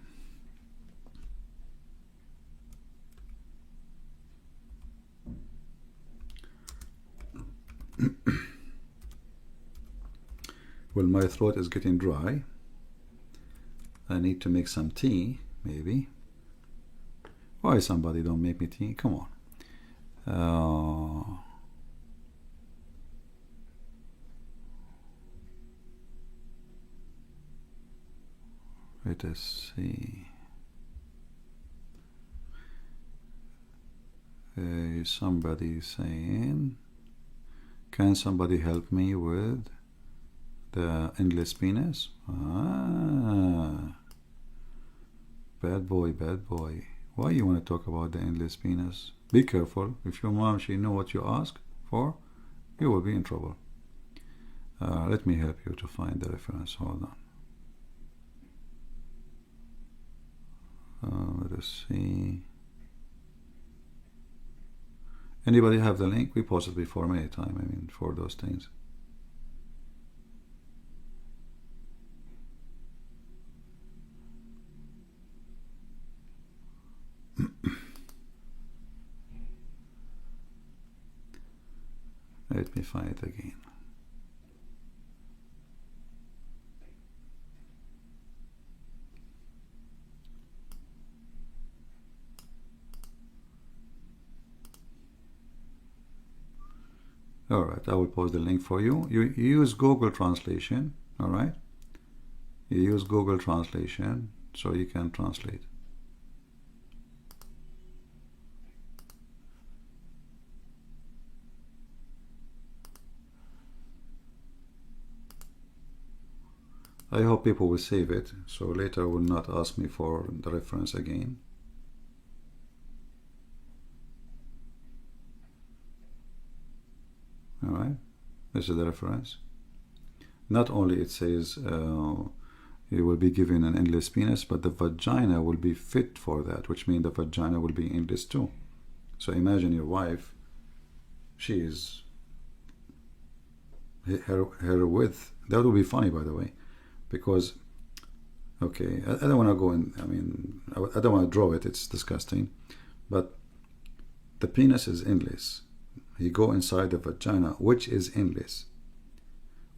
Well, my throat is getting dry. I need to make some tea, maybe. Why somebody don't make me tea? Come on. Let us see. Somebody saying, can somebody help me with the endless penis? Bad boy. Why you want to talk about the endless penis? Be careful. If your mom, she know what you ask for, you will be in trouble. Let me help you to find the reference. Hold on. Let us see. Anybody have the link? We posted before many times, for those things. Let me find it again. Alright, I will post the link for you. You use Google Translation, alright? You use Google Translation so you can translate. I hope people will save it, so later will not ask me for the reference again. Alright, this is the reference. Not only it says you will be given an endless penis, but the vagina will be fit for that, which means the vagina will be endless too. So imagine your wife, she is her width, that will be funny, by the way, because, okay, I don't want to go in, I don't want to draw it, it's disgusting, but the penis is endless. You go inside the vagina, which is endless.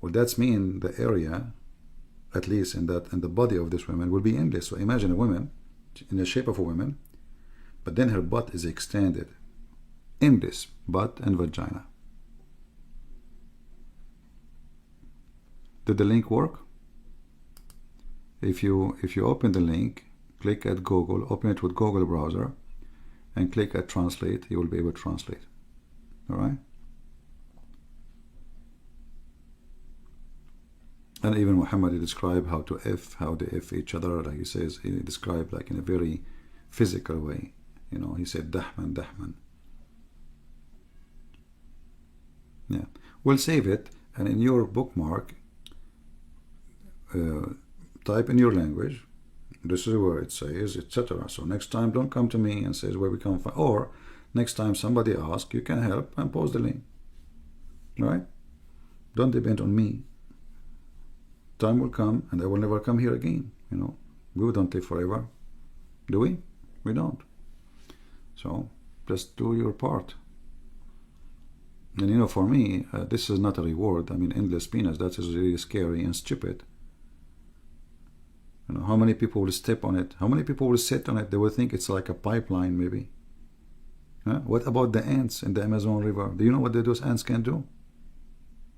Well, that's mean the area, at least in the body of this woman, will be endless. So imagine a woman in the shape of a woman, but then her butt is extended, endless butt and vagina. Did the link work? If you open the link, click at Google, open it with Google browser, and click at translate, you will be able to translate. All right? And even Muhammad described how they F each other, like he says, he described like in a very physical way. You know, he said dahman, dahman. Yeah. We'll save it, and in your bookmark, type in your language, this is where it says, etc. So next time, don't come to me and says where we come from. Or next time somebody asks, you can help and post the link. Right? Don't depend on me. Time will come, and I will never come here again. You know, we don't live forever, do we? We don't. So just do your part. And you know, for me, this is not a reward. I mean, endless penis, that is really scary and stupid. You know, how many people will step on it? How many people will sit on it? They will think it's like a pipeline, maybe. Huh? What about the ants in the Amazon River? Do you know what those ants can do?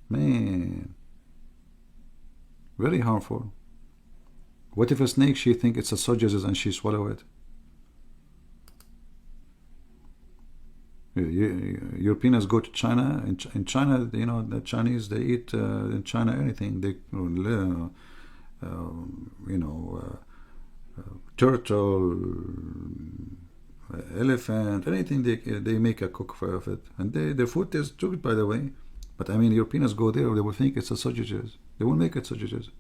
Man, very harmful. What if a snake, she think it's a sausages and she swallow it? Your penis go to China. In China, you know, the Chinese, they eat in China anything. They, you know, turtle, elephant, anything they make a cook of it, and their food is good, by the way. But I mean, Europeans go there, they will think it's a sausages. They will make it sausages.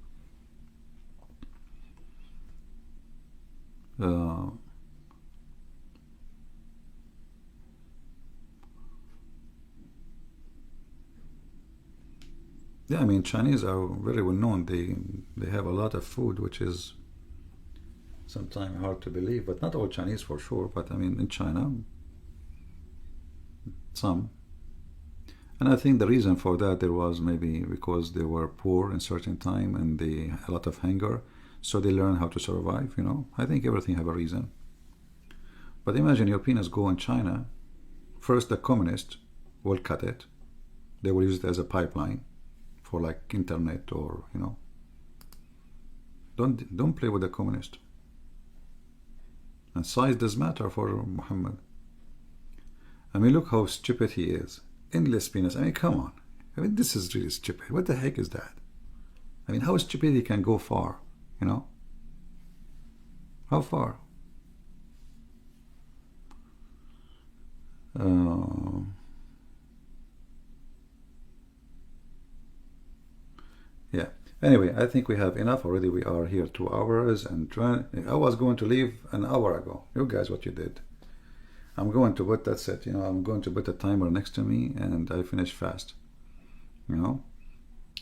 Yeah, I mean, Chinese are very well known. They have a lot of food, which is sometimes hard to believe, but not all Chinese for sure. But I mean, in China, some. And I think the reason for that, there was maybe because they were poor in certain time and they had a lot of hunger, so they learned how to survive. You know, I think everything have a reason. But imagine Europeans go in China. First, the communists will cut it. They will use it as a pipeline for like internet, or you know. Don't play with the communist. And size does matter for Muhammad. I mean, look how stupid he is. Endless penis. I mean, come on. I mean, this is really stupid. What the heck is that? I mean, how stupid he can go far, you know? How far? Yeah. Anyway, I think we have enough already. We are here 2 hours and I was going to leave an hour ago. You guys, what you did. I'm going to put, that's it, you know, I'm going to put a timer next to me and I finish fast, you know,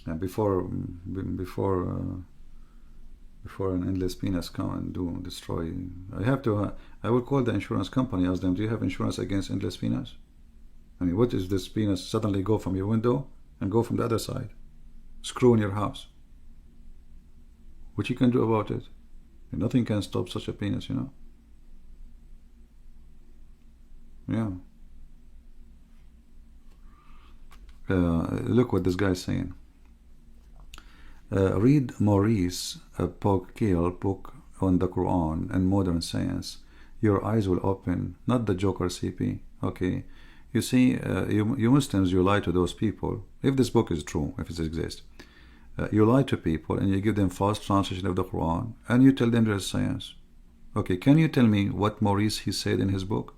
and before an endless penis come and destroy. I have to, I will call the insurance company, ask them, do you have insurance against endless penis? I mean, what is this penis suddenly go from your window and go from the other side? Screw in your house. What you can do about it? Nothing can stop such a penis, you know. Yeah. Look what this guy is saying. Read Maurice Pocquel's book on the Quran and modern science. Your eyes will open. Not the Joker CP. Okay. You see, you Muslims, you lie to those people. If this book is true, if it exists, you lie to people and you give them false translation of the Quran and you tell them there is science. Okay, can you tell me what Maurice he said in his book?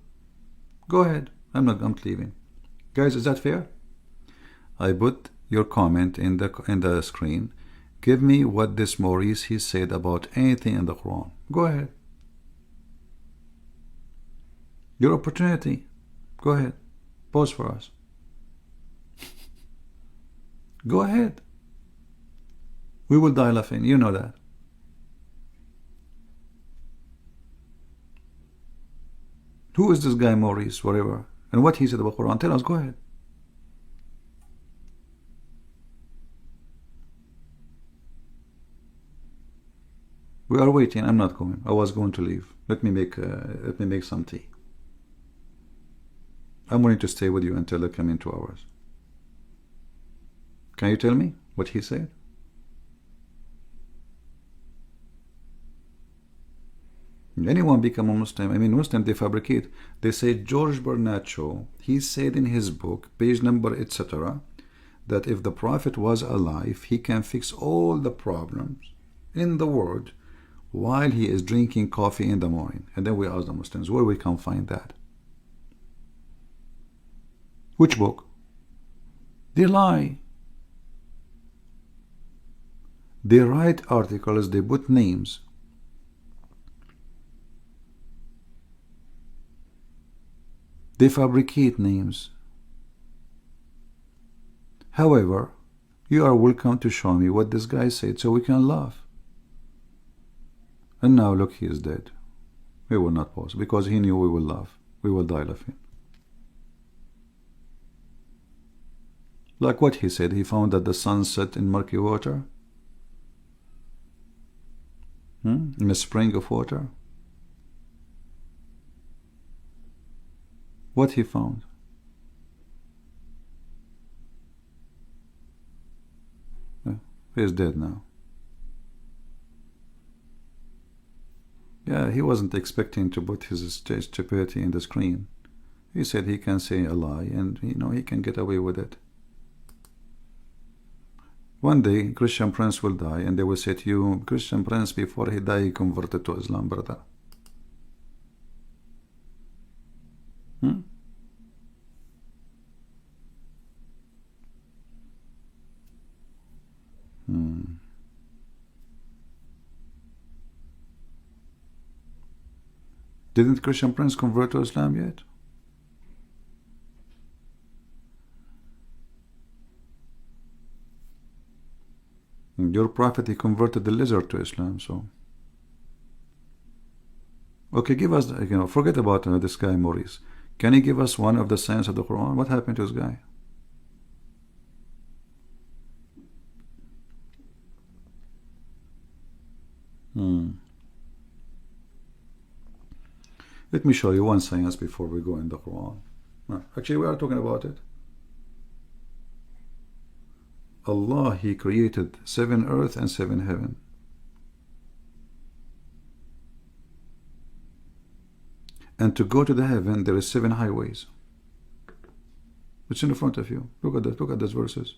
Go ahead. I'm leaving. Guys, is that fair? I put your comment in the screen. Give me what this Maurice he said about anything in the Quran. Go ahead. Your opportunity. Go ahead. Pause for us. Go ahead. We will die laughing. You know that. Who is this guy Maurice, whatever? And what he said about Quran? Tell us, go ahead. We are waiting. I'm not going. I was going to leave. Let me make some tea. I'm willing to stay with you until they come in 2 hours. Can you tell me what he said? Anyone become a Muslim? I mean, Muslim, they fabricate. They say George Bernaccio, he said in his book, page number, etc., that if the Prophet was alive, he can fix all the problems in the world while he is drinking coffee in the morning. And then we ask the Muslims, where we can find that? Which book? They lie. They write articles, they put names. They fabricate names. However, you are welcome to show me what this guy said so we can laugh. And now look, he is dead. We will not pause because he knew we will laugh. We will die laughing. Like what he said, he found that the sun set in murky water, in a spring of water. What he found? He is dead now. Yeah, he wasn't expecting to put his stupidity in the screen. He said he can say a lie and he can get away with it. One day, Christian Prince will die and they will say to you, Christian Prince, before he died, he converted to Islam, brother. Didn't Christian Prince convert to Islam yet? Your prophet, he converted the lizard to Islam, so. Okay, give us, forget about this guy Maurice. Can he give us one of the signs of the Quran? What happened to this guy? Let me show you one science before we go in the Quran. Actually, we are talking about it. Allah, he created 7 earth and 7 heaven. And to go to the heaven, there is 7 highways. It's in front of you. Look at that. Look at those verses.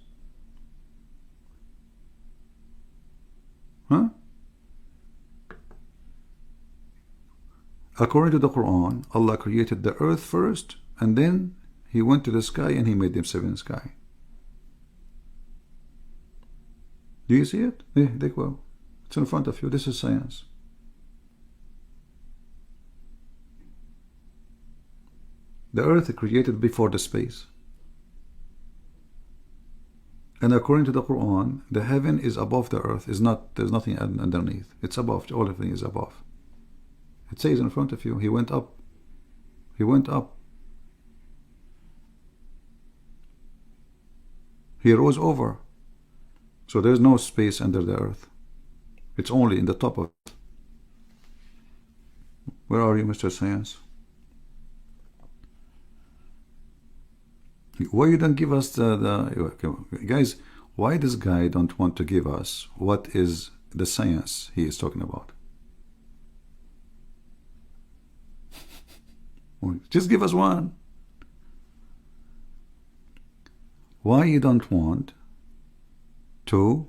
According to the Quran, Allah created the earth first, and then he went to the sky and he made them 7 sky. Do you see it? It's in front of you. This is science. The earth is created before the space. And according to the Quran, the heaven is above the earth. There's nothing underneath. It's above. All of it is above. It says in front of you, he went up. He went up. He rose over. So there's no space under the earth. It's only in the top of it. Where are you, Mr. Science? Why you don't give us guys, why this guy don't want to give us what is the science he is talking about? Just give us one. Why you don't want to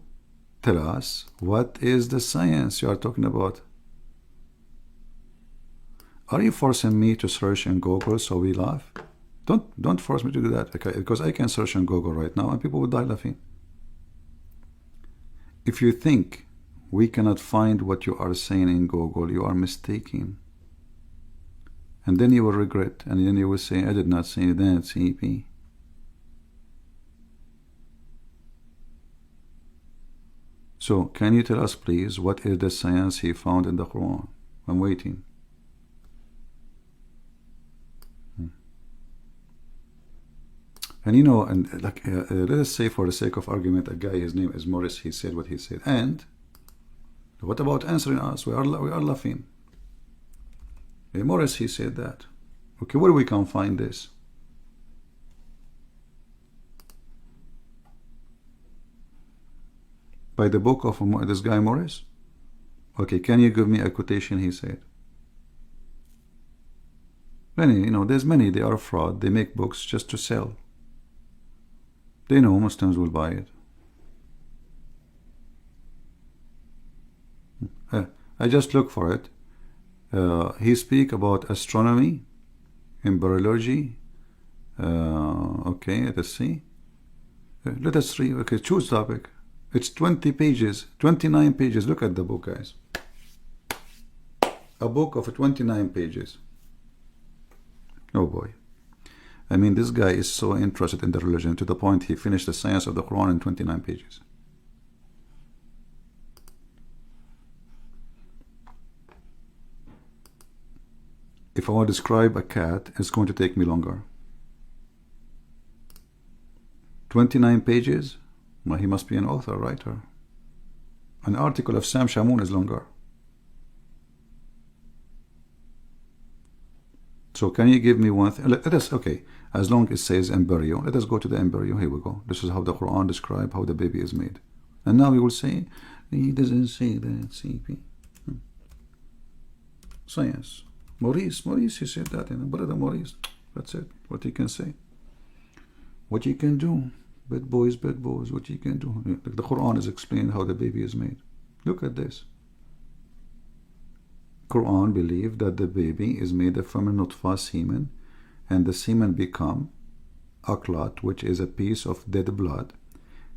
tell us what is the science you are talking about? Are you forcing me to search in Google so we laugh? Don't force me to do that, okay? Because I can search on Google right now and people will die laughing. If you think we cannot find what you are saying in Google, you are mistaken. And then you will regret, and then you will say, I did not say that, CP. So, can you tell us, please, what is the science he found in the Quran? I'm waiting. And let us say for the sake of argument, a guy, his name is Morris, he said what he said. And What about answering us? We are laughing. Morris, he said that. Okay, where we can find this? By the book of this guy Morris? Okay, can you give me a quotation he said? Many, there's many, they are fraud. They make books just to sell. They know Muslims will buy it. I just look for it. He speak about astronomy, embryology. Okay, let's see. Let us read. Okay, choose topic. It's 20 pages, 29 pages. Look at the book, guys. A book of 29 pages. Oh boy. I mean, this guy is so interested in the religion to the point he finished the science of the Quran in 29 pages. If I want to describe a cat, it's going to take me longer. 29 pages? Well, he must be an author, writer. An article of Sam Shamoun is longer. So can you give me one thing? Let us, okay, as long as it says embryo, let us go to the embryo. Here we go. This is how the Quran describes how the baby is made. And now we will say, he doesn't say that, CP. Science. Maurice, he said that, brother Maurice. That's it, what he can say. What you can do. Bad boys, what you can do. The Quran is explaining how the baby is made. Look at this. Quran believe that the baby is made from a nutfa semen, and the semen become a clot, which is a piece of dead blood,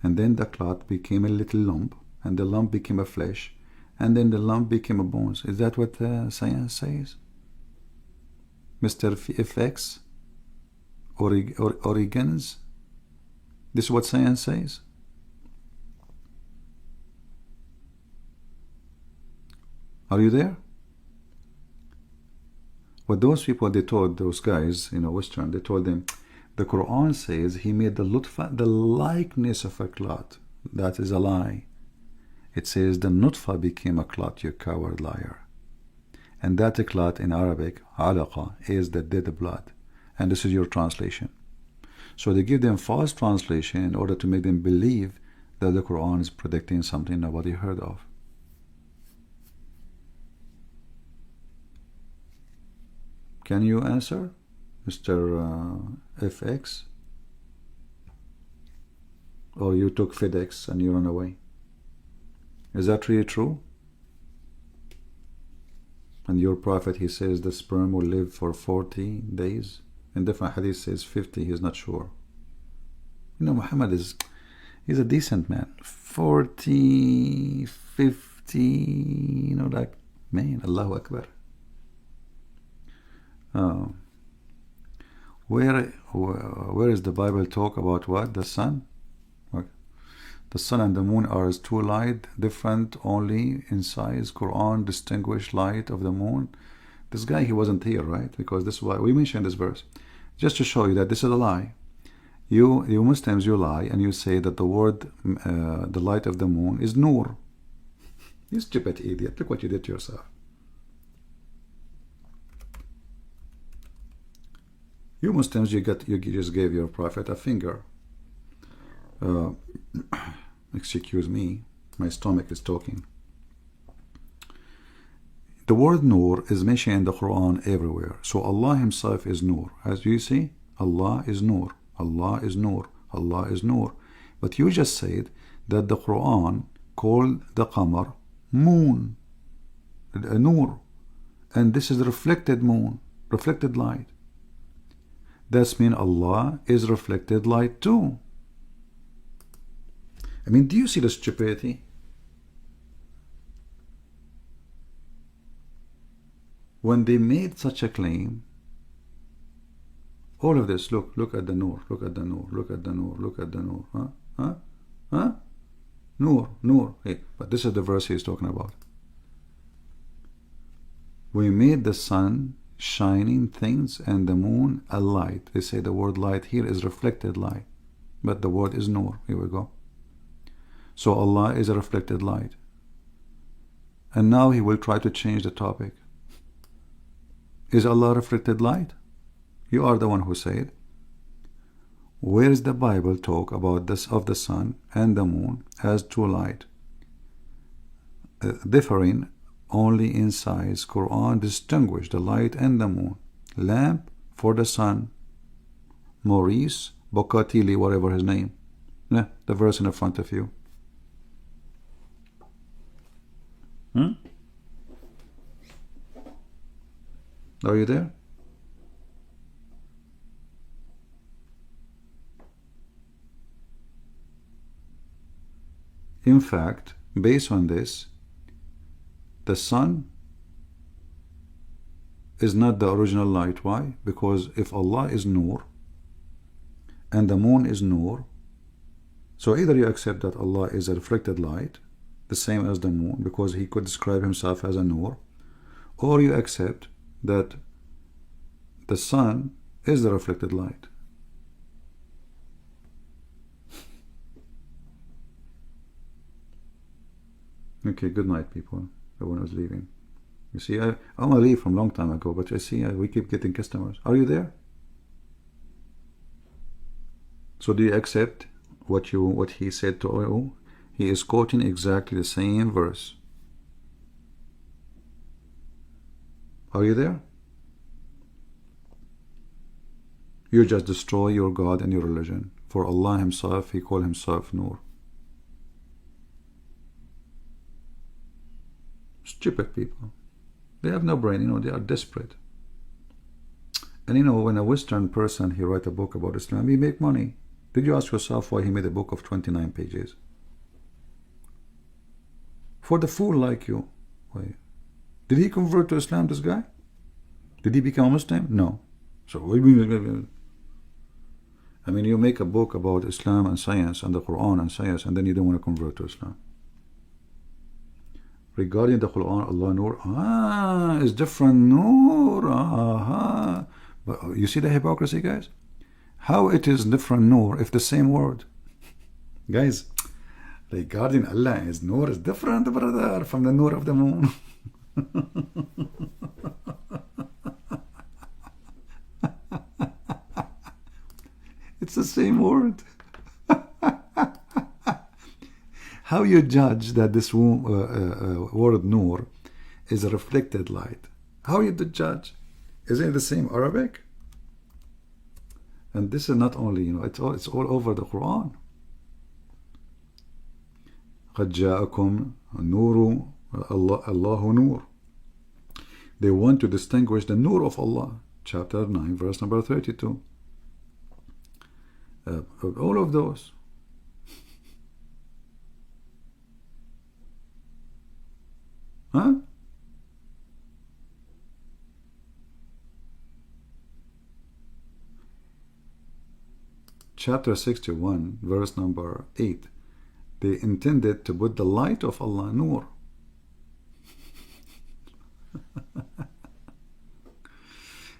and then the clot became a little lump, and the lump became a flesh, and then the lump became a bones. Is that what science says? Mr. FX? Origins? This is what science says? Are you there? What those people, they told those guys, Western, they told them, the Quran says he made the nutfa the likeness of a clot. That is a lie. It says the nutfa became a clot, you coward liar. And that clot in Arabic, alaqa, is the dead blood. And this is your translation. So they give them false translation in order to make them believe that the Quran is predicting something nobody heard of. Can you answer, Mr. FX? Or you took FedEx and you ran away? Is that really true? And your prophet, he says the sperm will live for 40 days. In different hadith says 50, he's not sure. Muhammad he's a decent man. 40, 50, like, man, Allahu Akbar. Where is the Bible talk about what? The sun? The sun and the moon are as two light, different only in size. Quran distinguished light of the moon. This guy, he wasn't here, right? Because this is why we mentioned this verse. Just to show you that this is a lie. You Muslims, you lie and you say that the word, the light of the moon is nur. You stupid idiot. Look what you did to yourself. You Muslims, you just gave your prophet a finger. Excuse me, my stomach is talking. The word nur is mentioned in the Quran everywhere. So Allah himself is nur. As you see, Allah is nur. Allah is nur. Allah is nur. But you just said that the Quran called the qamar moon, a nur. And this is reflected moon, reflected light. That means Allah is reflected light too. I mean, do you see the stupidity? When they made such a claim, all of this, look at the nur, look at the nur, look at the nur, look at the nur, nur. Hey, but this is the verse he's talking about. We made the sun shining things and the moon a light. They say the word light here is reflected light, but the word is nur. Here we go. So Allah is a reflected light. and now he will try to change the topic. Is Allah reflected light? You are the one who said. Where is the Bible talk about this of the sun and the moon as two light, differing only in size? Quran distinguish the light and the moon. Lamp for the sun. Maurice Bocatili, whatever his name. Yeah, the verse in the front of you. Are you there? In fact, based on this, the sun is not the original light. Why? Because if Allah is Nur and the moon is Nur, so either you accept that Allah is a reflected light, the same as the moon, because he could describe himself as a Nur, or you accept that the sun is the reflected light. Okay, good night, people. Everyone was leaving. You see, I'm gonna leave from a long time ago, but I see we keep getting customers. Are you there? So do you accept what he said to you? He is quoting exactly the same verse. Are you there? You just destroy your God and your religion. For Allah himself, he called himself Nur. Stupid people. They have no brain, they are desperate. And when a Western person, he write a book about Islam, he make money. Did you ask yourself why he made a book of 29 pages? For the fool like you. Why? Did he convert to Islam, this guy? Did he become a Muslim? No. So, I mean, you make a book about Islam and science and the Quran and science, and then you don't want to convert to Islam. Regarding the Quran, Allah Nur, is different Nur, But you see the hypocrisy, guys? How it is different Nur if the same word? Guys, regarding Allah is Nur is different, brother, from the Nur of the moon. It's the same word. How you judge that this word Nur is a reflected light? How you judge? Is it the same Arabic? And this is not only, it's all over the Quran. قَدْ جَاءَكُمْ نُورُ اللَّهُ نُور. They want to distinguish the Nur of Allah. Chapter 9, verse number 32. All of those. Huh? Chapter 61, verse number 8. They intended to put the light of Allah, Nur.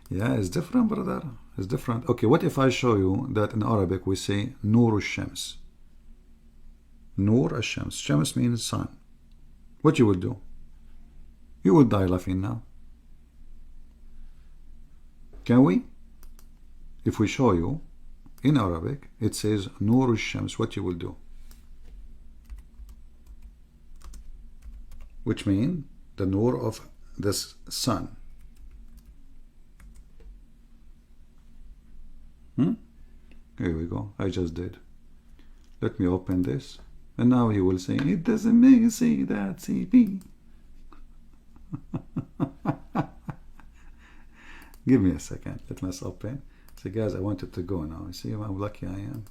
Yeah, it's different, brother. It's different. Okay, what if I show you that in Arabic we say Nur al-Shams? Nur al-Shams. Shams means sun. What you would do? You would die laughing now. Can we? If we show you in Arabic, it says Nur al-Shams, what you will do? Which means the Nur of this sun. Here we go. I just did. Let me open this. And now he will say, it doesn't make you say that, CP. Give me a second. Let me open. So guys, I wanted to go now. See how lucky I am.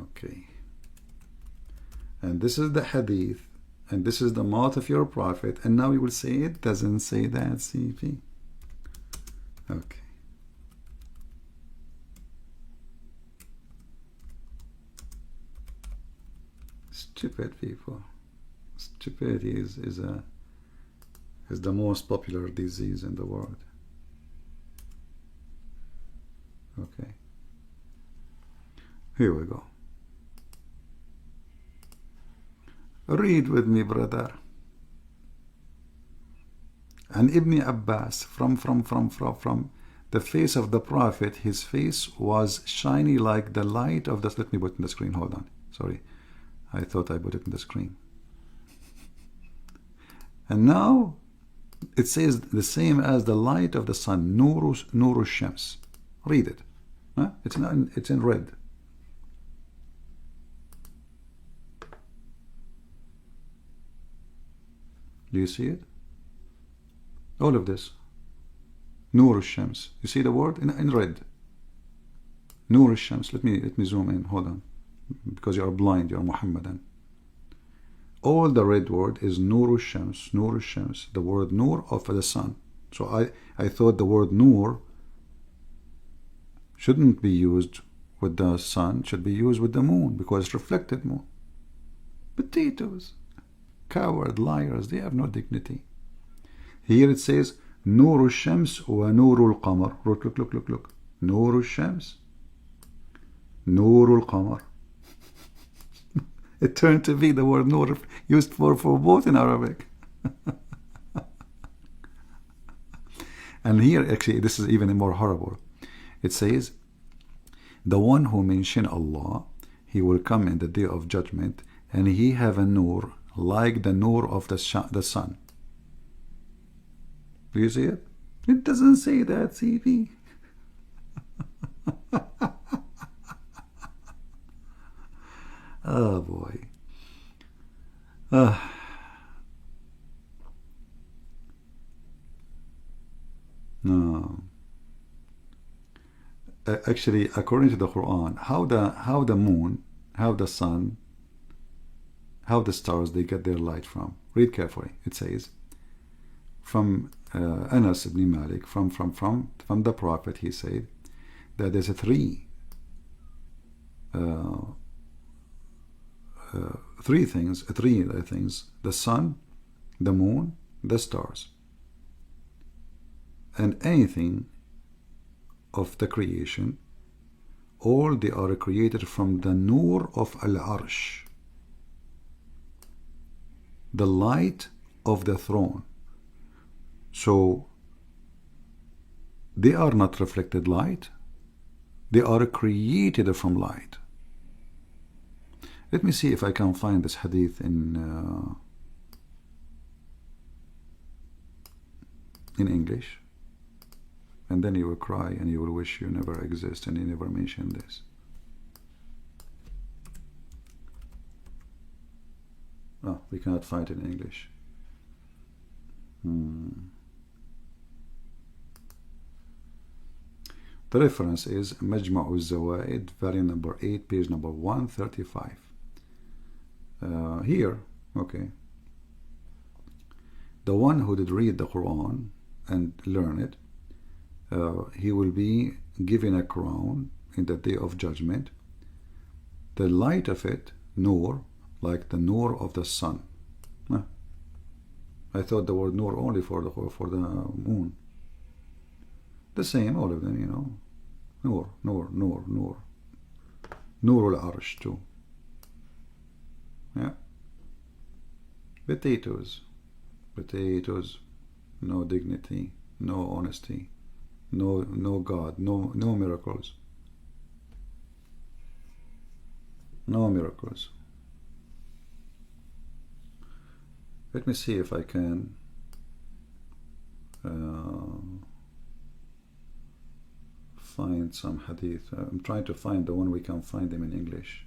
Okay. And this is the hadith. And this is the mouth of your prophet. And now you will say, it doesn't say that, CP. Okay. Stupid people. Stupidity is the most popular disease in the world. Okay. Here we go. Read with me, brother. And Ibn Abbas, from the face of the Prophet, his face was shiny like the light of the... Let me put it in the screen, hold on. Sorry, I thought I put it in the screen. And now it says the same as the light of the sun, Nuru Shams. Read it. Huh? It's in red. Do you see it? All of this. Nur Shams. You see the word in red. Nur Shams. Let me zoom in. Hold on. Because you are blind, you are Muhammadan. All the red word is Nur Shams. Nur Shams. The word Nur of the sun. So I thought the word Nur shouldn't be used with the sun, should be used with the moon, because it's reflected moon. Potatoes. Coward, liars, they have no dignity. Here it says Nur Shams wa Nur al-Qamar. Look. Nur Shams, Nur al-Qamar. It turned to be the word Nur used for both in Arabic. And here, actually, this is even more horrible. It says, the one who mention Allah, he will come in the day of judgment, and he have a nur like the nur of the sun. Do you see it? It doesn't say that, CP. Oh boy. No. Actually, according to the Quran, how the moon, how the sun, how the stars, they get their light from. Read carefully. It says, from Anas ibn Malik, from the Prophet, he said that there's three things, the sun, the moon, the stars. And anything of the creation, all they are created from the nur of Al-Arsh, the light of the throne. So they are not reflected light, they are created from light. Let me see if I can find this hadith in English, and then you will cry and you will wish you never exist and you never mentioned this. Oh, we cannot find it in English. The reference is Majma'u Zawaid, volume number 8, page number 135. Here, okay, the one who did read the Quran and learn it, he will be given a crown in the day of judgment. The light of it, nur, like the nur of the sun. I thought the word nur only for the moon. The same, all of them, you know. Nur. Nur al-Arsh too. Yeah. Potatoes. No dignity, no honesty, no God, no miracles. No miracles. Let me see if I can find some hadith. I'm trying to find the one we can find them in English.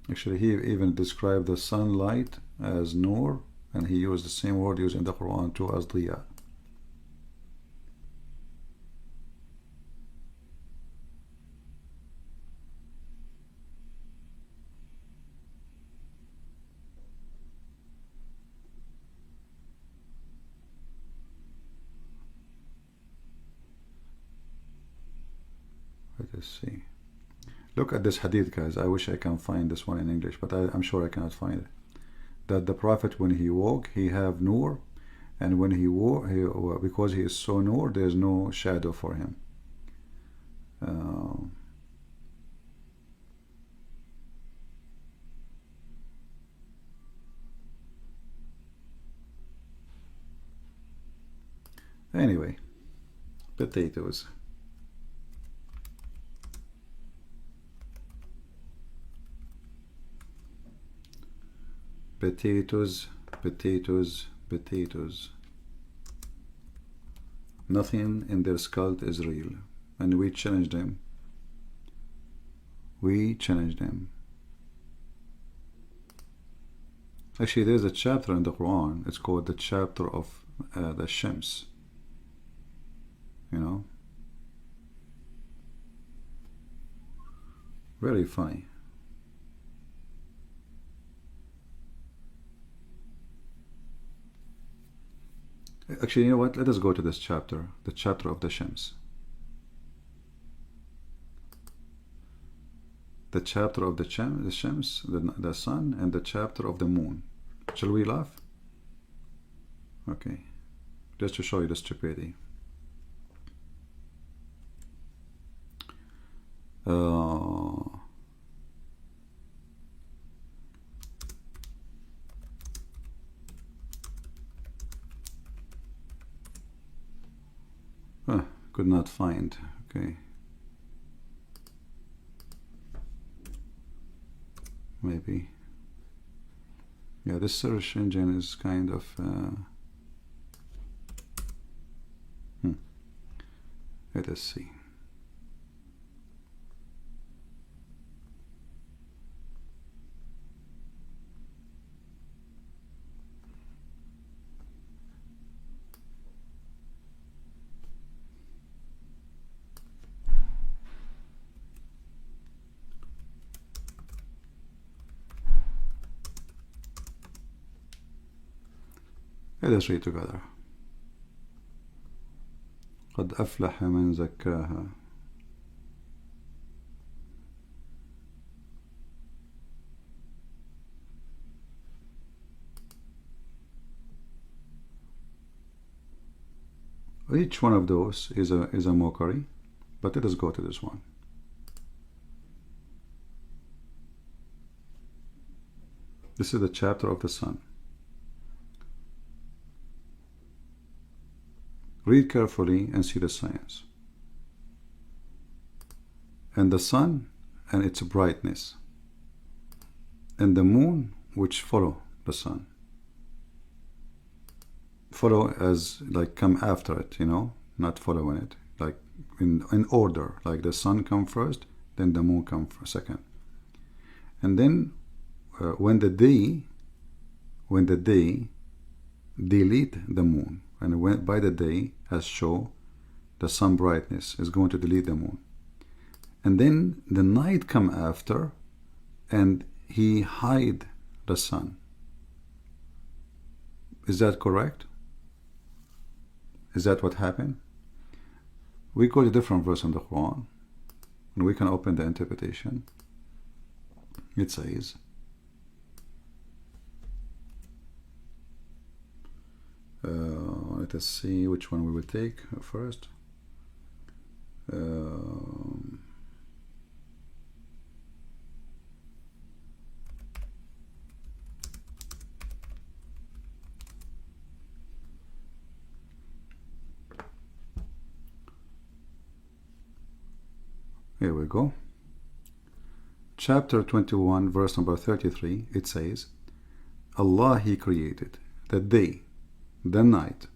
Actually, he even described the sunlight as nur, and he used the same word used in the Quran too as diya. Let us see. Look at this hadith, guys. I wish I can find this one in English, but I'm sure I cannot find it. That the Prophet, when he woke, he have nur And when because he is so nur, there is no shadow for him. Anyway, potatoes. Potatoes, potatoes, potatoes. Nothing in their skull is real. And we challenge them. We challenge them. Actually, there's a chapter in the Quran. It's called the chapter of the Shams. You know? Very funny. Actually, you know what? Let us go to this chapter, the chapter of the Shams. The chapter of the Shams, the sun, and the chapter of the moon. Shall we laugh? Okay. Just to show you the stupidity. Could not find. Okay. Maybe. Yeah, this search engine is kind of let us see. Let us read together. قد أفلح من زكاها. Each one of those is a mockery, but let us go to this one. This is the chapter of the sun. Read carefully and see the science. And the sun and its brightness, and the moon which follow the sun. Follow as like come after it, you know, not following it, like in order, like the sun come first, then the moon come second. And then when the day delete the moon, and by the day as show the sun brightness is going to delete the moon, and then the night come after and he hide the sun. Is that correct? Is that what happened? We quote a different verse in the Quran and we can open the interpretation. It says, let us see which one we will take first. Here we go. Chapter 21, verse number 33, it says, Allah, He created the day, the night,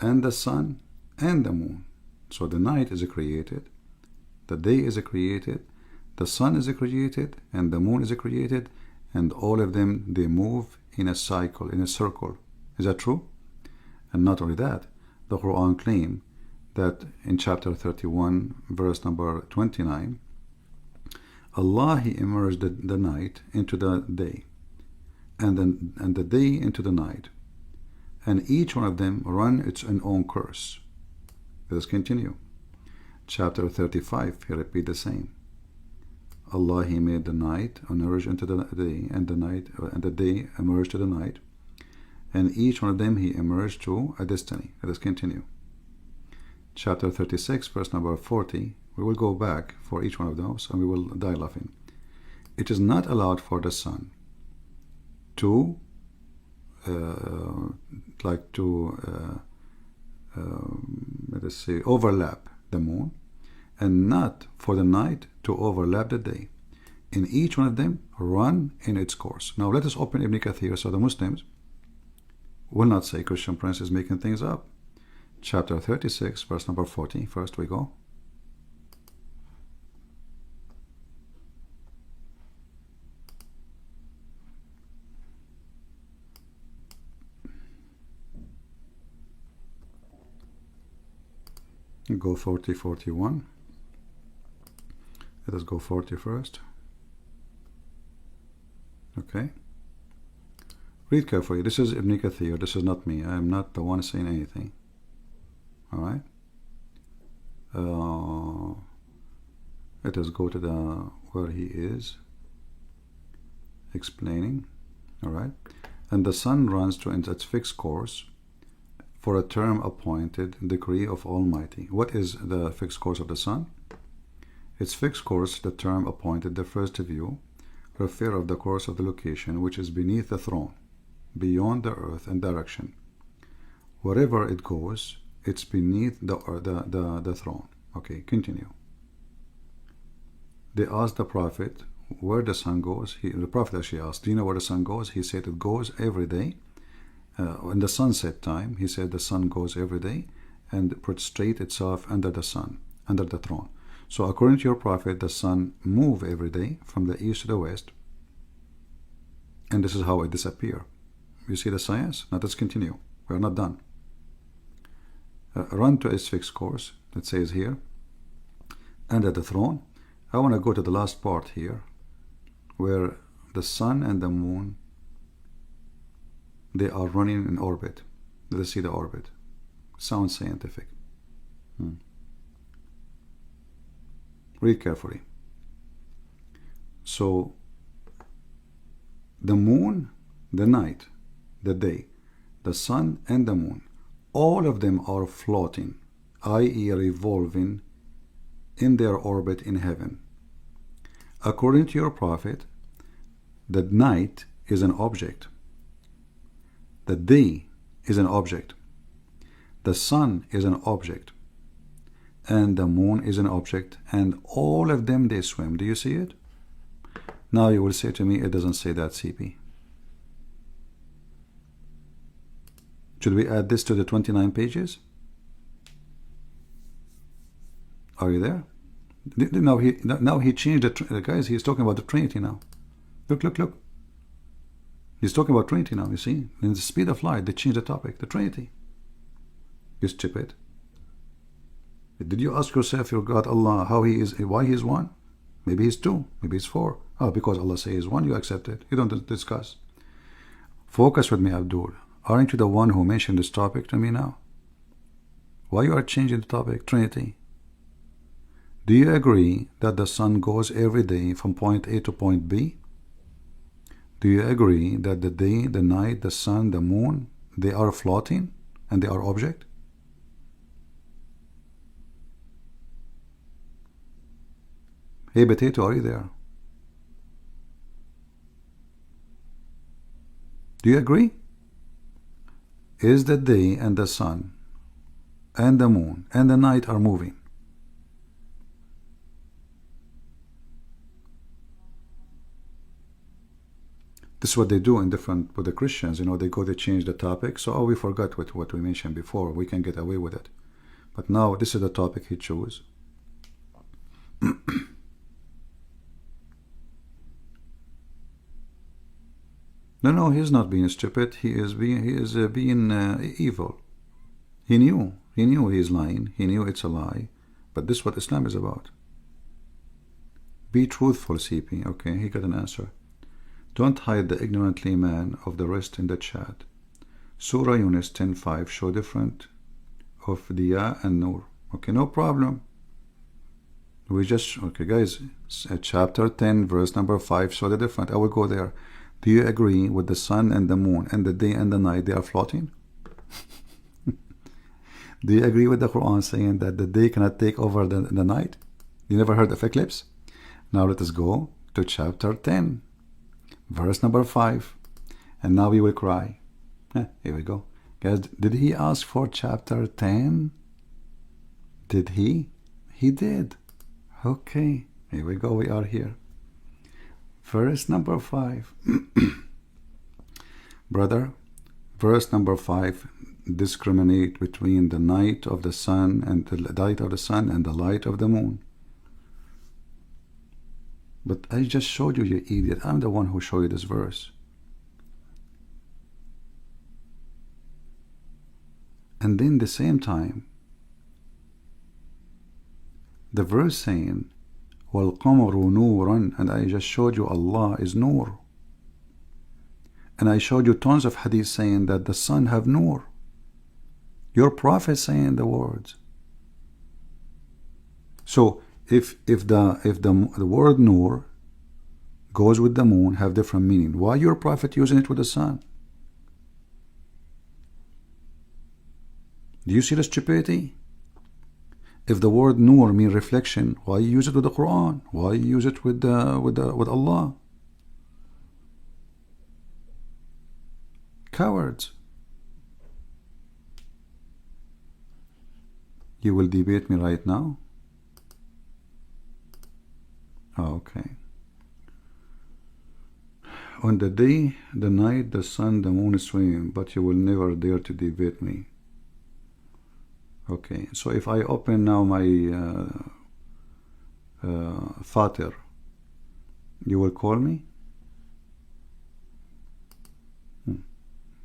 and the sun, and the moon. So the night is created, the day is created, the sun is created, and the moon is created, and all of them, they move in a cycle, in a circle. Is that true? And not only that, the Quran claims that in chapter 31, verse number 29, Allah, He immersed the night into the day, and the day into the night, and each one of them run its own course. Let us continue. Chapter 35, He repeat the same. Allah, He made the night emerge into the day, and the night and the day emerged to the night, and each one of them he emerged to a destiny. Let us continue. Chapter 36, verse number 40. We will go back for each one of those and we will die laughing. It is not allowed for the sun to let us say overlap the moon, and not for the night to overlap the day. In each one of them run in its course. Now let us open Ibn Kathir so the Muslims will not say Christian Prince is making things up. Chapter 36, verse number 40. First we go. Go 40, 41. Let us go 40 first. Okay. Read carefully. This is Ibn Kathir. This is not me. I am not the one saying anything. Alright. Let us go to the where he is explaining. Alright. And the sun runs to its fixed course for a term appointed decree of Almighty. What is the fixed course of the sun? Its fixed course, the term appointed, the first view, refer of the course of the location which is beneath the throne, beyond the earth and direction. Wherever it goes, it's beneath the throne. Okay, continue. They asked the Prophet where the sun goes. The Prophet actually asked, do you know where the sun goes? He said it goes every day. In the sunset time, he said the sun goes every day and prostrate itself under the sun, under the throne. So according to your Prophet, the sun moves every day from the east to the west, and this is how it disappears. You see the science? Now let's continue. We are not done. Run to its fixed course, it says here, under the throne. I want to go to the last part here, where the sun and the moon, they are running in orbit. Let us see the orbit. Sounds scientific. Read carefully. So, the moon, the night, the day, the sun and the moon, all of them are floating, i.e. revolving in their orbit in heaven. According to your Prophet, the night is an object. The day is an object. The sun is an object. And the moon is an object. And all of them, they swim. Do you see it? Now you will say to me, it doesn't say that, CP. Should we add this to the 29 pages? Are you there? Now he changed the guys. He's talking about the Trinity now. Look. He's talking about Trinity now, you see. In the speed of light, they changed the topic, the Trinity. You stupid. Did you ask yourself, your God Allah, how he is, why he is one? Maybe he's two, maybe he's four. Oh, because Allah says he's one, you accept it. You don't discuss. Focus with me, Abdul. Aren't you the one who mentioned this topic to me now? Why you are changing the topic, Trinity? Do you agree that the sun goes every day from point A to point B? Do you agree that the day, the night, the sun, the moon, they are floating and they are object? Hey potato, are you there? Do you agree? Is the day and the sun and the moon and the night are moving? This is what they do in different, with the Christians, you know, they change the topic. So, we forgot what we mentioned before. We can get away with it. But now, this is the topic he chose. No, he's not being stupid. He is being evil. He knew he's lying. He knew it's a lie. But this is what Islam is about. Be truthful, CP. Okay, he got an answer. Don't hide the ignorantly man of the rest in the chat. Surah Yunus 10:5 show different of Diya and Nur. Okay, no problem. Okay guys, chapter 10 verse number 5 show the different. I will go there. Do you agree with the sun and the moon and the day and the night, they are floating? Do you agree with the Quran saying that the day cannot take over the night? You never heard of eclipse? Now let us go to chapter 10, verse number 5. And now we will cry. Here we go. Guys, did he ask for chapter 10? Did he? He did. Okay, here we go. We are here. Verse number 5. Brother, verse number 5 discriminate between the night of the sun and the light of the sun and the light of the moon. But I just showed you, you idiot. I'm the one who showed you this verse. And then the same time, the verse saying, وَالْقَمَرُ نُورًا, and I just showed you Allah is Nur. And I showed you tons of hadith saying that the sun have Nur. Your prophet saying the words. So if the word Nur goes with the moon, have different meaning, why your prophet using it with the sun? Do you see the stupidity? If the word Nur mean reflection, why you use it with the Quran? Why you use it with Allah? Cowards. You will debate me right now? Okay. On the day, the night, the sun, the moon swim, but you will never dare to debate me. Okay, so if I open now my Fatir, you will call me?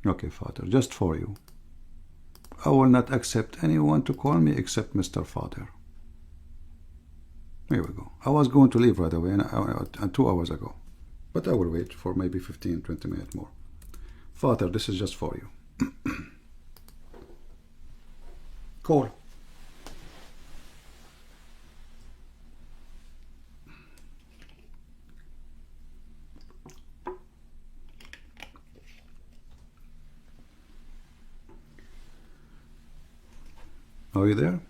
Okay, Fatir, just for you. I will not accept anyone to call me except Mr. Fatir. Here we go. I was going to leave right away 2 hours ago. But I will wait for maybe 15-20 minutes more. Fatir, this is just for you. Call. Are you there?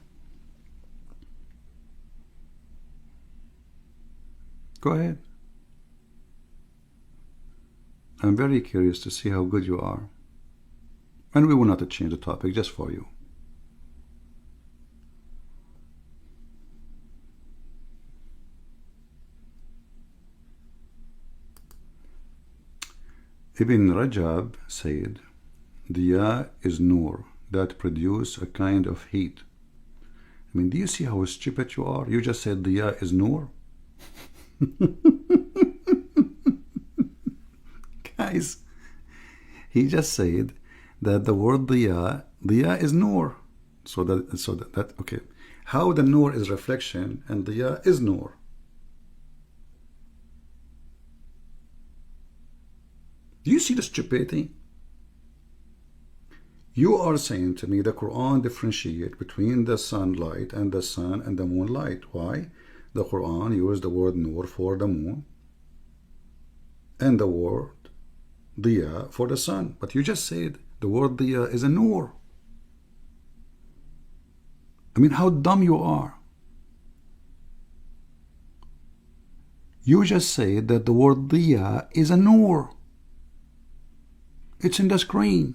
Go ahead. I'm very curious to see how good you are. And we will not change the topic, just for you. Ibn Rajab said, Diya is nur, that produce a kind of heat. I mean, do you see how stupid you are? You just said Diya is nur. Guys, he just said that the word Diya is nur. So that okay. How the nur is reflection and Diya is nur. Do you see the stupidity? You are saying to me the Quran differentiate between the sunlight and the sun and the moonlight. Why? The Quran used the word nur for the moon and the word diya for the sun. But you just said the word diya is a nur. I mean, how dumb you are. You just said that the word diya is a nur. It's in the screen.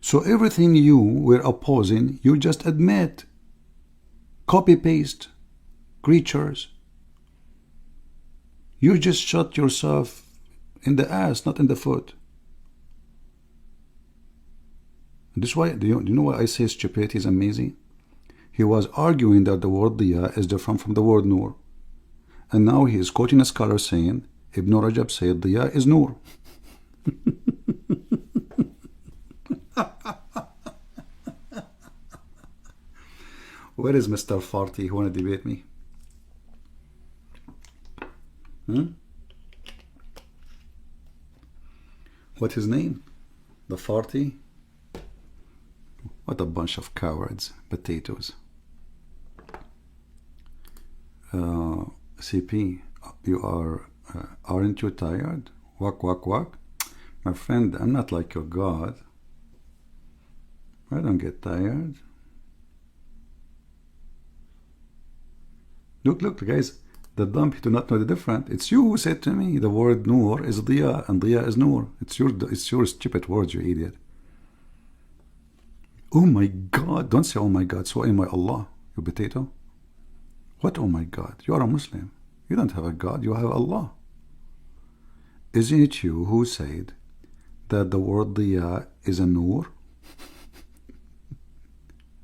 So everything you were opposing, you just admit. Copy-paste creatures. You just shot yourself in the ass, not in the foot. This is why, do you know why I say stupidity is amazing? He was arguing that the word diya is different from the word nur. And now he is quoting a scholar saying, Ibn Rajab said diya is nur. Where is Mr. Farti who want to debate me? What's his name? The Farti? What a bunch of cowards, potatoes. CP, you are, aren't you tired? Walk, walk, walk. My friend, I'm not like your God. I don't get tired. Look, look, guys. The dumb do not know the difference. It's you who said to me the word Noor is Diya and Diya is Noor. It's your stupid words, you idiot. Oh my God. Don't say oh my God. So am I Allah, you potato. What oh my God? You are a Muslim. You don't have a God. You have Allah. Isn't it you who said that the word Diya is a Noor?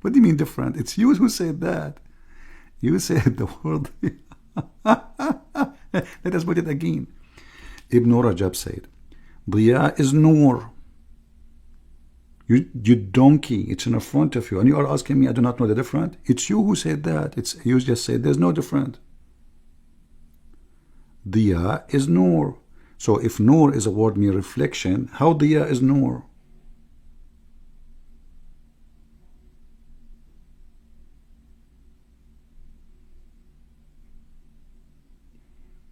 What do you mean different? It's you who said that. You said the word. Let us put it again. Ibn Rajab said, Diya is Noor. You donkey, it's in front of you. And you are asking me, I do not know the difference? It's you who said that. You just said there's no difference. Diya is Noor. So if Noor is a word mean reflection, how Diya is Noor?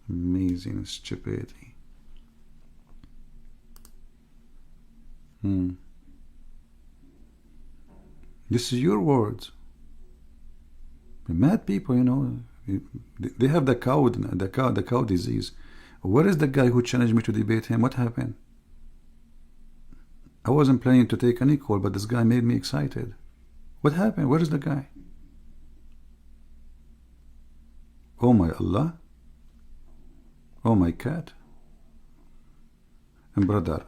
Amazing stupidity. This is your words. The mad people, you know, they have the cow disease. Where is the guy who challenged me to debate him? What happened? I wasn't planning to take any call, but this guy made me excited. What happened? Where is the guy? Oh my Allah. Oh my cat. And brother,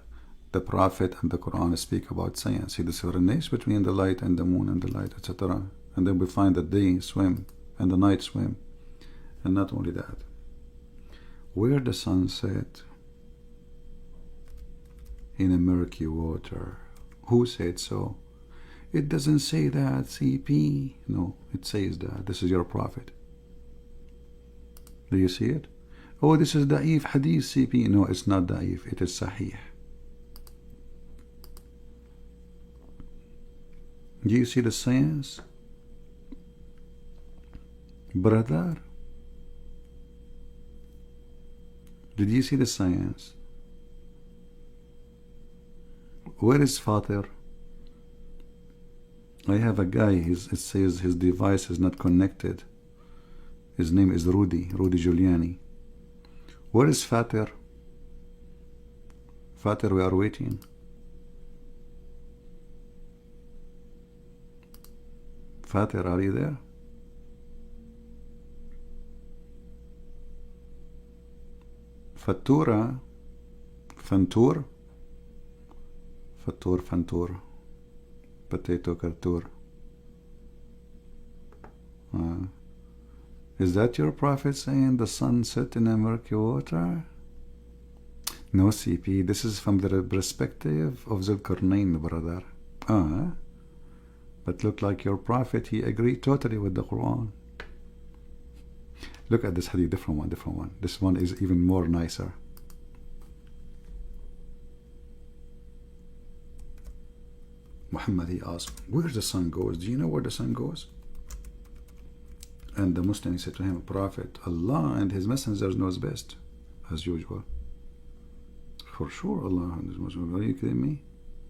the Prophet and the Quran speak about science. He differentiates between the light and the moon and the light, etc. And then we find that they swim and the night swim. And not only that, where the sun set in a murky water. Who said so? It doesn't say that, CP. No, it says that. This is your Prophet. Do you see it? Oh, this is da'if hadith, CP. No, it's not da'if. It is sahih. Do you see the science? Brother, did you see the science? Where is Father? I have a guy, it says his device is not connected. His name is Rudy Giuliani. Where is Father? Father, we are waiting. Father, are you there? Fattura, Fantur, Fantur, Potato Cartour. Is that your Prophet saying the sun set in a murky water? No, CP, this is from the perspective of Zulkarnain, brother. But look like your Prophet, he agreed totally with the Quran. Look at this hadith, different one. This one is even more nicer. Muhammad, he asked, where the sun goes? Do you know where the sun goes? And the Muslim said to him, Prophet, Allah and His messengers knows best, as usual. For sure, Allah and His messengers. Are you kidding me?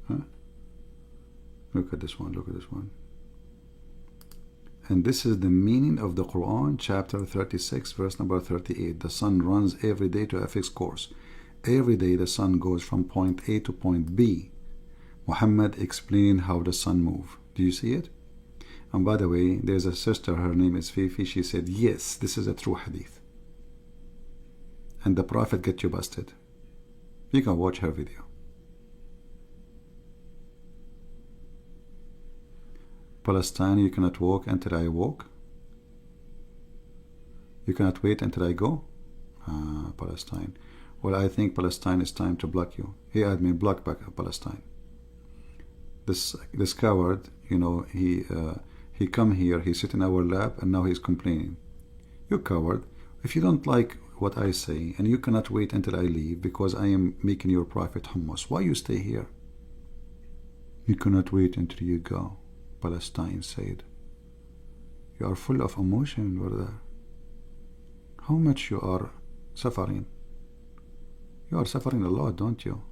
Huh? Look at this one. And this is the meaning of the Quran, chapter 36, verse number 38. The sun runs every day to a fixed course. Every day the sun goes from point A to point B. Muhammad explaining how the sun moves. Do you see it? And by the way, there's a sister, her name is Fifi. She said, yes, this is a true hadith. And the Prophet get you busted. You can watch her video. Palestine, you cannot walk until I walk. You cannot wait until I go. Palestine. Well, I think Palestine is time to block you. Block back Palestine. This coward, you know, he come here, he sit in our lap, and now he's complaining. You coward! If you don't like what I say, and you cannot wait until I leave because I am making your Prophet hummus, why you stay here? You cannot wait until you go. Palestine said, you are full of emotion, brother. how much you are suffering. You are suffering a lot, don't you?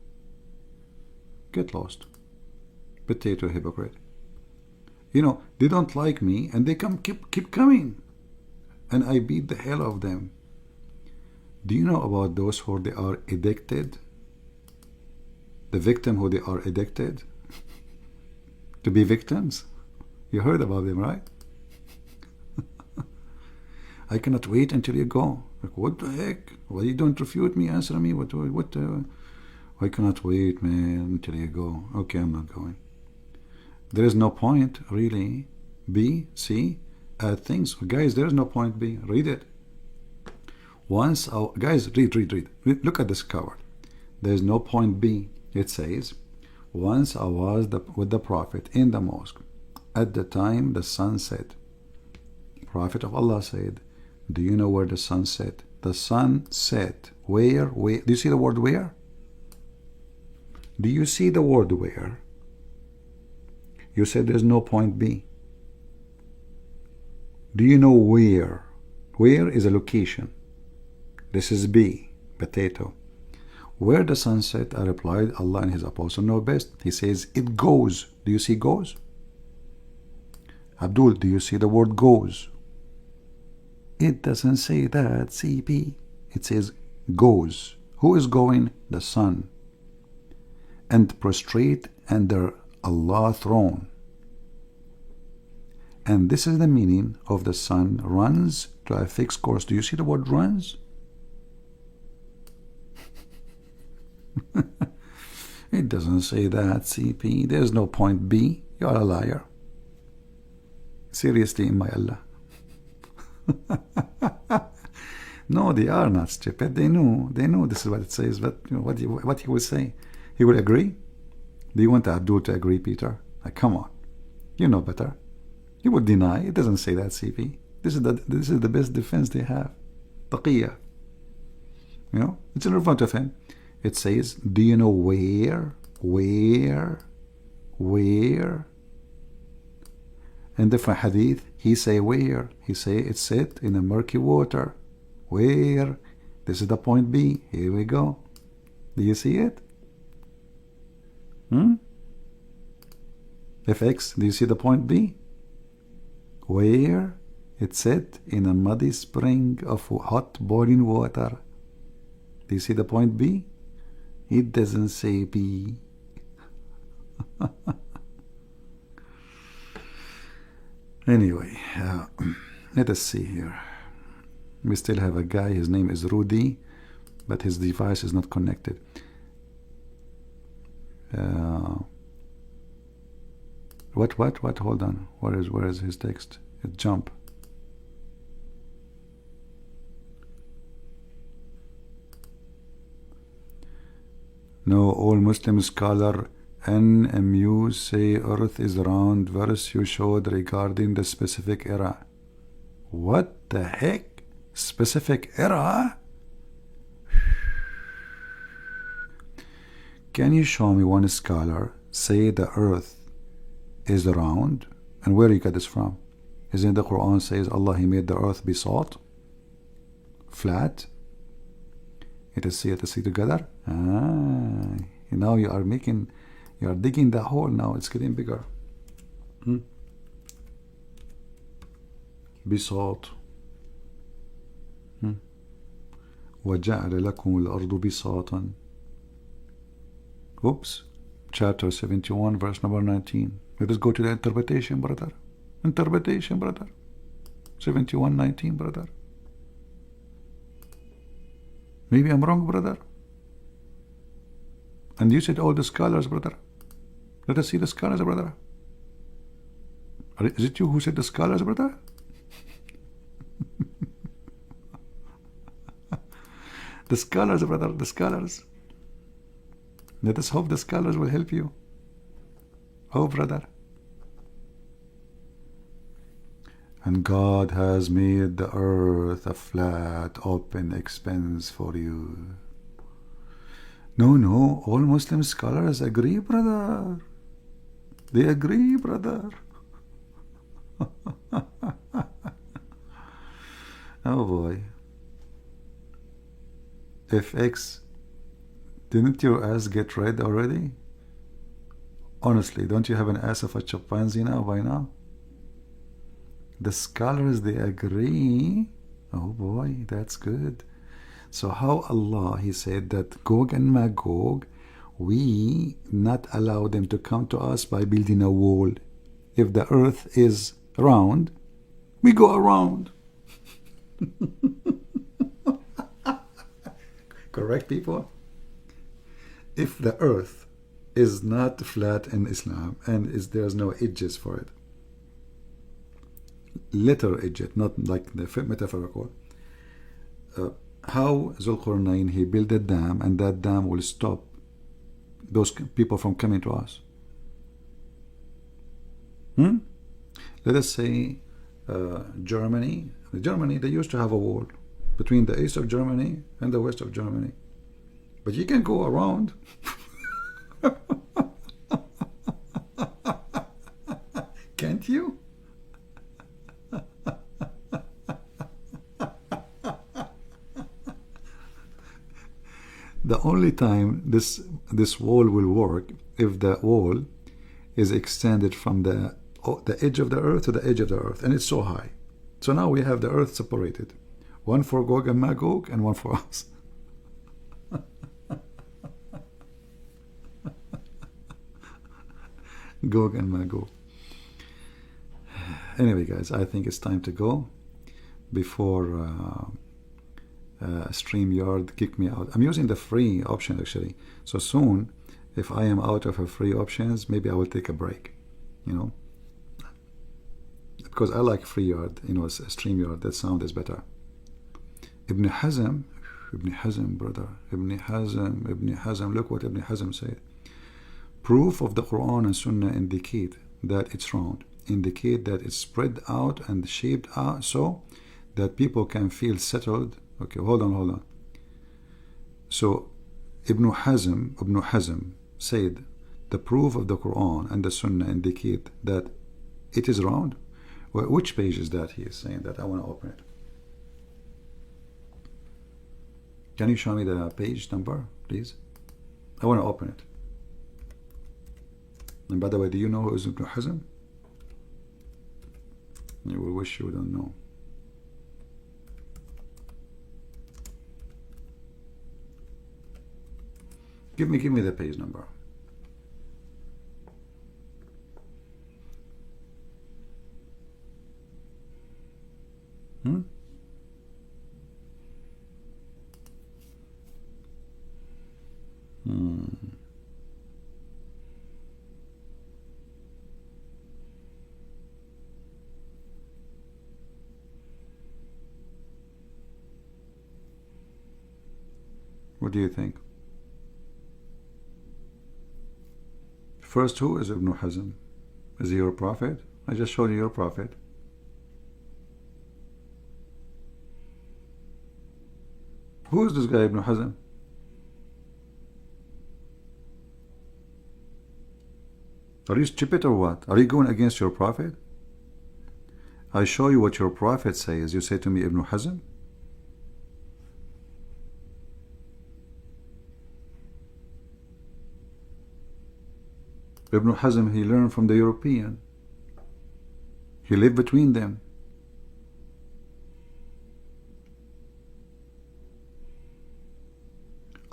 Get lost. Potato hypocrite. You know, they don't like me and they keep coming. And I beat the hell of them. Do you know about those who they are addicted? The victim who they are addicted to be victims? You heard about them, right? I cannot wait until you go. Like, what the heck? Why you don't refute me? Answer me. What? I cannot wait, man, until you go. Okay, I'm not going. There is no point, really. B, C, add things. Guys, there is no point B. Read it. Once, guys, read. Look at this cover. There is no point B. It says, once I was with the Prophet in the mosque. At the time the sun set. Prophet of Allah said, do you know where the sun set? The sun set. Where? Do you see the word where? Do you see the word where? You said there's no point B. Do you know where? Where is a location. This is B, potato. Where the sun set, I replied, Allah and His Apostle know best. He says, it goes. Do you see goes? Abdul, do you see the word goes? It doesn't say that, CP. It says goes. Who is going? The sun. And prostrate under Allah's throne. And this is the meaning of the sun runs to a fixed course. Do you see the word runs? It doesn't say that, CP. There's no point B. You're a liar. Seriously, my Allah. No, they are not stupid. They know this is what it says. But you know, what he would say, he would agree. Do you want Abdul to agree, Peter? Like, come on, you know better. He would deny. It doesn't say that, CP. This is the best defense they have. Taqiyya. You know, it's in front of him. It says, do you know where? In different hadith, he say where? He say it's set in a murky water. Where? This is the point B. Here we go. Do you see it? FX, do you see the point B? Where? It's set in a muddy spring of hot boiling water. Do you see the point B? It doesn't say B. Anyway, let us see here. We still have a guy, his name is Rudy, but his device is not connected. What? Hold on. Where is his text? It jump. No, all Muslim scholar NMU say Earth is round verse you showed regarding the specific era. What the heck? Specific era? Can you show me one scholar say the Earth is round? And where you get this from? Isn't the Quran says Allah He made the Earth be salt? Flat? Let us see together. Now you are digging the hole now. It's getting bigger. بساط. وجعل لكم الأرض بساطا. Oops. Chapter 71, verse number 19. Let us go to the interpretation, brother. 71:19, brother. Maybe I'm wrong, brother. And you said all the scholars, brother. Let us see the scholars, brother. Is it you who said the scholars, brother? The scholars, brother, the scholars. Let us hope the scholars will help you. Oh, brother. And God has made the earth a flat, open expanse for you. No, all Muslim scholars agree, brother. They agree, brother. Oh boy. If X, didn't your ass get red already? Honestly, don't you have an ass of a chimpanzee now by now? The scholars, they agree. Oh boy, that's good. So how Allah, he said that Gog and Magog, we not allow them to come to us by building a wall. If the earth is round, we go around. Correct, people? If the earth is not flat in Islam and there's no edges for it, letter edge, not like the metaphorical, how Zulqarnain, he built a dam, and that dam will stop those people from coming to us. Let us say Germany, they used to have a wall between the east of Germany and the west of Germany, but you can go around. Can't you? The only time this wall will work if the wall is extended from the edge of the earth to the edge of the earth, and it's so high. So now we have the earth separated, one for Gog and Magog and one for us. Gog and Magog. Anyway, guys, I think it's time to go before StreamYard kick me out. I'm using the free option actually, so soon if I am out of free options, maybe I will take a break, you know, because I like FreeYard, you know, StreamYard, that sound is better. Ibn Hazm, brother, Ibn Hazm, look what Ibn Hazm said. Proof of the Quran and Sunnah indicate that it's round, indicate that it's spread out and shaped out so that people can feel settled. Okay, hold on. So Ibn Hazm said the proof of the Quran and the Sunnah indicate that it is round. Well, which page is that he is saying that? I want to open it. Can you show me the page number, please? I want to open it. And by the way, do you know who is Ibn Hazm? You will wish you don't know. Give me the page number. What do you think? First, who is Ibn Hazm? Is he your prophet? I just showed you your prophet. Who is this guy Ibn Hazm? Are you stupid or what? Are you going against your prophet? I show you what your prophet says. You say to me Ibn Hazm? Ibn Hazm, he learned from the European. He lived between them.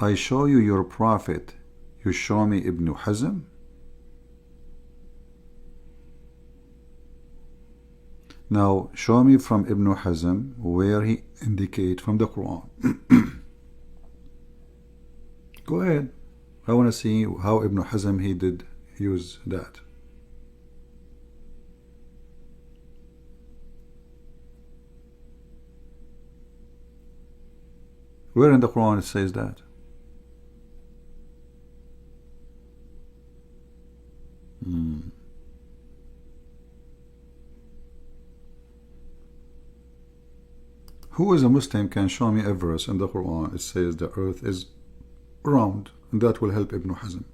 I show you your prophet. You show me Ibn Hazm? Now show me from Ibn Hazm where he indicate from the Quran. Go ahead. I want to see how Ibn Hazm he did use that. Where in the Quran it says that? Who is a Muslim can show me a verse in the Quran it says the earth is round, and that will help Ibn Hazm.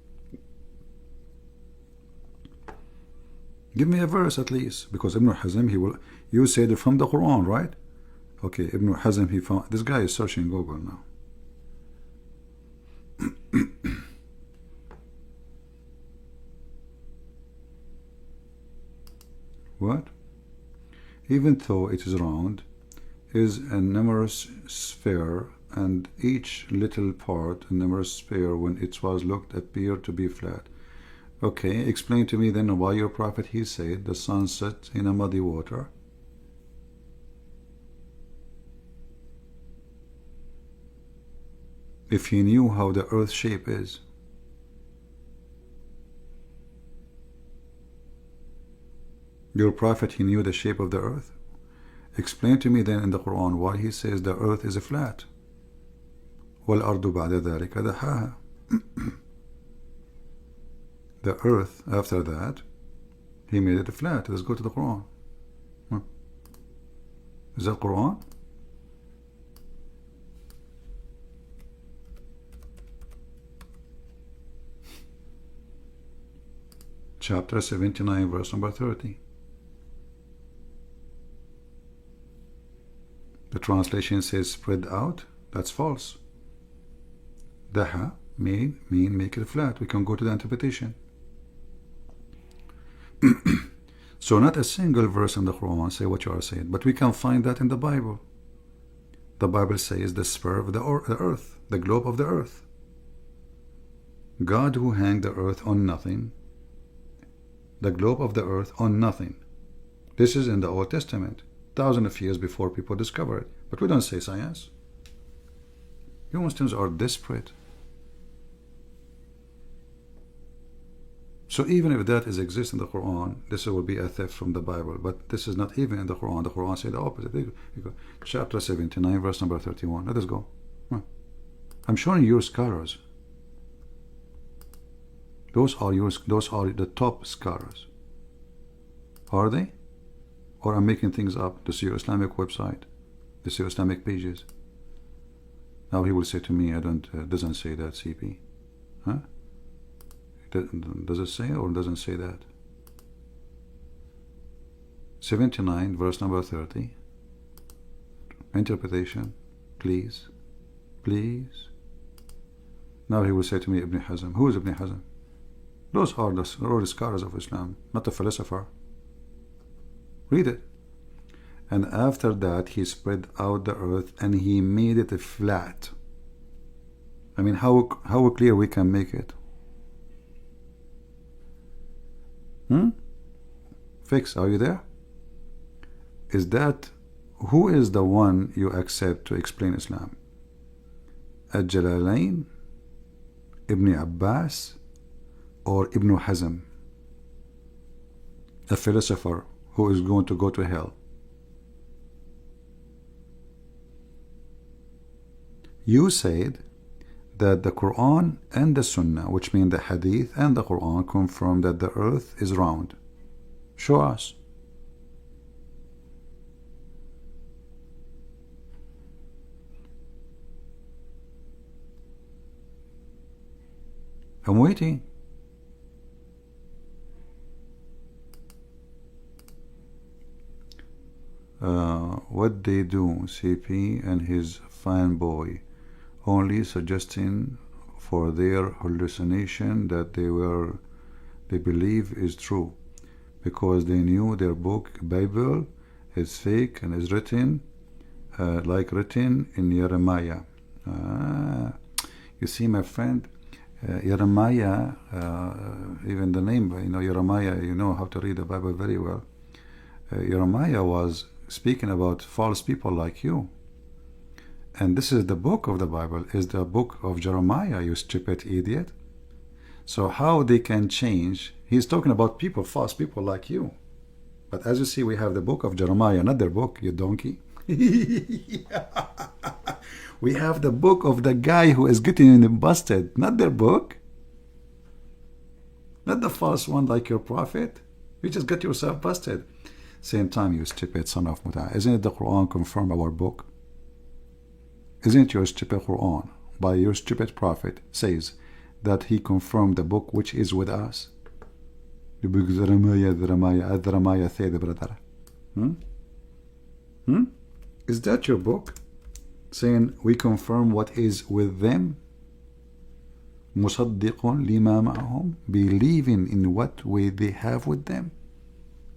Give me a verse at least, because Ibn Hazm, he will. You said it from the Quran, right? Okay, Ibn Hazm, he found. This guy is searching Google now. What? Even though it is round, is a numerous sphere, and each little part, a numerous sphere, when it was looked, appeared to be flat. Okay, explain to me then why your prophet, he said, the sun set in a muddy water. If he knew how the earth shape is. Your prophet, he knew the shape of the earth. Explain to me then in the Quran why he says the earth is flat. وَالْأَرْضُ بَعْدَ ذَلِكَ دَحَاهَا. The earth, after that, he made it flat. Let's go to the Quran. Is that Quran? Chapter 79, verse number 30. The translation says spread out. That's false. Daha mean make it flat. We can go to the interpretation. So not a single verse in the Quran say what you are saying, but we can find that in the Bible. The Bible says the sphere of the earth, the globe of the earth. God who hanged the earth on nothing, the globe of the earth on nothing. This is in the Old Testament, thousands of years before people discovered it. But we don't say science. You Muslims are desperate. So even if that exists in the Quran, this will be a theft from the Bible. But this is not even in the Quran. The Quran says the opposite. Chapter 79, verse number 31. Let us go. I'm showing you scholars. Those are the top scholars. Are they? Or I'm making things up. This is your Islamic website. This is your Islamic pages. Now he will say to me, doesn't say that, CP. Huh? Does it say or doesn't say that? 79, verse number 30. Interpretation, please. Please. Now he will say to me, Ibn Hazm. Who is Ibn Hazm? Those are the scholars of Islam, not a philosopher. Read it. And after that, he spread out the earth and he made it flat. I mean, how clear we can make it? Fix, are you there? Is that, who is the one you accept to explain Islam? Al-Jalalain, Ibn Abbas, or Ibn Hazm, a philosopher who is going to go to hell? You said that the Quran and the Sunnah, which mean the Hadith and the Quran, confirm that the earth is round. Show us. I'm waiting. What they do, CP and his fanboy, only suggesting for their hallucination that they believe is true, because they knew their book Bible is fake and is written like written in Jeremiah. You see, my friend, Jeremiah, even the name, Jeremiah, you know how to read the Bible very well. Jeremiah was speaking about false people like you. And this is the book of the Bible, is the book of Jeremiah, you stupid idiot. So how they can change? He's talking about people, false people like you. But as you see, we have the book of Jeremiah, not their book, you donkey. We have the book of the guy who is getting busted, not their book. Not the false one like your prophet. You just get yourself busted. Same time, you stupid son of Muta. Isn't it the Quran confirm our book? Isn't your stupid Quran, by your stupid prophet, says that he confirmed the book which is with us? The book Jeremiah said, brother. Is that your book? Saying we confirm what is with them? مصدق لما معهم, believing in what way they have with them.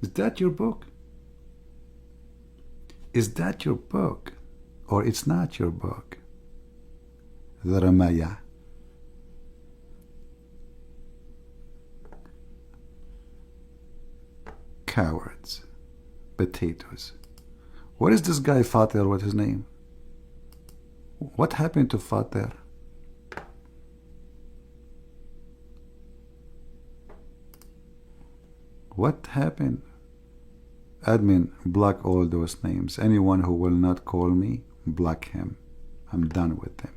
Is that your book? Is that your book? Or it's not your book? The Ramaya. Cowards. Potatoes. What is this guy Fatir? What's his name? What happened to Fatir? What happened? Admin, block all those names. Anyone who will not call me, block him. I'm done with them.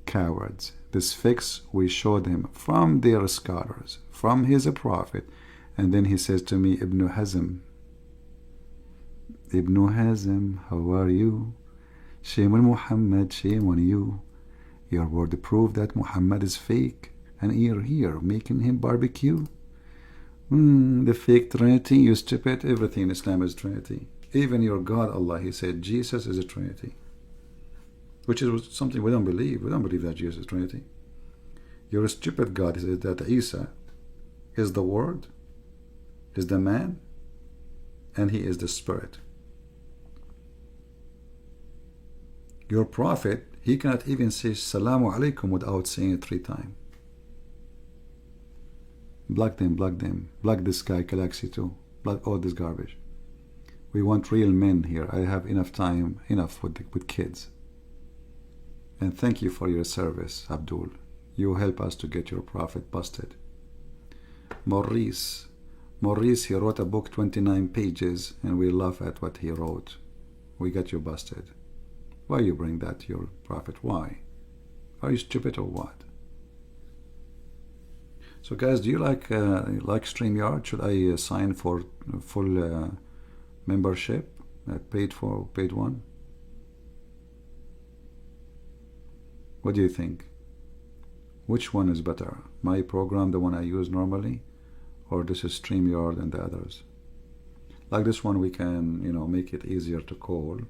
Cowards. This fix we showed him from their scholars, from his prophet, and then he says to me, Ibn Hazm, Ibn Hazm, how are you? Shame on Muhammad, shame on you. Your word proved that Muhammad is fake, and you're here making him barbecue. The fake Trinity, you stupid. Everything in Islam is Trinity. Even your God, Allah, he said Jesus is a Trinity. Which is something we don't believe. We don't believe that Jesus is Trinity. You're a stupid God. He said that Isa is the Word, is the man, and he is the Spirit. Your prophet, he cannot even say Salamu Alaikum without saying it 3 times. Block them, block them. Block this guy, Galaxy too. Block all this garbage. We want real men here. I have enough time, enough with kids. And thank you for your service, Abdul. You help us to get your prophet busted. Maurice, he wrote a book, 29 pages, and we laugh at what he wrote. We got you busted. Why you bring that to your prophet? Why? Are you stupid or what? So guys, do you like StreamYard? Should I sign for full membership? Paid one? What do you think? Which one is better? My program, the one I use normally, or this is StreamYard and the others? Like this one, we can, make it easier to call,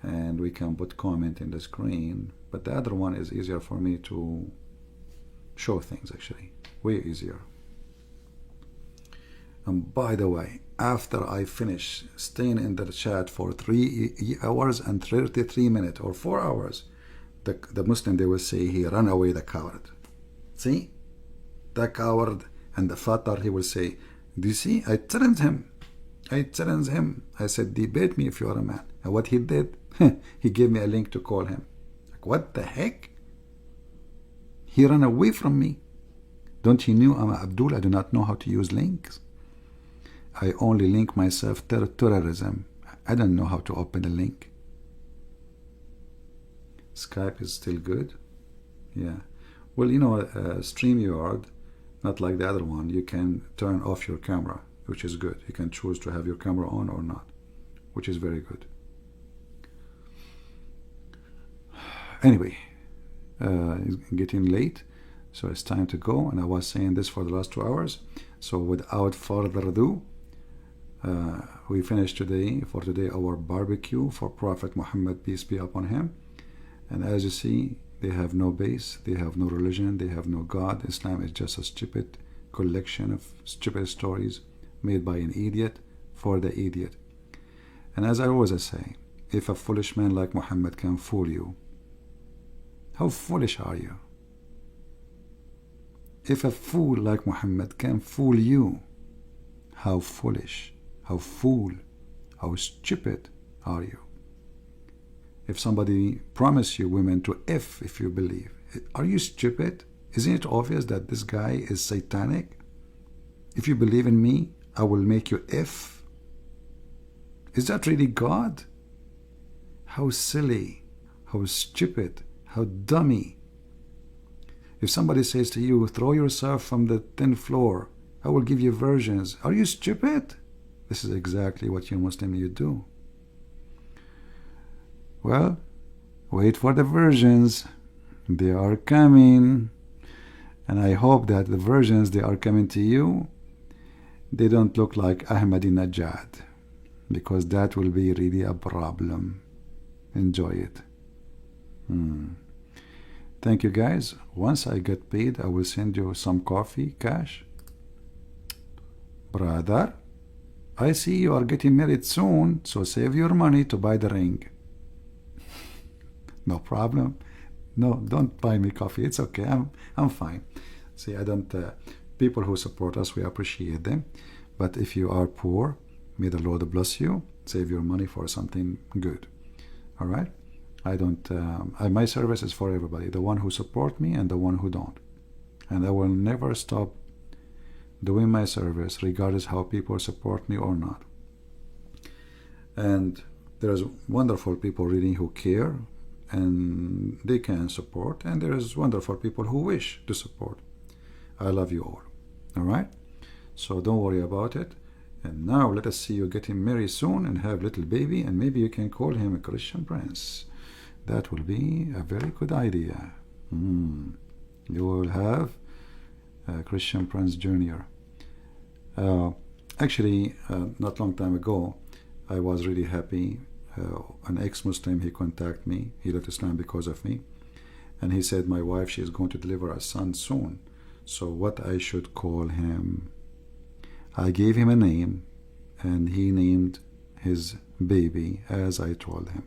and we can put comment in the screen. But the other one is easier for me to show things, actually. Way easier. And by the way, after I finish staying in the chat for 3 hours and 33 minutes or 4 hours, the Muslim, they will say, he ran away, the coward. See? The coward. And the Fatar, he will say, do you see? I challenged him. I said, debate me if you are a man. And what he did, he gave me a link to call him. Like, what the heck? He ran away from me. Don't you know I'm Abdul? I do not know how to use links. I only link myself to terrorism. I don't know how to open a link. Skype is still good. Yeah. Well, StreamYard, not like the other one, you can turn off your camera, which is good. You can choose to have your camera on or not, which is very good. Anyway, it's getting late, so it's time to go, and I was saying this for the last 2 hours. So without further ado, we finished today our barbecue for Prophet Muhammad, peace be upon him. And as you see, they have no base, they have no religion, they have no God. Islam is just a stupid collection of stupid stories made by an idiot for the idiot. And as I always say, if a foolish man like Muhammad can fool you, how foolish are you? If a fool like Muhammad can fool you, how foolish, how fool, how stupid are you? If somebody promised you women to if you believe, are you stupid? Isn't it obvious that this guy is satanic? If you believe in me, I will make you if. Is that really God? How silly, how stupid, how dummy. If somebody says to you, throw yourself from the 10th floor, I will give you virgins. Are you stupid? This is exactly what you Muslim you do. Well, wait for the virgins. They are coming. And I hope that the virgins, they are coming to you, they don't look like Ahmadinejad, because that will be really a problem. Enjoy it. Thank you guys. Once I get paid, I will send you some coffee, cash. Brother, I see you are getting married soon, so save your money to buy the ring. No problem. No, don't buy me coffee. It's okay. I'm fine. See, I don't. People who support us, we appreciate them. But if you are poor, may the Lord bless you. Save your money for something good. All right. I don't. My service is for everybody. The one who support me and the one who don't. And I will never stop doing my service, regardless how people support me or not. And there's wonderful people reading who care, and they can support, and there's wonderful people who wish to support. I love you all. All right? So don't worry about it. And now let us see you getting married soon and have little baby, and maybe you can call him a Christian prince. That will be a very good idea. You will have a Christian Prince Jr. Actually, not long time ago, I was really happy. An ex-Muslim, he contacted me. He left Islam because of me. And he said, my wife, she is going to deliver a son soon. So what I should call him? I gave him a name, and he named his baby as I told him,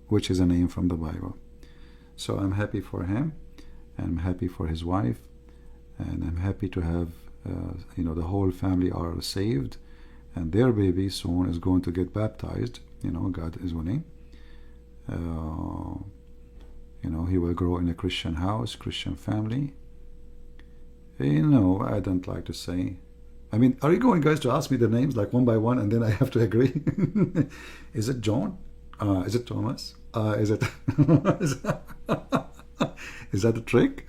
which is a name from the Bible. So I'm happy for him, and I'm happy for his wife, and I'm happy to have, the whole family are saved, and their baby soon is going to get baptized. God is willing. He will grow in a Christian house, Christian family. I don't like to say. I mean, are you going, guys, to ask me the names like one by one, and then I have to agree? Is it John? Is it Thomas? Is it? Is that a trick?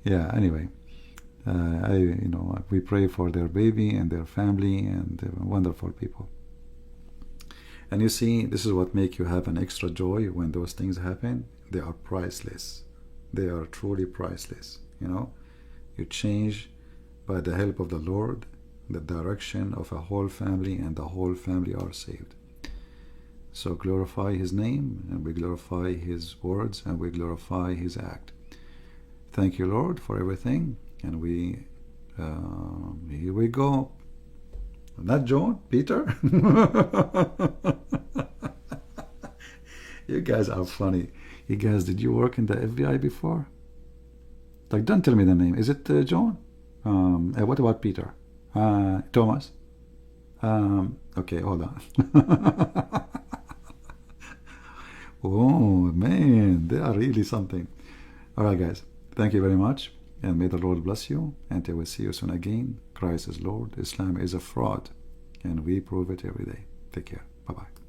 Yeah. Anyway, we pray for their baby and their family, and they're wonderful people. And you see, this is what makes you have an extra joy when those things happen. They are priceless. They are truly priceless. You change by the help of the Lord the direction of a whole family, and the whole family are saved. So glorify His name, and we glorify His words, and we glorify His act. Thank you, Lord, for everything. And here we go. Not John, Peter. You guys are funny. You guys, did you work in the FBI before? Like, don't tell me the name. Is it John? What about Peter? Thomas? Okay, hold on. Oh, man, they are really something. All right, guys. Thank you very much. And may the Lord bless you. And I will see you soon again. Christ is Lord. Islam is a fraud. And we prove it every day. Take care. Bye-bye.